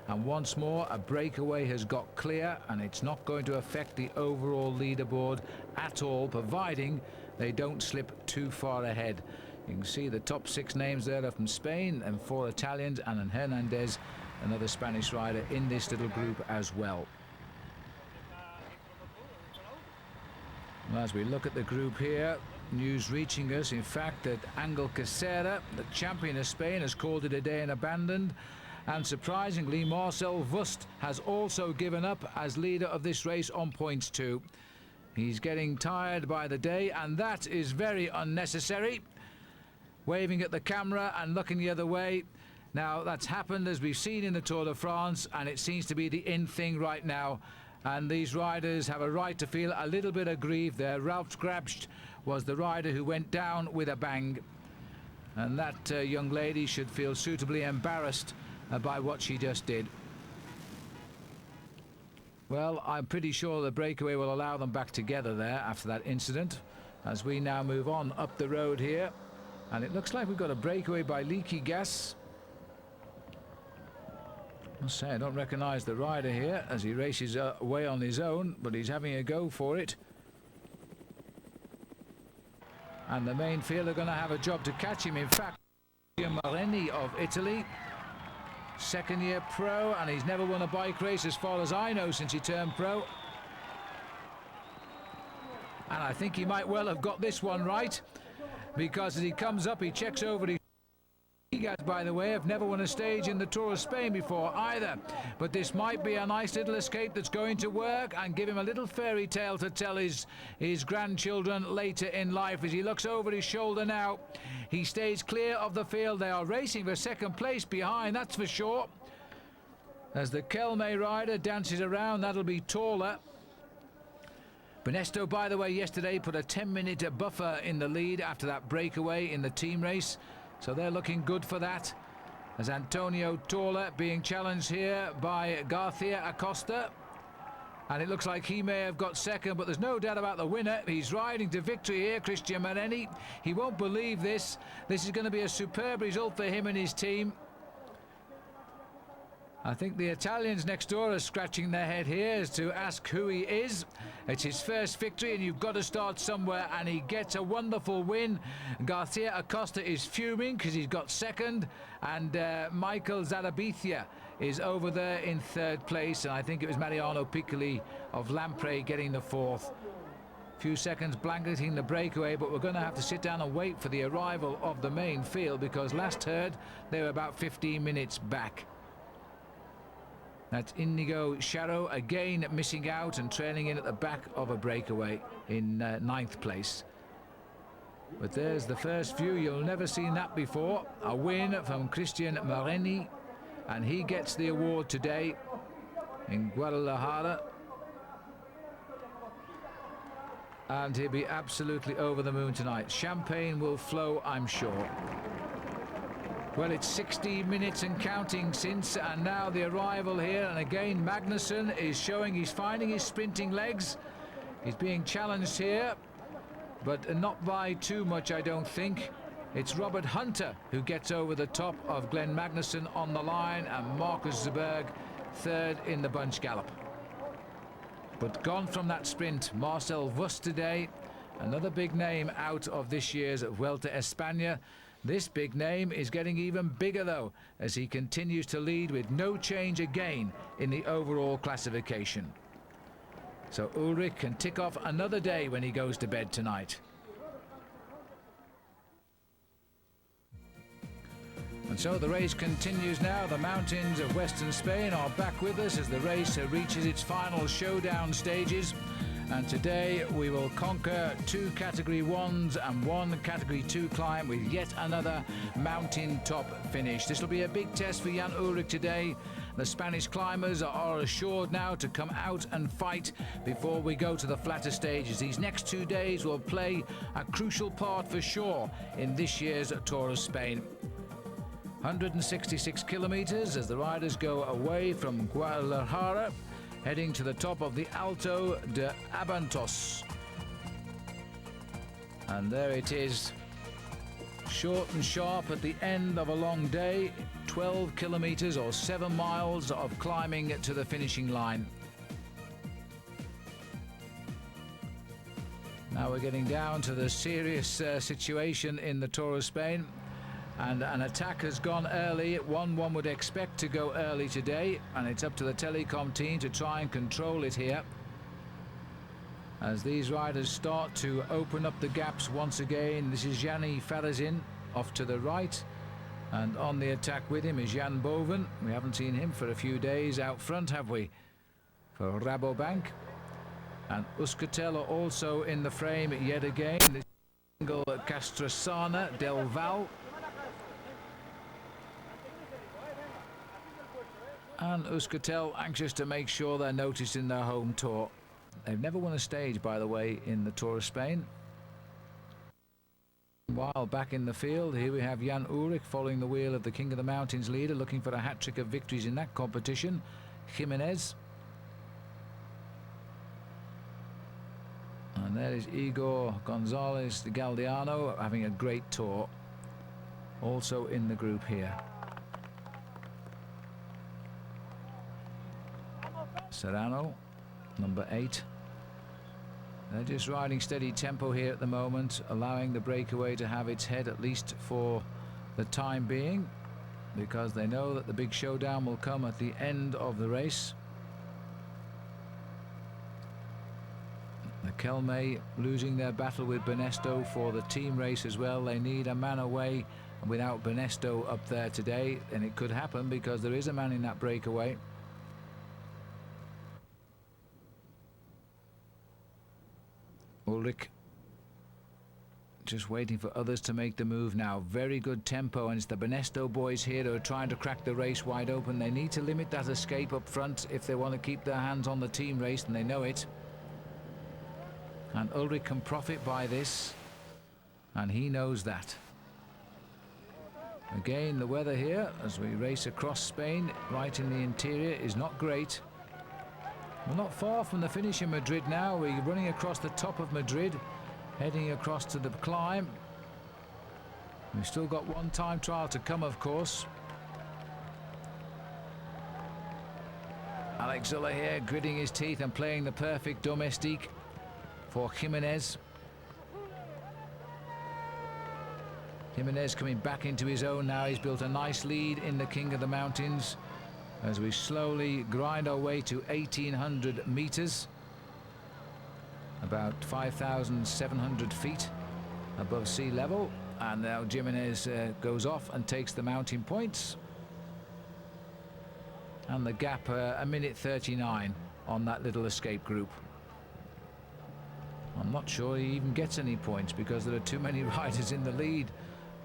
And once more, a breakaway has got clear, and it's not going to affect the overall leaderboard at all, providing they don't slip too far ahead. You can see the top 6 names there are from Spain, and 4 Italians, and Hernandez, another Spanish rider, in this little group as well. Well, as we look at the group here, news reaching us, in fact, that Angel Casera, the champion of Spain, has called it a day and abandoned. And surprisingly, Marcel Wüst has also given up as leader of this race on points too. He's getting tired by the day, and that is very unnecessary. Waving at the camera and looking the other way. Now, that's happened, as we've seen in the Tour de France, and it seems to be the in thing right now. And these riders have a right to feel a little bit aggrieved there. Ralf Grabst was the rider who went down with a bang. And that young lady should feel suitably embarrassed by what she just did. Well, I'm pretty sure the breakaway will allow them back together there after that incident, as we now move on up the road here. And it looks like we've got a breakaway by leaky gas. I must say, I don't recognise the rider here as he races away on his own, but he's having a go for it. And the main field are going to have a job to catch him. In fact, Mareni of Italy, second-year pro, and he's never won a bike race as far as I know since he turned pro. And I think he might well have got this one right, because as he comes up, he checks over his Guys, by the way, have never won a stage in the Tour of Spain before either. But this might be a nice little escape that's going to work and give him a little fairy tale to tell his grandchildren later in life. As he looks over his shoulder now, he stays clear of the field. They are racing for second place behind, that's for sure. As the Kelme rider dances around, that'll be taller. Benesto, by the way, yesterday put a 10-minute buffer in the lead after that breakaway in the team race. So they're looking good for that. As Antonio Torla being challenged here by Garcia Acosta. And it looks like he may have got second, but there's no doubt about the winner. He's riding to victory here, Christian Mareni. He won't believe this. This is going to be a superb result for him and his team. I think the Italians next door are scratching their head here as to ask who he is. It's his first victory, and you've got to start somewhere, and he gets a wonderful win. Garcia Acosta is fuming because he's got second, and Michael Zarabitia is over there in third place, and I think it was Mariano Piccoli of Lampre getting the fourth. Few seconds blanketing the breakaway, but we're going to have to sit down and wait for the arrival of the main field, because last heard they were about 15 minutes back. That's Inigo Charro again missing out and trailing in at the back of a breakaway in ninth place. But there's the first view. You'll never seen that before. A win from Christian Mareni, and he gets the award today in Guadalajara. And he'll be absolutely over the moon tonight. Champagne will flow, I'm sure. Well, it's 60 minutes and counting since, and now the arrival here, and again Magnusson is showing he's finding his sprinting legs. He's being challenged here, but not by too much, I don't think. It's Robert Hunter who gets over the top of Glenn Magnusson on the line, and Marcus Zuberg third in the bunch gallop. But gone from that sprint, Marcel Wüst today, another big name out of this year's Vuelta Espana. This big name is getting even bigger, though, as he continues to lead with no change again in the overall classification. So Ulrich can tick off another day when he goes to bed tonight. And so the race continues now. The mountains of western Spain are back with us as the race reaches its final showdown stages. And today we will conquer 2 Category 1s and 1 Category 2 climb with yet another mountain top finish. This will be a big test for Jan Ullrich today. The Spanish climbers are assured now to come out and fight before we go to the flatter stages. These next 2 days will play a crucial part for sure in this year's Tour of Spain. 166 kilometers as the riders go away from Guadalajara, heading to the top of the Alto de Abantos. And there it is, short and sharp at the end of a long day, 12 kilometers or 7 miles of climbing to the finishing line. Now we're getting down to the serious situation in the Tour of Spain. And an attack has gone early, one would expect to go early today, and it's up to the telecom team to try and control it here. As these riders start to open up the gaps once again, this is Gianni Farazin off to the right, and on the attack with him is Jan Boven. We haven't seen him for a few days out front, have we, for Rabobank. And Euskaltel are also in the frame yet again. This single Castrosana del Val. And Euskaltel anxious to make sure they're noticed in their home tour. They've never won a stage, by the way, in the Tour of Spain. While back in the field, here we have Jan Ullrich following the wheel of the King of the Mountains leader, looking for a hat-trick of victories in that competition. Jimenez. And there is Igor Gonzalez de Galdeano having a great tour. Also in the group here. Serrano, number 8. They're just riding steady tempo here at the moment, allowing the breakaway to have its head at least for the time being, because they know that the big showdown will come at the end of the race. Kelme losing their battle with Benesto for the team race as well. They need a man away. Without Benesto up there today, and it could happen because there is a man in that breakaway. Ulrich just waiting for others to make the move now. Very good tempo, and it's the Benesto boys here who are trying to crack the race wide open. They need to limit that escape up front if they want to keep their hands on the team race, and they know it. And Ulrich can profit by this, and he knows that. Again, the weather here as we race across Spain, right in the interior, is not great. We're not far from the finish in Madrid now. We're running across the top of Madrid, heading across to the climb. We've still got one time trial to come, of course. Alex Zülle here, gritting his teeth and playing the perfect domestique for Jimenez. Jimenez coming back into his own now. He's built a nice lead in the King of the Mountains as we slowly grind our way to 1,800 meters, about 5,700 feet above sea level. And now Jimenez goes off and takes the mountain points. And the gap, a minute 39 on that little escape group. I'm not sure he even gets any points because there are too many riders in the lead.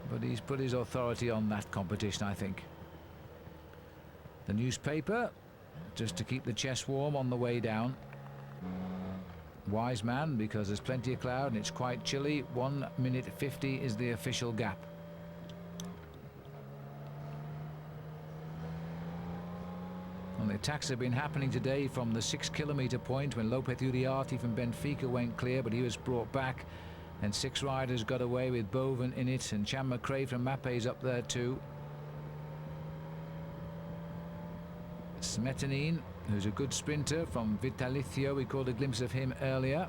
But he's put his authority on that competition, I think. The newspaper, just to keep the chest warm on the way down. Wise man, because there's plenty of cloud and it's quite chilly. 1 minute 50 is the official gap. And the attacks have been happening today from the 6 kilometre point when Lopez Uriarte from Benfica went clear, but he was brought back. And 6 riders got away with Boven in it, and Chan McRae from Mappe's up there too. Smetanine, who's a good sprinter from Vitalicio, we caught a glimpse of him earlier.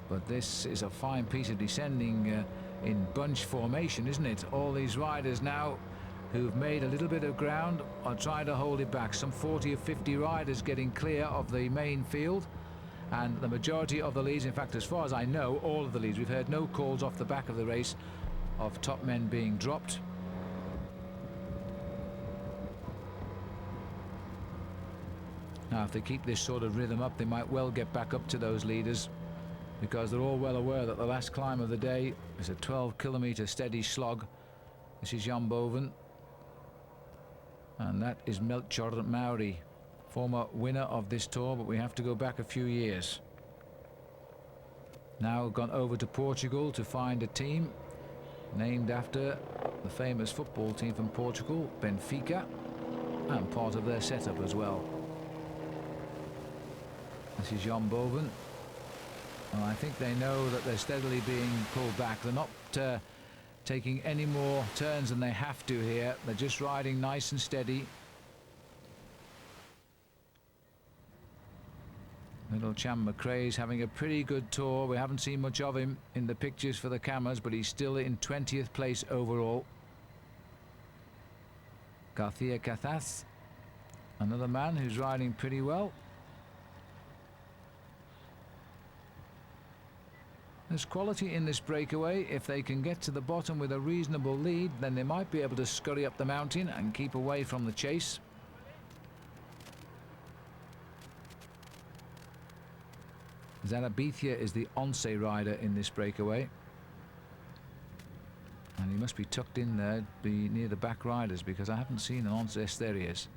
But this is a fine piece of descending in bunch formation, isn't it? All these riders now who've made a little bit of ground are trying to hold it back. Some 40 or 50 riders getting clear of the main field, and the majority of the leads, in fact, as far as I know, all of the leads. We've heard no calls off the back of the race of top men being dropped. Now, if they keep this sort of rhythm up, they might well get back up to those leaders, because they're all well aware that the last climb of the day is a 12-kilometre steady slog. This is Jan Boven. And that is Melchior Mauri, former winner of this tour, but we have to go back a few years. Now gone over to Portugal to find a team named after the famous football team from Portugal, Benfica, and part of their setup as well. This is Jan Boven. And I think they know that they're steadily being pulled back. They're not taking any more turns than they have to here. They're just riding nice and steady. Little Chan McRae's having a pretty good tour. We haven't seen much of him in the pictures for the cameras, but he's still in 20th place overall. Garcia Cazas, another man who's riding pretty well. There's quality in this breakaway. If they can get to the bottom with a reasonable lead, then they might be able to scurry up the mountain and keep away from the chase. Zarabithia is the Once rider in this breakaway. And he must be tucked in there, be near the back riders, because I haven't seen an Once. Yes, there he is.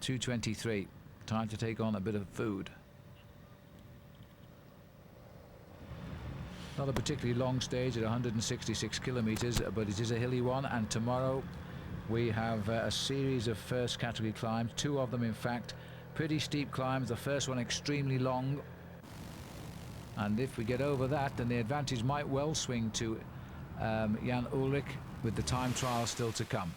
2:23. Time to take on a bit of food. Not a particularly long stage at 166 kilometres, but it is a hilly one, and tomorrow we have a series of first category climbs, 2 of them in fact, pretty steep climbs, the first one extremely long, and if we get over that, then the advantage might well swing to Jan Ullrich, with the time trial still to come.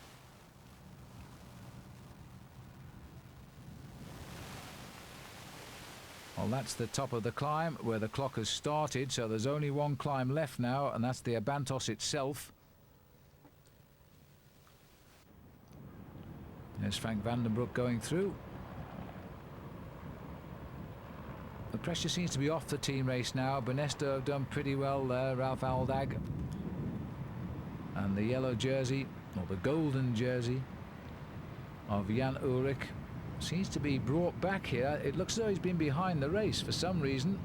Well, that's the top of the climb where the clock has started, so there's only one climb left now, and that's the Abantos itself. There's Frank Vandenbroek going through. The pressure seems to be off the team race now. Benesto have done pretty well there, Ralph Aldag. And the yellow jersey, or the golden jersey, of Jan Ullrich seems to be brought back here. It looks as though he's been behind the race for some reason.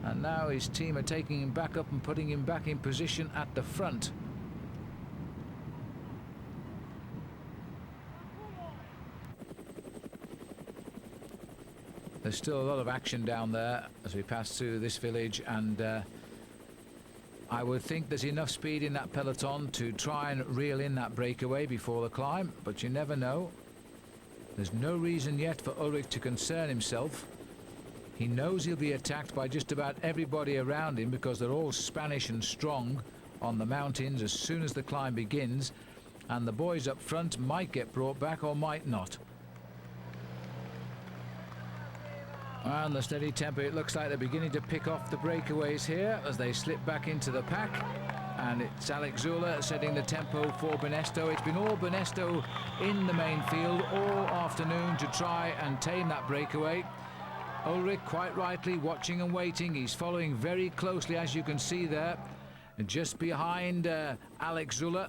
And now his team are taking him back up and putting him back in position at the front. There's still a lot of action down there as we pass through this village, and I would think there's enough speed in that peloton to try and reel in that breakaway before the climb, but you never know. There's no reason yet for Ullrich to concern himself. He knows he'll be attacked by just about everybody around him because they're all Spanish and strong on the mountains as soon as the climb begins, and the boys up front might get brought back or might not. And the steady tempo, it looks like they're beginning to pick off the breakaways here as they slip back into the pack. And it's Alex Zula setting the tempo for Benesto. It's been all Benesto in the main field all afternoon to try and tame that breakaway. Ullrich, quite rightly, watching and waiting. He's following very closely, as you can see there, and just behind Alex Zula.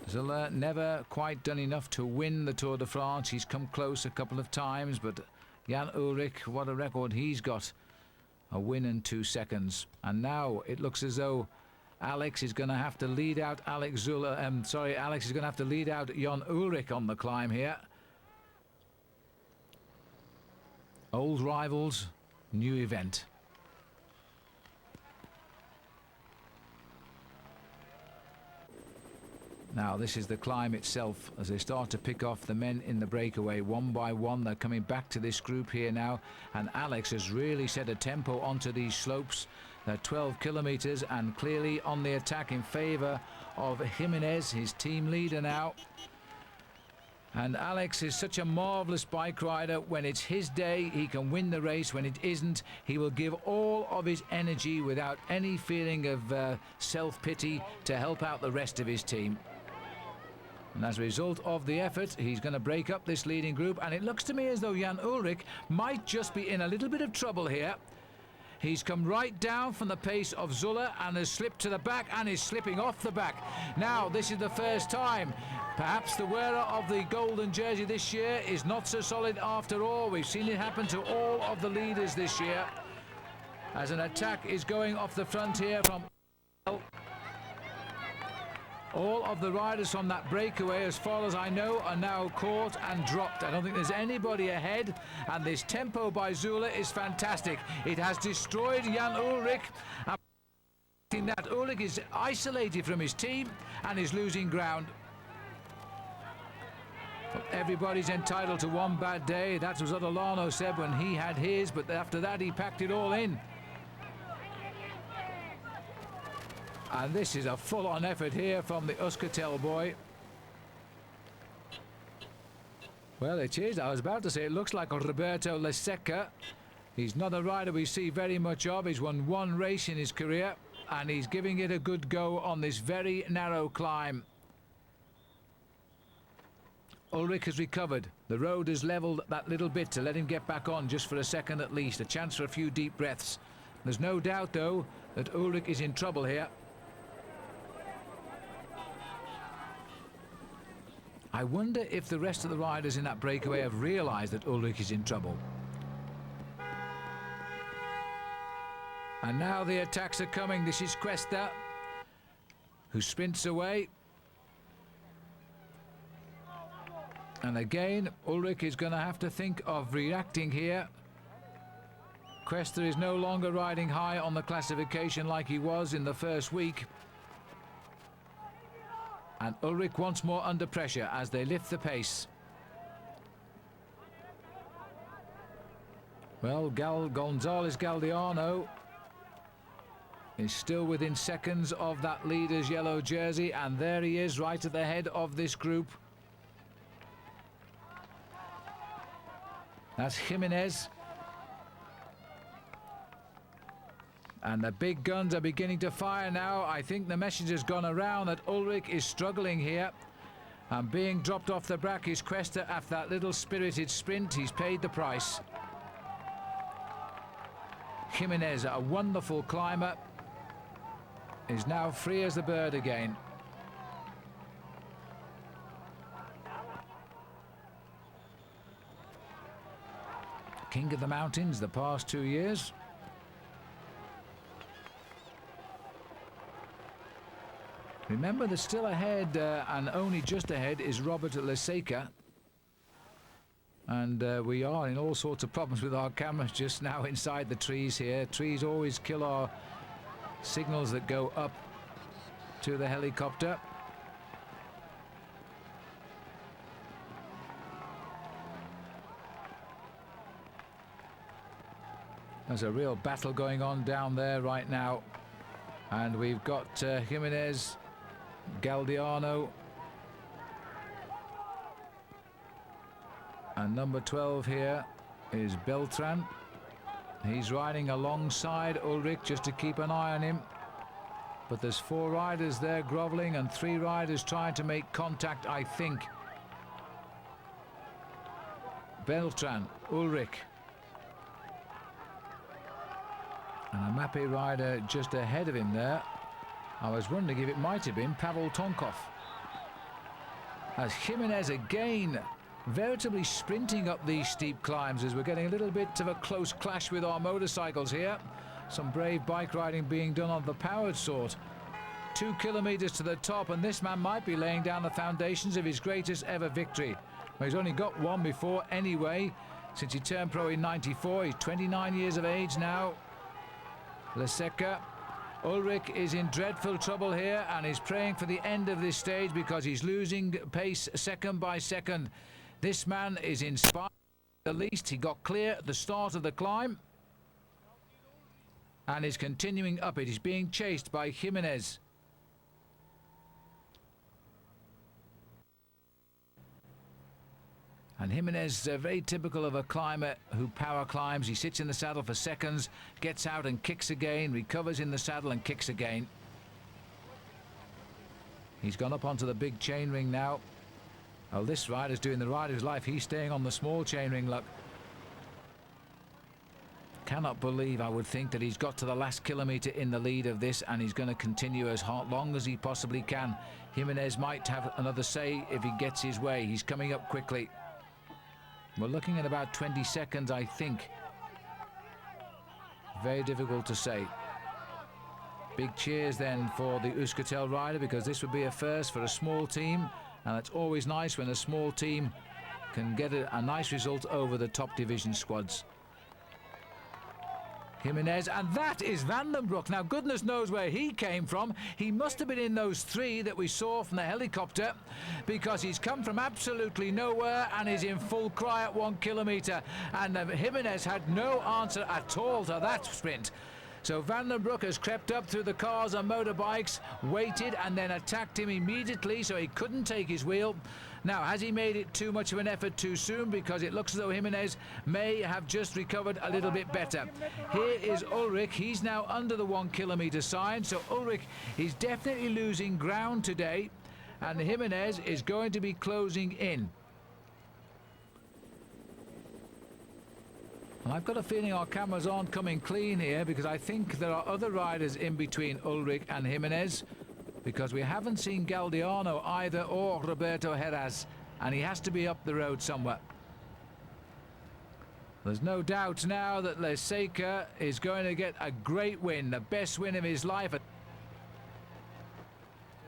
Zula never quite done enough to win the Tour de France. He's come close a couple of times, but Jan Ullrich, what a record he's got. A win in 2 seconds. And now it looks as though Alex is going to have to lead out Alex is going to have to lead out Jan Ullrich on the climb here. Old rivals, new event. Now this is the climb itself as they start to pick off the men in the breakaway one by one. They're coming back to this group here now, and Alex has really set a tempo onto these slopes. They're 12 kilometers and clearly on the attack in favor of Jimenez, his team leader now. And Alex is such a marvelous bike rider. When it's his day, he can win the race. When it isn't, he will give all of his energy without any feeling of self-pity to help out the rest of his team. And as a result of the effort, he's going to break up this leading group. And it looks to me as though Jan Ullrich might just be in a little bit of trouble here. He's come right down from the pace of Zula and has slipped to the back and is slipping off the back. Now, this is the first time. Perhaps the wearer of the golden jersey this year is not so solid after all. We've seen it happen to all of the leaders this year. As an attack is going off the front here from... All of the riders from that breakaway, as far as I know, are now caught and dropped. I don't think there's anybody ahead, and this tempo by Zula is fantastic. It has destroyed Jan Ullrich. And that Ullrich is isolated from his team and is losing ground. Everybody's entitled to one bad day. That's what Olano said when he had his, but after that he packed it all in. And this is a full-on effort here from the Euskaltel boy. Well, it is. I was about to say it looks like Roberto Leseca. He's not a rider we see very much of. He's won one race in his career, and he's giving it a good go on this very narrow climb. Ullrich has recovered. The road has levelled that little bit to let him get back on just for a second at least. A chance for a few deep breaths. There's no doubt, though, that Ullrich is in trouble here. I wonder if the rest of the riders in that breakaway have realised that Ullrich is in trouble. And now the attacks are coming. This is Cuesta, who sprints away. And again, Ullrich is going to have to think of reacting here. Cuesta is no longer riding high on the classification like he was in the first week. And Ullrich once more under pressure as they lift the pace. Well, Gonzalez Galdeano is still within seconds of that leader's yellow jersey, and there he is right at the head of this group. That's Jimenez. And the big guns are beginning to fire now. I think the message has gone around that Ullrich is struggling here. And being dropped off the Brackish Cresta after that little spirited sprint, he's paid the price. Jimenez, a wonderful climber, is now free as the bird again. King of the mountains the past 2 years. Remember that still ahead and only just ahead is Robert Leseca. And we are in all sorts of problems with our cameras just now inside the trees here. Trees always kill our signals that go up to the helicopter. There's a real battle going on down there right now. And we've got Jimenez, Galdiano, and number 12 here is Beltran. He's riding alongside Ullrich just to keep an eye on him. But there's 4 riders there groveling and 3 riders trying to make contact, I think. Beltran, Ullrich. And a Mappe rider just ahead of him there. I was wondering if it might have been Pavel Tonkov. As Jimenez again veritably sprinting up these steep climbs, as we're getting a little bit of a close clash with our motorcycles here. Some brave bike riding being done on the powered sort. 2 kilometers to the top, and this man might be laying down the foundations of his greatest ever victory. Well, he's only got one before anyway, since he turned pro in '94. He's 29 years of age now. Leseca. Ullrich is in dreadful trouble here and is praying for the end of this stage because he's losing pace second by second. This man is inspired at least. He got clear at the start of the climb and is continuing up it. He's being chased by Jimenez. And Jimenez, very typical of a climber who power climbs. He sits in the saddle for seconds, gets out and kicks again, recovers in the saddle and kicks again. He's gone up onto the big chain ring now. Oh, this rider's doing the rider's life. He's staying on the small chain ring, look. Cannot believe, I would think, that he's got to the last kilometre in the lead of this and he's going to continue as long as he possibly can. Jimenez might have another say if he gets his way. He's coming up quickly. We're looking at about 20 seconds, I think. Very difficult to say. Big cheers then for the Euskaltel rider, because this would be a first for a small team, and it's always nice when a small team can get a nice result over the top division squads. Jimenez, and that is Van den Broek. Now, goodness knows where he came from. He must have been in those 3 that we saw from the helicopter, because he's come from absolutely nowhere and is in full cry at 1 kilometre. And Jimenez had no answer at all to that sprint. So Van den Broek has crept up through the cars and motorbikes, waited and then attacked him immediately so he couldn't take his wheel. Now, has he made it too much of an effort too soon? Because it looks as though Jimenez may have just recovered a little bit better. Here is Ullrich. He's now under the 1 kilometre sign. So Ullrich is definitely losing ground today. And Jimenez is going to be closing in. And I've got a feeling our cameras aren't coming clean here, because I think there are other riders in between Ullrich and Jimenez, because we haven't seen Galdiano either, or Roberto Heras, and he has to be up the road somewhere. There's no doubt now that Leseca is going to get a great win, the best win of his life. The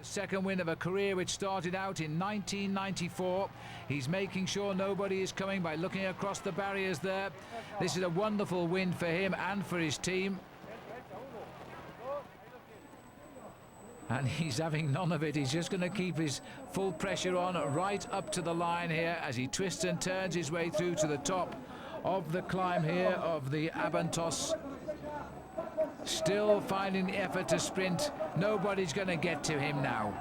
second win of a career which started out in 1994. He's making sure nobody is coming by looking across the barriers there. This is a wonderful win for him and for his team. And he's having none of it. He's just going to keep his full pressure on right up to the line here as he twists and turns his way through to the top of the climb here of the Abantos. Still finding the effort to sprint. Nobody's going to get to him now.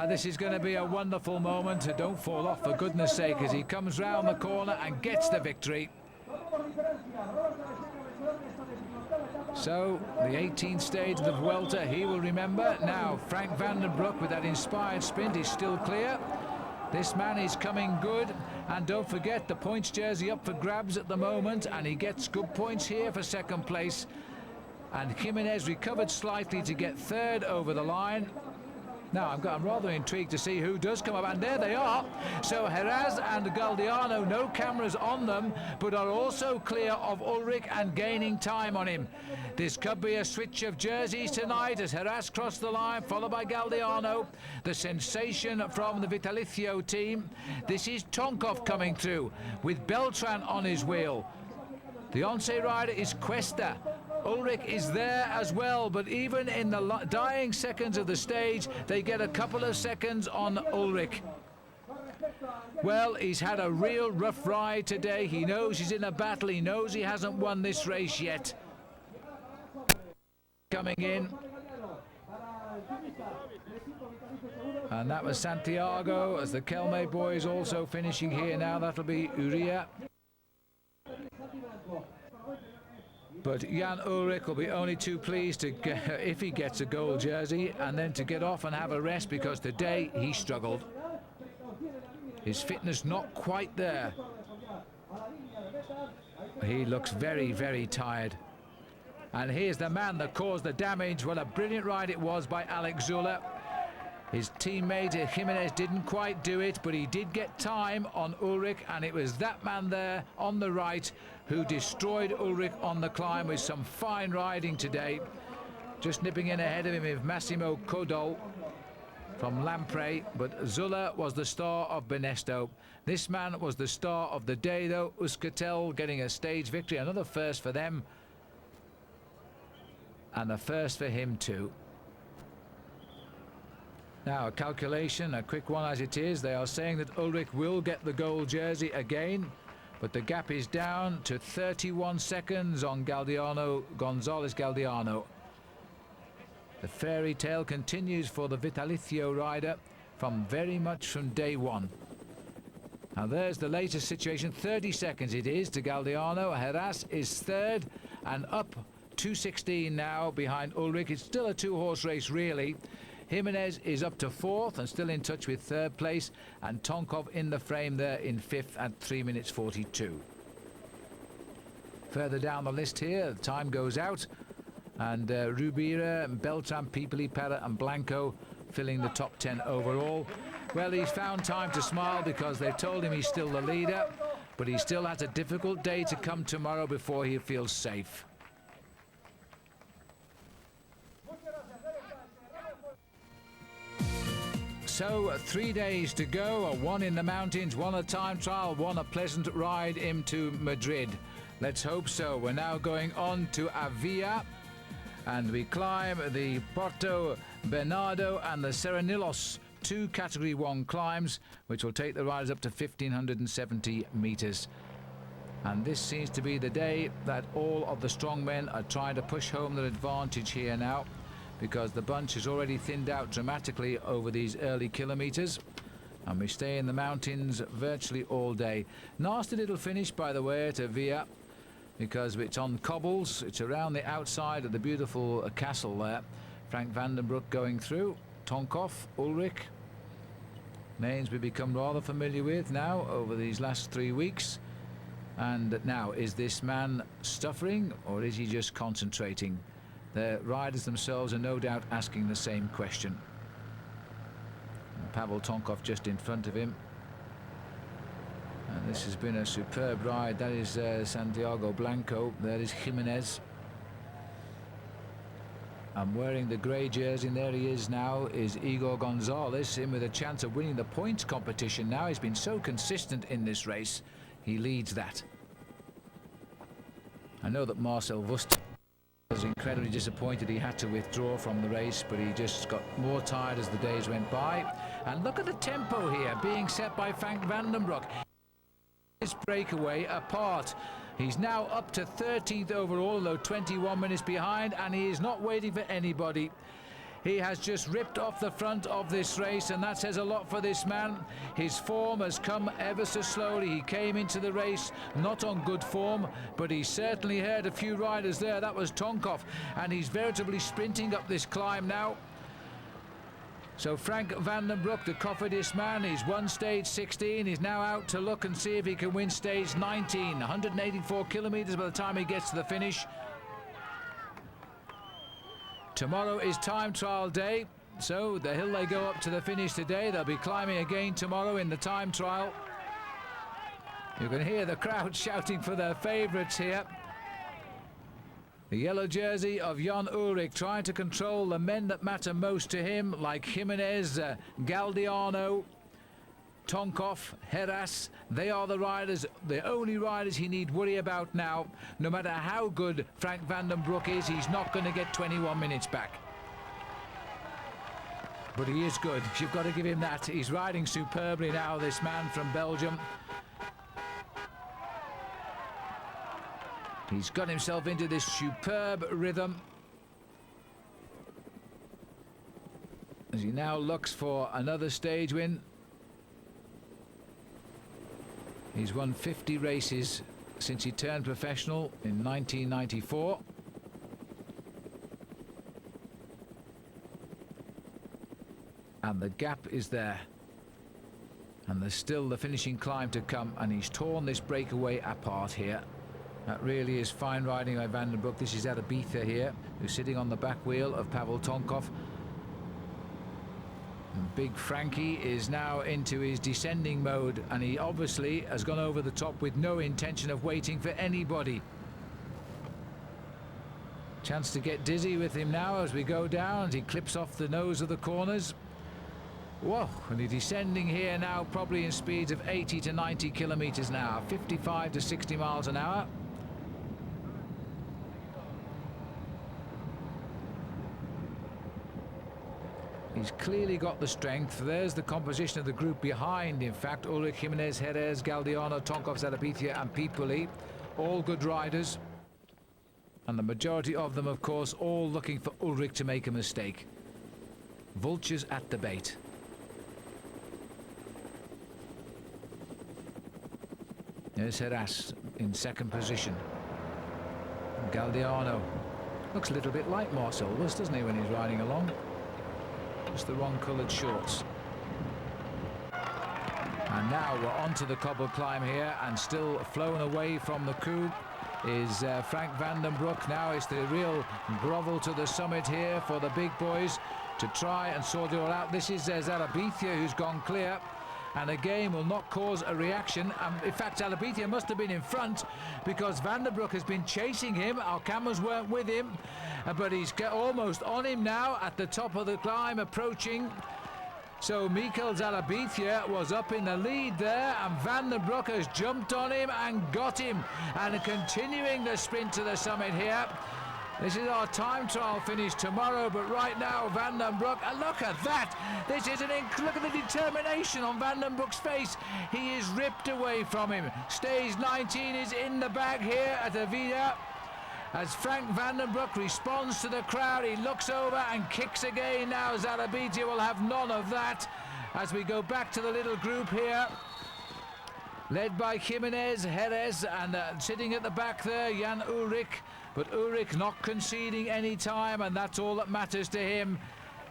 This is going to be a wonderful moment. Don't fall off, for goodness sake, as he comes round the corner and gets the victory. So, the 18th stage of the Vuelta, he will remember. Now, Frank van den Broek with that inspired sprint is still clear. This man is coming good. And don't forget, the points jersey up for grabs at the moment, and he gets good points here for second place. And Jimenez recovered slightly to get third over the line. Now, I'm rather intrigued to see who does come up, and there they are. So Heras and Galdeano, no cameras on them, but are also clear of Ullrich and gaining time on him. This could be a switch of jerseys tonight as Heras crossed the line, followed by Galdeano. The sensation from the Vitalicio team. This is Tonkov coming through with Beltran on his wheel. The Once rider is Cuesta. Ullrich is there as well, but even in the dying seconds of the stage, they get a couple of seconds on Ullrich. Well, he's had a real rough ride today. He knows he's in a battle. He knows he hasn't won this race yet. Coming in. And that was Santiago, as the Kelme boys also finishing here now. That'll be Uria. But Jan Ullrich will be only too pleased to get, if he gets a gold jersey, and then to get off and have a rest, because today he struggled. His fitness not quite there. He looks very, very tired. And here's the man that caused the damage. What a brilliant ride it was by Alex Zülle. His teammate Jimenez didn't quite do it, but he did get time on Ullrich, and it was that man there on the right who destroyed Ullrich on the climb with some fine riding today. Just nipping in ahead of him is Massimo Codol from Lampre, but Zülle was the star of Benesto. This man was the star of the day, though. Euskaltel getting a stage victory, another first for them, and a first for him too. Now, a calculation, a quick one as it is. They are saying that Ullrich will get the gold jersey again, but the gap is down to 31 seconds on González Galdeano. The fairy tale continues for the Vitalicio rider from day one. Now, there's the latest situation. 30 seconds it is to Galdeano. Heras is third and up to 16 now behind Ullrich. It's still a two-horse race, really. Jimenez is up to fourth and still in touch with third place, and Tonkov in the frame there in fifth at 3 minutes 42. Further down the list here, time goes out, and Rubira, Beltran, Pipoli, Pera and Blanco filling the top 10 overall. Well, he's found time to smile because they've told him he's still the leader, but he still has a difficult day to come tomorrow before he feels safe. So 3 days to go, one in the mountains, one a time trial, one a pleasant ride into Madrid. Let's hope so. We're now going on to Avia, and we climb the Porto Bernardo and the Serranilos, two Category 1 climbs, which will take the riders up to 1,570 metres. And this seems to be the day that all of the strong men are trying to push home their advantage here now, because the bunch has already thinned out dramatically over these early kilometres, and we stay in the mountains virtually all day. Nasty little finish, by the way, at Avia, because it's on cobbles. It's around the outside of the beautiful castle there. Frank van den Broek going through. Tonkov, Ullrich, names we've become rather familiar with now over these last 3 weeks. And now, is this man stuttering, or is he just concentrating? The riders themselves are no doubt asking the same question. And Pavel Tonkov just in front of him. And this has been a superb ride. That is Santiago Blanco. There is Jimenez. And wearing the grey jersey, and there he is now, is Igor Gonzalez, him with a chance of winning the points competition now. He's been so consistent in this race. He leads that. I know that Marcel Wüst was incredibly disappointed he had to withdraw from the race, but he just got more tired as the days went by. And look at the tempo here being set by Frank van den Broek. His breakaway apart. He's now up to 13th overall, although 21 minutes behind, and he is not waiting for anybody. He has just ripped off the front of this race, and that says a lot for this man. His form has come ever so slowly. He came into the race not on good form, but he certainly heard a few riders there. That was Tonkov, and he's veritably sprinting up this climb now. So Frank van den Broek, the Cofidis man, he's won stage 16. He's now out to look and see if he can win stage 19. 184 kilometers by the time he gets to the finish. Tomorrow is time trial day, so the hill they go up to the finish today. They'll be climbing again tomorrow in the time trial. You can hear the crowd shouting for their favourites here. The yellow jersey of Jan Ullrich trying to control the men that matter most to him, like Jimenez, Galdiano, Tonkov, Heras. They are the riders, the only riders he need worry about now. No matter how good Frank van den Broek is, he's not going to get 21 minutes back. But he is good. You've got to give him that. He's riding superbly now, this man from Belgium. He's got himself into this superb rhythm as he now looks for another stage win. He's won 50 races since he turned professional in 1994. And the gap is there. And there's still the finishing climb to come, and he's torn this breakaway apart here. That really is fine riding by van den Broek. This is Adabitha here, who's sitting on the back wheel of Pavel Tonkov. And Big Frankie is now into his descending mode, and he obviously has gone over the top with no intention of waiting for anybody. Chance to get dizzy with him now as we go down, as he clips off the nose of the corners. Whoa, and he's descending here now probably in speeds of 80 to 90 kilometers an hour, 55 to 60 miles an hour. He's clearly got the strength. There's the composition of the group behind. In fact, Ullrich, Jimenez, Jerez, Galdiano, Tonkov, Zadabithia and Pipuli, all good riders. And the majority of them, of course, all looking for Ullrich to make a mistake. Vultures at the bait. There's Heras in second position. Galdiano looks a little bit like Marcel Wüst, doesn't he, when he's riding along? Just the wrong coloured shorts. And now we're onto the cobble climb here, and still flown away from the coup is Frank van den Broek. Now it's the real grovel to the summit here for the big boys to try and sort it all out. This is Zadabithia, who's gone clear, and again will not cause a reaction. In fact, Zadabithia must have been in front, because van den Broek has been chasing him. Our cameras weren't with him, but he's almost on him now at the top of the climb, approaching. So Mikel Zadabithia was up in the lead there, and van den Broek has jumped on him and got him, and continuing the sprint to the summit here. This is our time trial finish tomorrow, but right now van den Broek, and look at that! This is look at the determination on van den Broek's face. He is ripped away from him. Stage 19 is in the bag here at Avida. As Frank van den Broek responds to the crowd, he looks over and kicks again. Now Zadabithia will have none of that. As we go back to the little group here, led by Jimenez, Jerez, and sitting at the back there, Jan Ullrich. But Ullrich not conceding any time, and that's all that matters to him.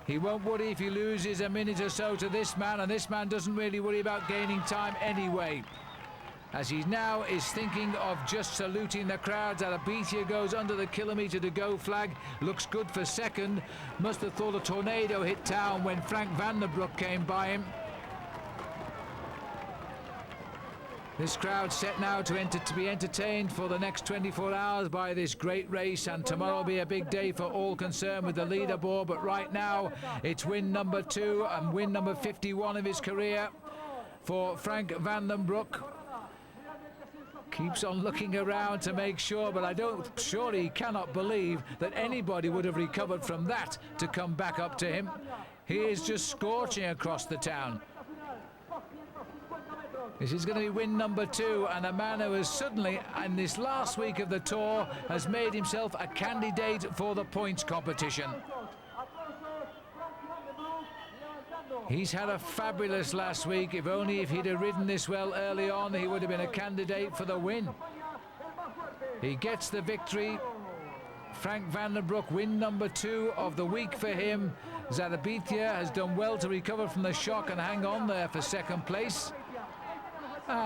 He won't worry if he loses a minute or so to this man, and this man doesn't really worry about gaining time anyway. As he now is thinking of just saluting the crowd. Zadabithia goes under the kilometre to go flag, looks good for second. Must have thought a tornado hit town when Frank van den Broek came by him. This crowd set now to be entertained for the next 24 hours by this great race, and tomorrow will be a big day for all concerned with the leaderboard. But right now it's win number 2 and win number 51 of his career for Frank van den Broek. Keeps on looking around to make sure, but surely he cannot believe that anybody would have recovered from that to come back up to him. He is just scorching across the town. This is going to be win number 2, and a man who has suddenly, in this last week of the Tour, has made himself a candidate for the points competition. He's had a fabulous last week. If only if he'd have ridden this well early on, he would have been a candidate for the win. He gets the victory. Frank van den Broek, win number 2 of the week for him. Zarabitia has done well to recover from the shock and hang on there for second place.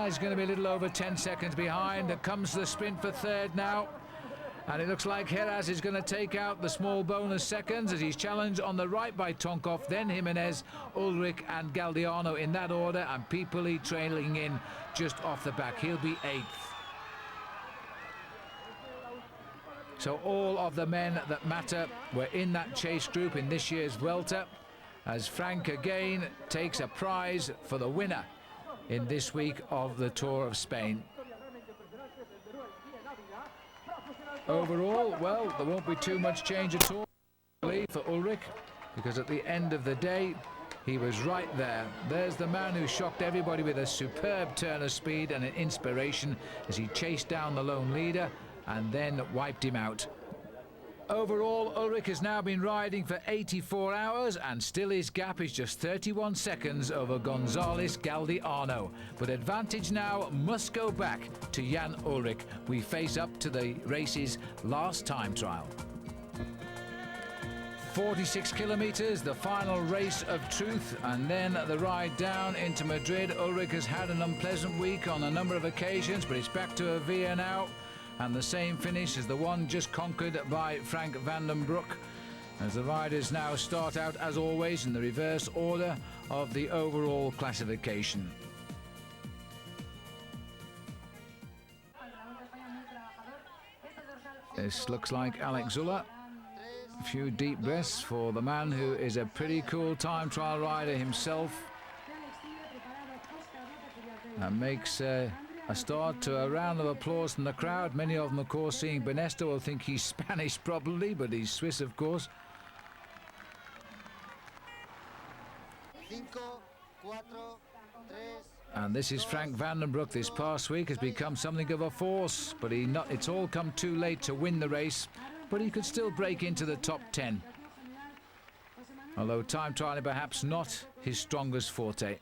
He's going to be a little over 10 seconds behind. There comes the sprint for third now. And it looks like Heras is going to take out the small bonus seconds as he's challenged on the right by Tonkov, then Jimenez, Ulrich and Galdiano in that order, and Pipoli trailing in just off the back. He'll be 8th. So all of the men that matter were in that chase group in this year's Vuelta, as Frank again takes a prize for the winner in this week of the Tour of Spain. Overall, well, there won't be too much change at all for Ulrich, because at the end of the day, he was right there. There's the man who shocked everybody with a superb turn of speed and an inspiration as he chased down the lone leader and then wiped him out. Overall, Ulrich has now been riding for 84 hours and still his gap is just 31 seconds over González Galdiano. But advantage now must go back to Jan Ulrich. We face up to the race's last time trial. 46 kilometers, the final race of truth, and then the ride down into Madrid. Ulrich has had an unpleasant week on a number of occasions, but it's back to Avia now. And the same finish as the one just conquered by Frank van den Broek, as the riders now start out as always in the reverse order of the overall classification. This looks like Alex Zülle. A few deep breaths for the man who is a pretty cool time trial rider himself, and makes a start to a round of applause from the crowd. Many of them, of course, seeing Benesto will think he's Spanish probably, but he's Swiss, of course. 5, 4, 3. And this is Frank van den Broek. This past week has become something of a force, but it's all come too late to win the race, but he could still break into the top 10. Although time trialing perhaps not his strongest forte.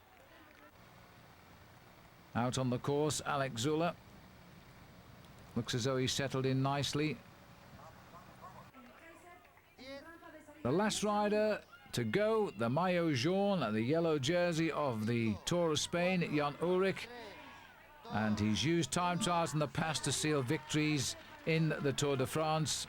Out on the course, Alex Zülle. Looks as though he's settled in nicely. The last rider to go, the maillot jaune, the yellow jersey of the Tour of Spain, Jan Ulrich. And he's used time trials in the past to seal victories in the Tour de France,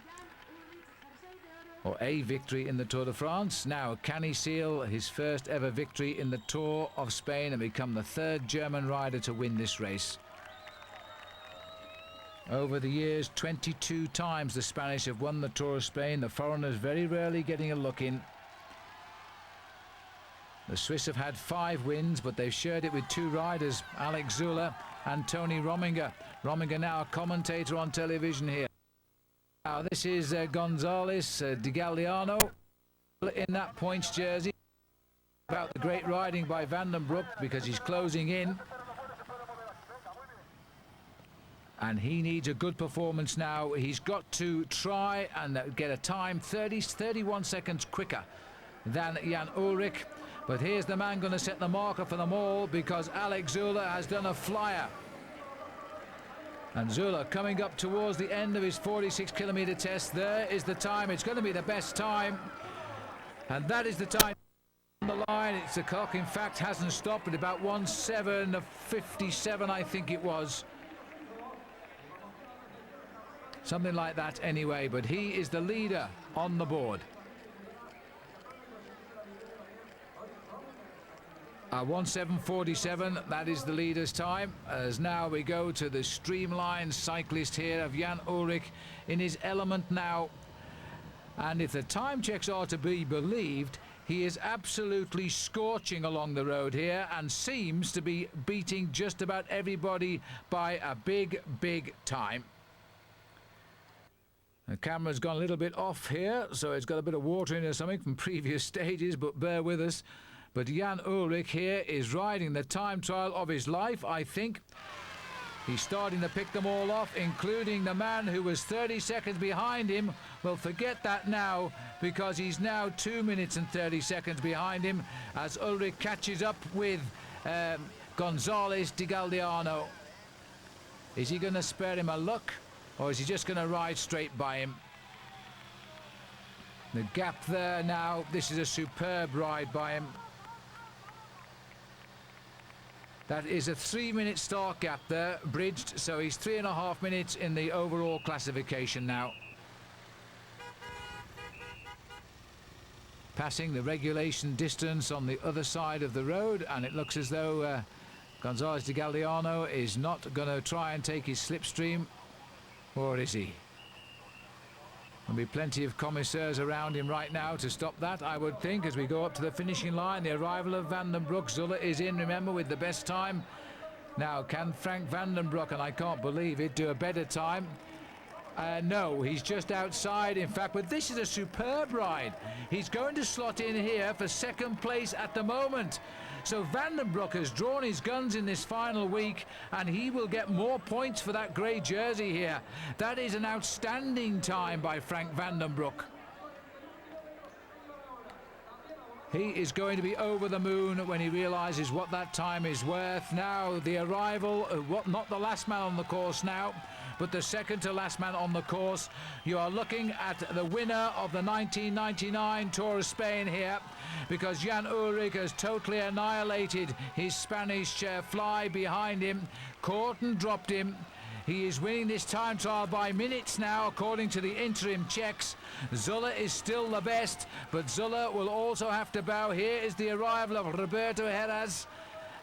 or a victory in the Tour de France. Now, can he seal his first ever victory in the Tour of Spain and become the 3rd German rider to win this race? Over the years, 22 times the Spanish have won the Tour of Spain, the foreigners very rarely getting a look in. The Swiss have had 5 wins, but they've shared it with 2 riders, Alex Zülle and Tony Rominger. Rominger now a commentator on television here. Now this is González de Galdiano in that points jersey. About the great riding by Van den Broek, because he's closing in. And he needs a good performance now. He's got to try and get a time 31 seconds quicker than Jan Ulrich. But here's the man going to set the marker for them all, because Alex Zülle has done a flyer. And Zülle coming up towards the end of his 46-kilometer test. There is the time. It's going to be the best time. And that is the time on the line. It's the clock, in fact, hasn't stopped at about 1:07:57, I think it was. Something like that anyway, but he is the leader on the board. 1:07:47, that is the leader's time, as now we go to the streamlined cyclist here of Jan Ulrich in his element now. And if the time checks are to be believed, he is absolutely scorching along the road here and seems to be beating just about everybody by a big time. The camera's gone a little bit off here, so it's got a bit of water in or something from previous stages, but bear with us. But Jan Ulrich here is riding the time trial of his life, I think. He's starting to pick them all off, including the man who was 30 seconds behind him. Well, forget that now, because he's now 2 minutes and 30 seconds behind him as Ullrich catches up with González de Galdeano. Is he going to spare him a look, or is he just going to ride straight by him? The gap there now. This is a superb ride by him. That is a 3-minute start gap there, bridged, so he's 3.5 minutes in the overall classification now. Passing the regulation distance on the other side of the road, and it looks as though González de Galdeano is not going to try and take his slipstream, or is he? There'll be plenty of commissaires around him right now to stop that, I would think, as we go up to the finishing line. The arrival of Van den Broek. Zuller is in, remember, with the best time. Now, can Frank Van den Broek, and I can't believe it, do a better time? No, he's just outside, in fact, but this is a superb ride. He's going to slot in here for second place at the moment. So Van den Broek has drawn his guns in this final week, and he will get more points for that grey jersey here. That is an outstanding time by Frank Van den Broek. He is going to be over the moon when he realises what that time is worth. Now the arrival, not the last man on the course now, but the second to last man on the course. You are looking at the winner of the 1999 Tour of Spain here, because Jan Ullrich has totally annihilated his Spanish fly behind him. Curt dropped him. He is winning this time trial by minutes now, according to the interim checks. Zuller is still the best, but Zuller will also have to bow. Here is the arrival of Roberto Heras,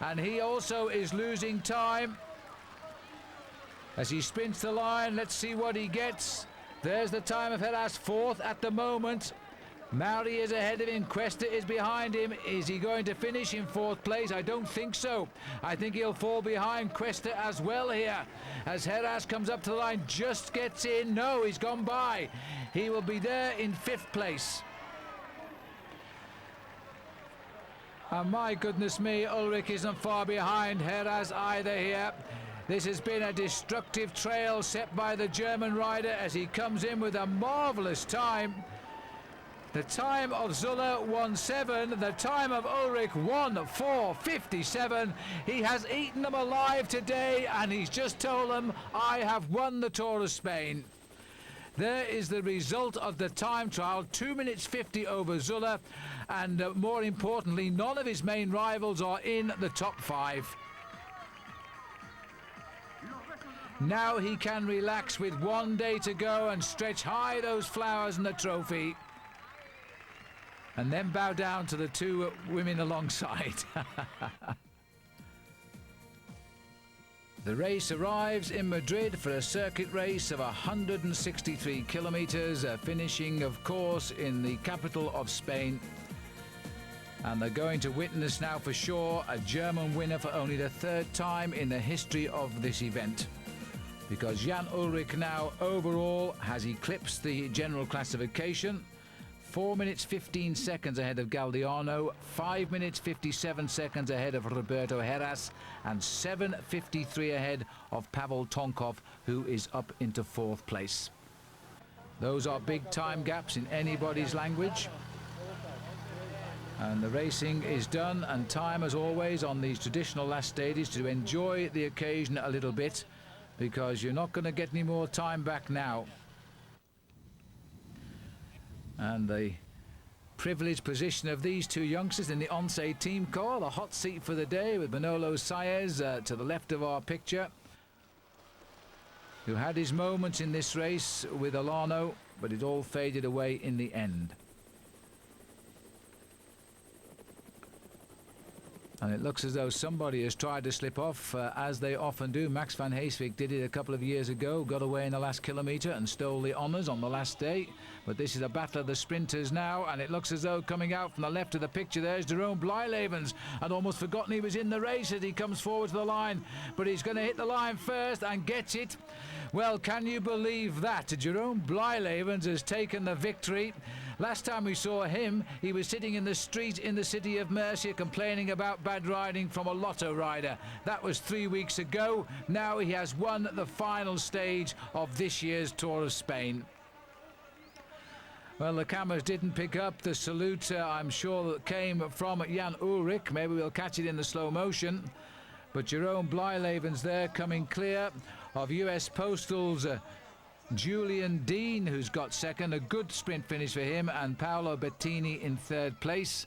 and he also is losing time as he sprints the line. Let's see what he gets. There's the time of Heras, fourth at the moment. Mauri is ahead of him. Cuesta is behind him. Is he going to finish in fourth place? I don't think so. I think he'll fall behind Cuesta as well here. As Heras comes up to the line, just gets in. No, he's gone by. He will be there in fifth place. And my goodness me, Ullrich isn't far behind Heras either here. This has been a destructive trail set by the German rider as he comes in with a marvellous time. The time of Zuller 1:07, the time of Ullrich 1:4:57. He has eaten them alive today, and he's just told them, I have won the Tour of Spain. There is the result of the time trial, 2 minutes 50 over Zuller, and more importantly, none of his main rivals are in the top 5. Now he can relax with 1 day to go and stretch high those flowers and the trophy, and then bow down to the two women alongside. The race arrives in Madrid for a circuit race of 163 kilometres, finishing, of course, in the capital of Spain. And they're going to witness now for sure a German winner for only the third time in the history of this event, because Jan Ullrich now overall has eclipsed the general classification. 4 minutes 15 seconds ahead of Galdeano, 5 minutes 57 seconds ahead of Roberto Heras, and 7:53 ahead of Pavel Tonkov, who is up into fourth place. Those are big time gaps in anybody's language. And the racing is done, and time, as always, on these traditional last stages to enjoy the occasion a little bit, because you're not going to get any more time back now. And the privileged position of these two youngsters in the Once team car, the hot seat for the day, with Manolo Saez to the left of our picture, who had his moments in this race with Alano, but it all faded away in the end. And it looks as though somebody has tried to slip off, as they often do. Max van Heeswijk did it a couple of years ago, got away in the last kilometre and stole the honours on the last day. But this is a battle of the sprinters now, and it looks as though coming out from the left of the picture there's Jeroen Blijlevens. I'd almost forgotten he was in the race as he comes forward to the line, but he's going to hit the line first and gets it. Well, can you believe that? Jeroen Blijlevens has taken the victory. Last time we saw him, he was sitting in the street in the city of Murcia complaining about bad riding from a lotto rider. That was 3 weeks ago. Now he has won the final stage of this year's Tour of Spain. Well, the cameras didn't pick up the salute, I'm sure, that came from Jan Ullrich. Maybe we'll catch it in the slow motion. But Jerome Blyleven's there, coming clear of US Postal's Julian Dean, who's got second. A good sprint finish for him, and Paolo Bettini in third place.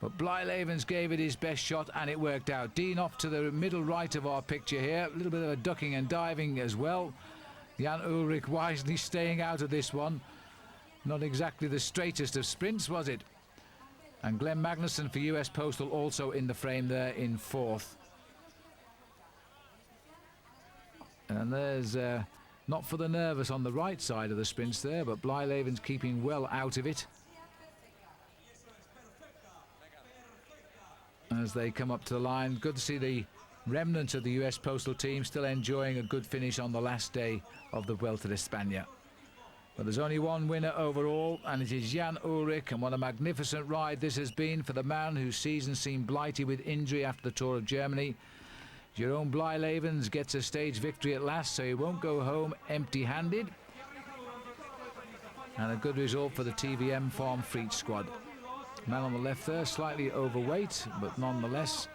But Blyleven's gave it his best shot, and it worked out. Dean off to the middle right of our picture here. A little bit of a ducking and diving as well. Jan Ullrich wisely staying out of this one. Not exactly the straightest of sprints, was it? And Glenn Magnussen for US Postal also in the frame there in fourth. And there's not for the nervous on the right side of the sprints there, but Blyleven's keeping well out of it as they come up to the line. Good to see the remnants of the US Postal team still enjoying a good finish on the last day of the Vuelta de España. But there's only one winner overall, and it is Jan Ullrich, and what a magnificent ride this has been for the man whose season seemed blighted with injury after the Tour of Germany. Jerome Blyleven's gets a stage victory at last, so he won't go home empty-handed. And a good result for the TVM Farm Fleet squad. Man on the left there, slightly overweight, but nonetheless,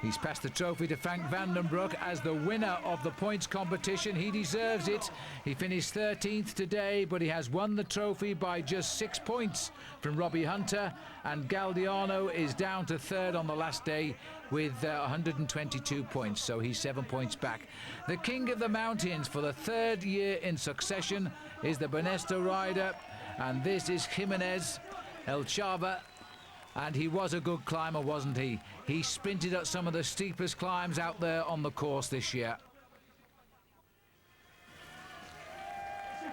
he's passed the trophy to Frank van den Broek as the winner of the points competition. He deserves it. He finished 13th today, but he has won the trophy by just 6 points from Robbie Hunter, and Galdiano is down to third on the last day with 122 points, so he's 7 points back. The king of the mountains for the third year in succession is the Banesto rider, and this is Jimenez El Chava. And he was a good climber, wasn't he? He sprinted up some of the steepest climbs out there on the course this year.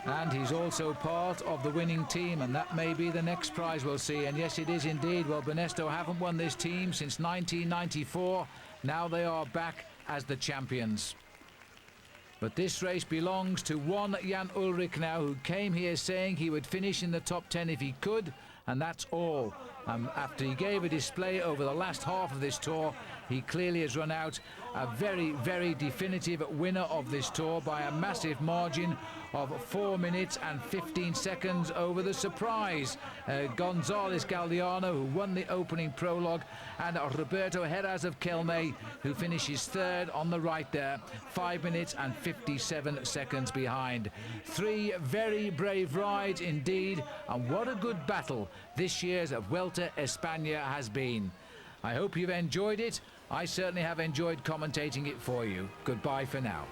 And he's also part of the winning team, and that may be the next prize we'll see. And yes, it is indeed. Well, Banesto haven't won this team since 1994. Now they are back as the champions. But this race belongs to one Jan Ullrich now, who came here saying he would finish in the top 10 if he could, and that's all. After he gave a display over the last half of this tour, he clearly has run out a very, very definitive winner of this tour by a massive margin of 4 minutes and 15 seconds over the surprise González Galdiano, who won the opening prologue, and Roberto Heras of Kelme, who finishes third on the right there, 5 minutes and 57 seconds behind. 3 very brave rides indeed, and what a good battle this year's Vuelta España has been. I hope you've enjoyed it. I certainly have enjoyed commentating it for you. Goodbye for now.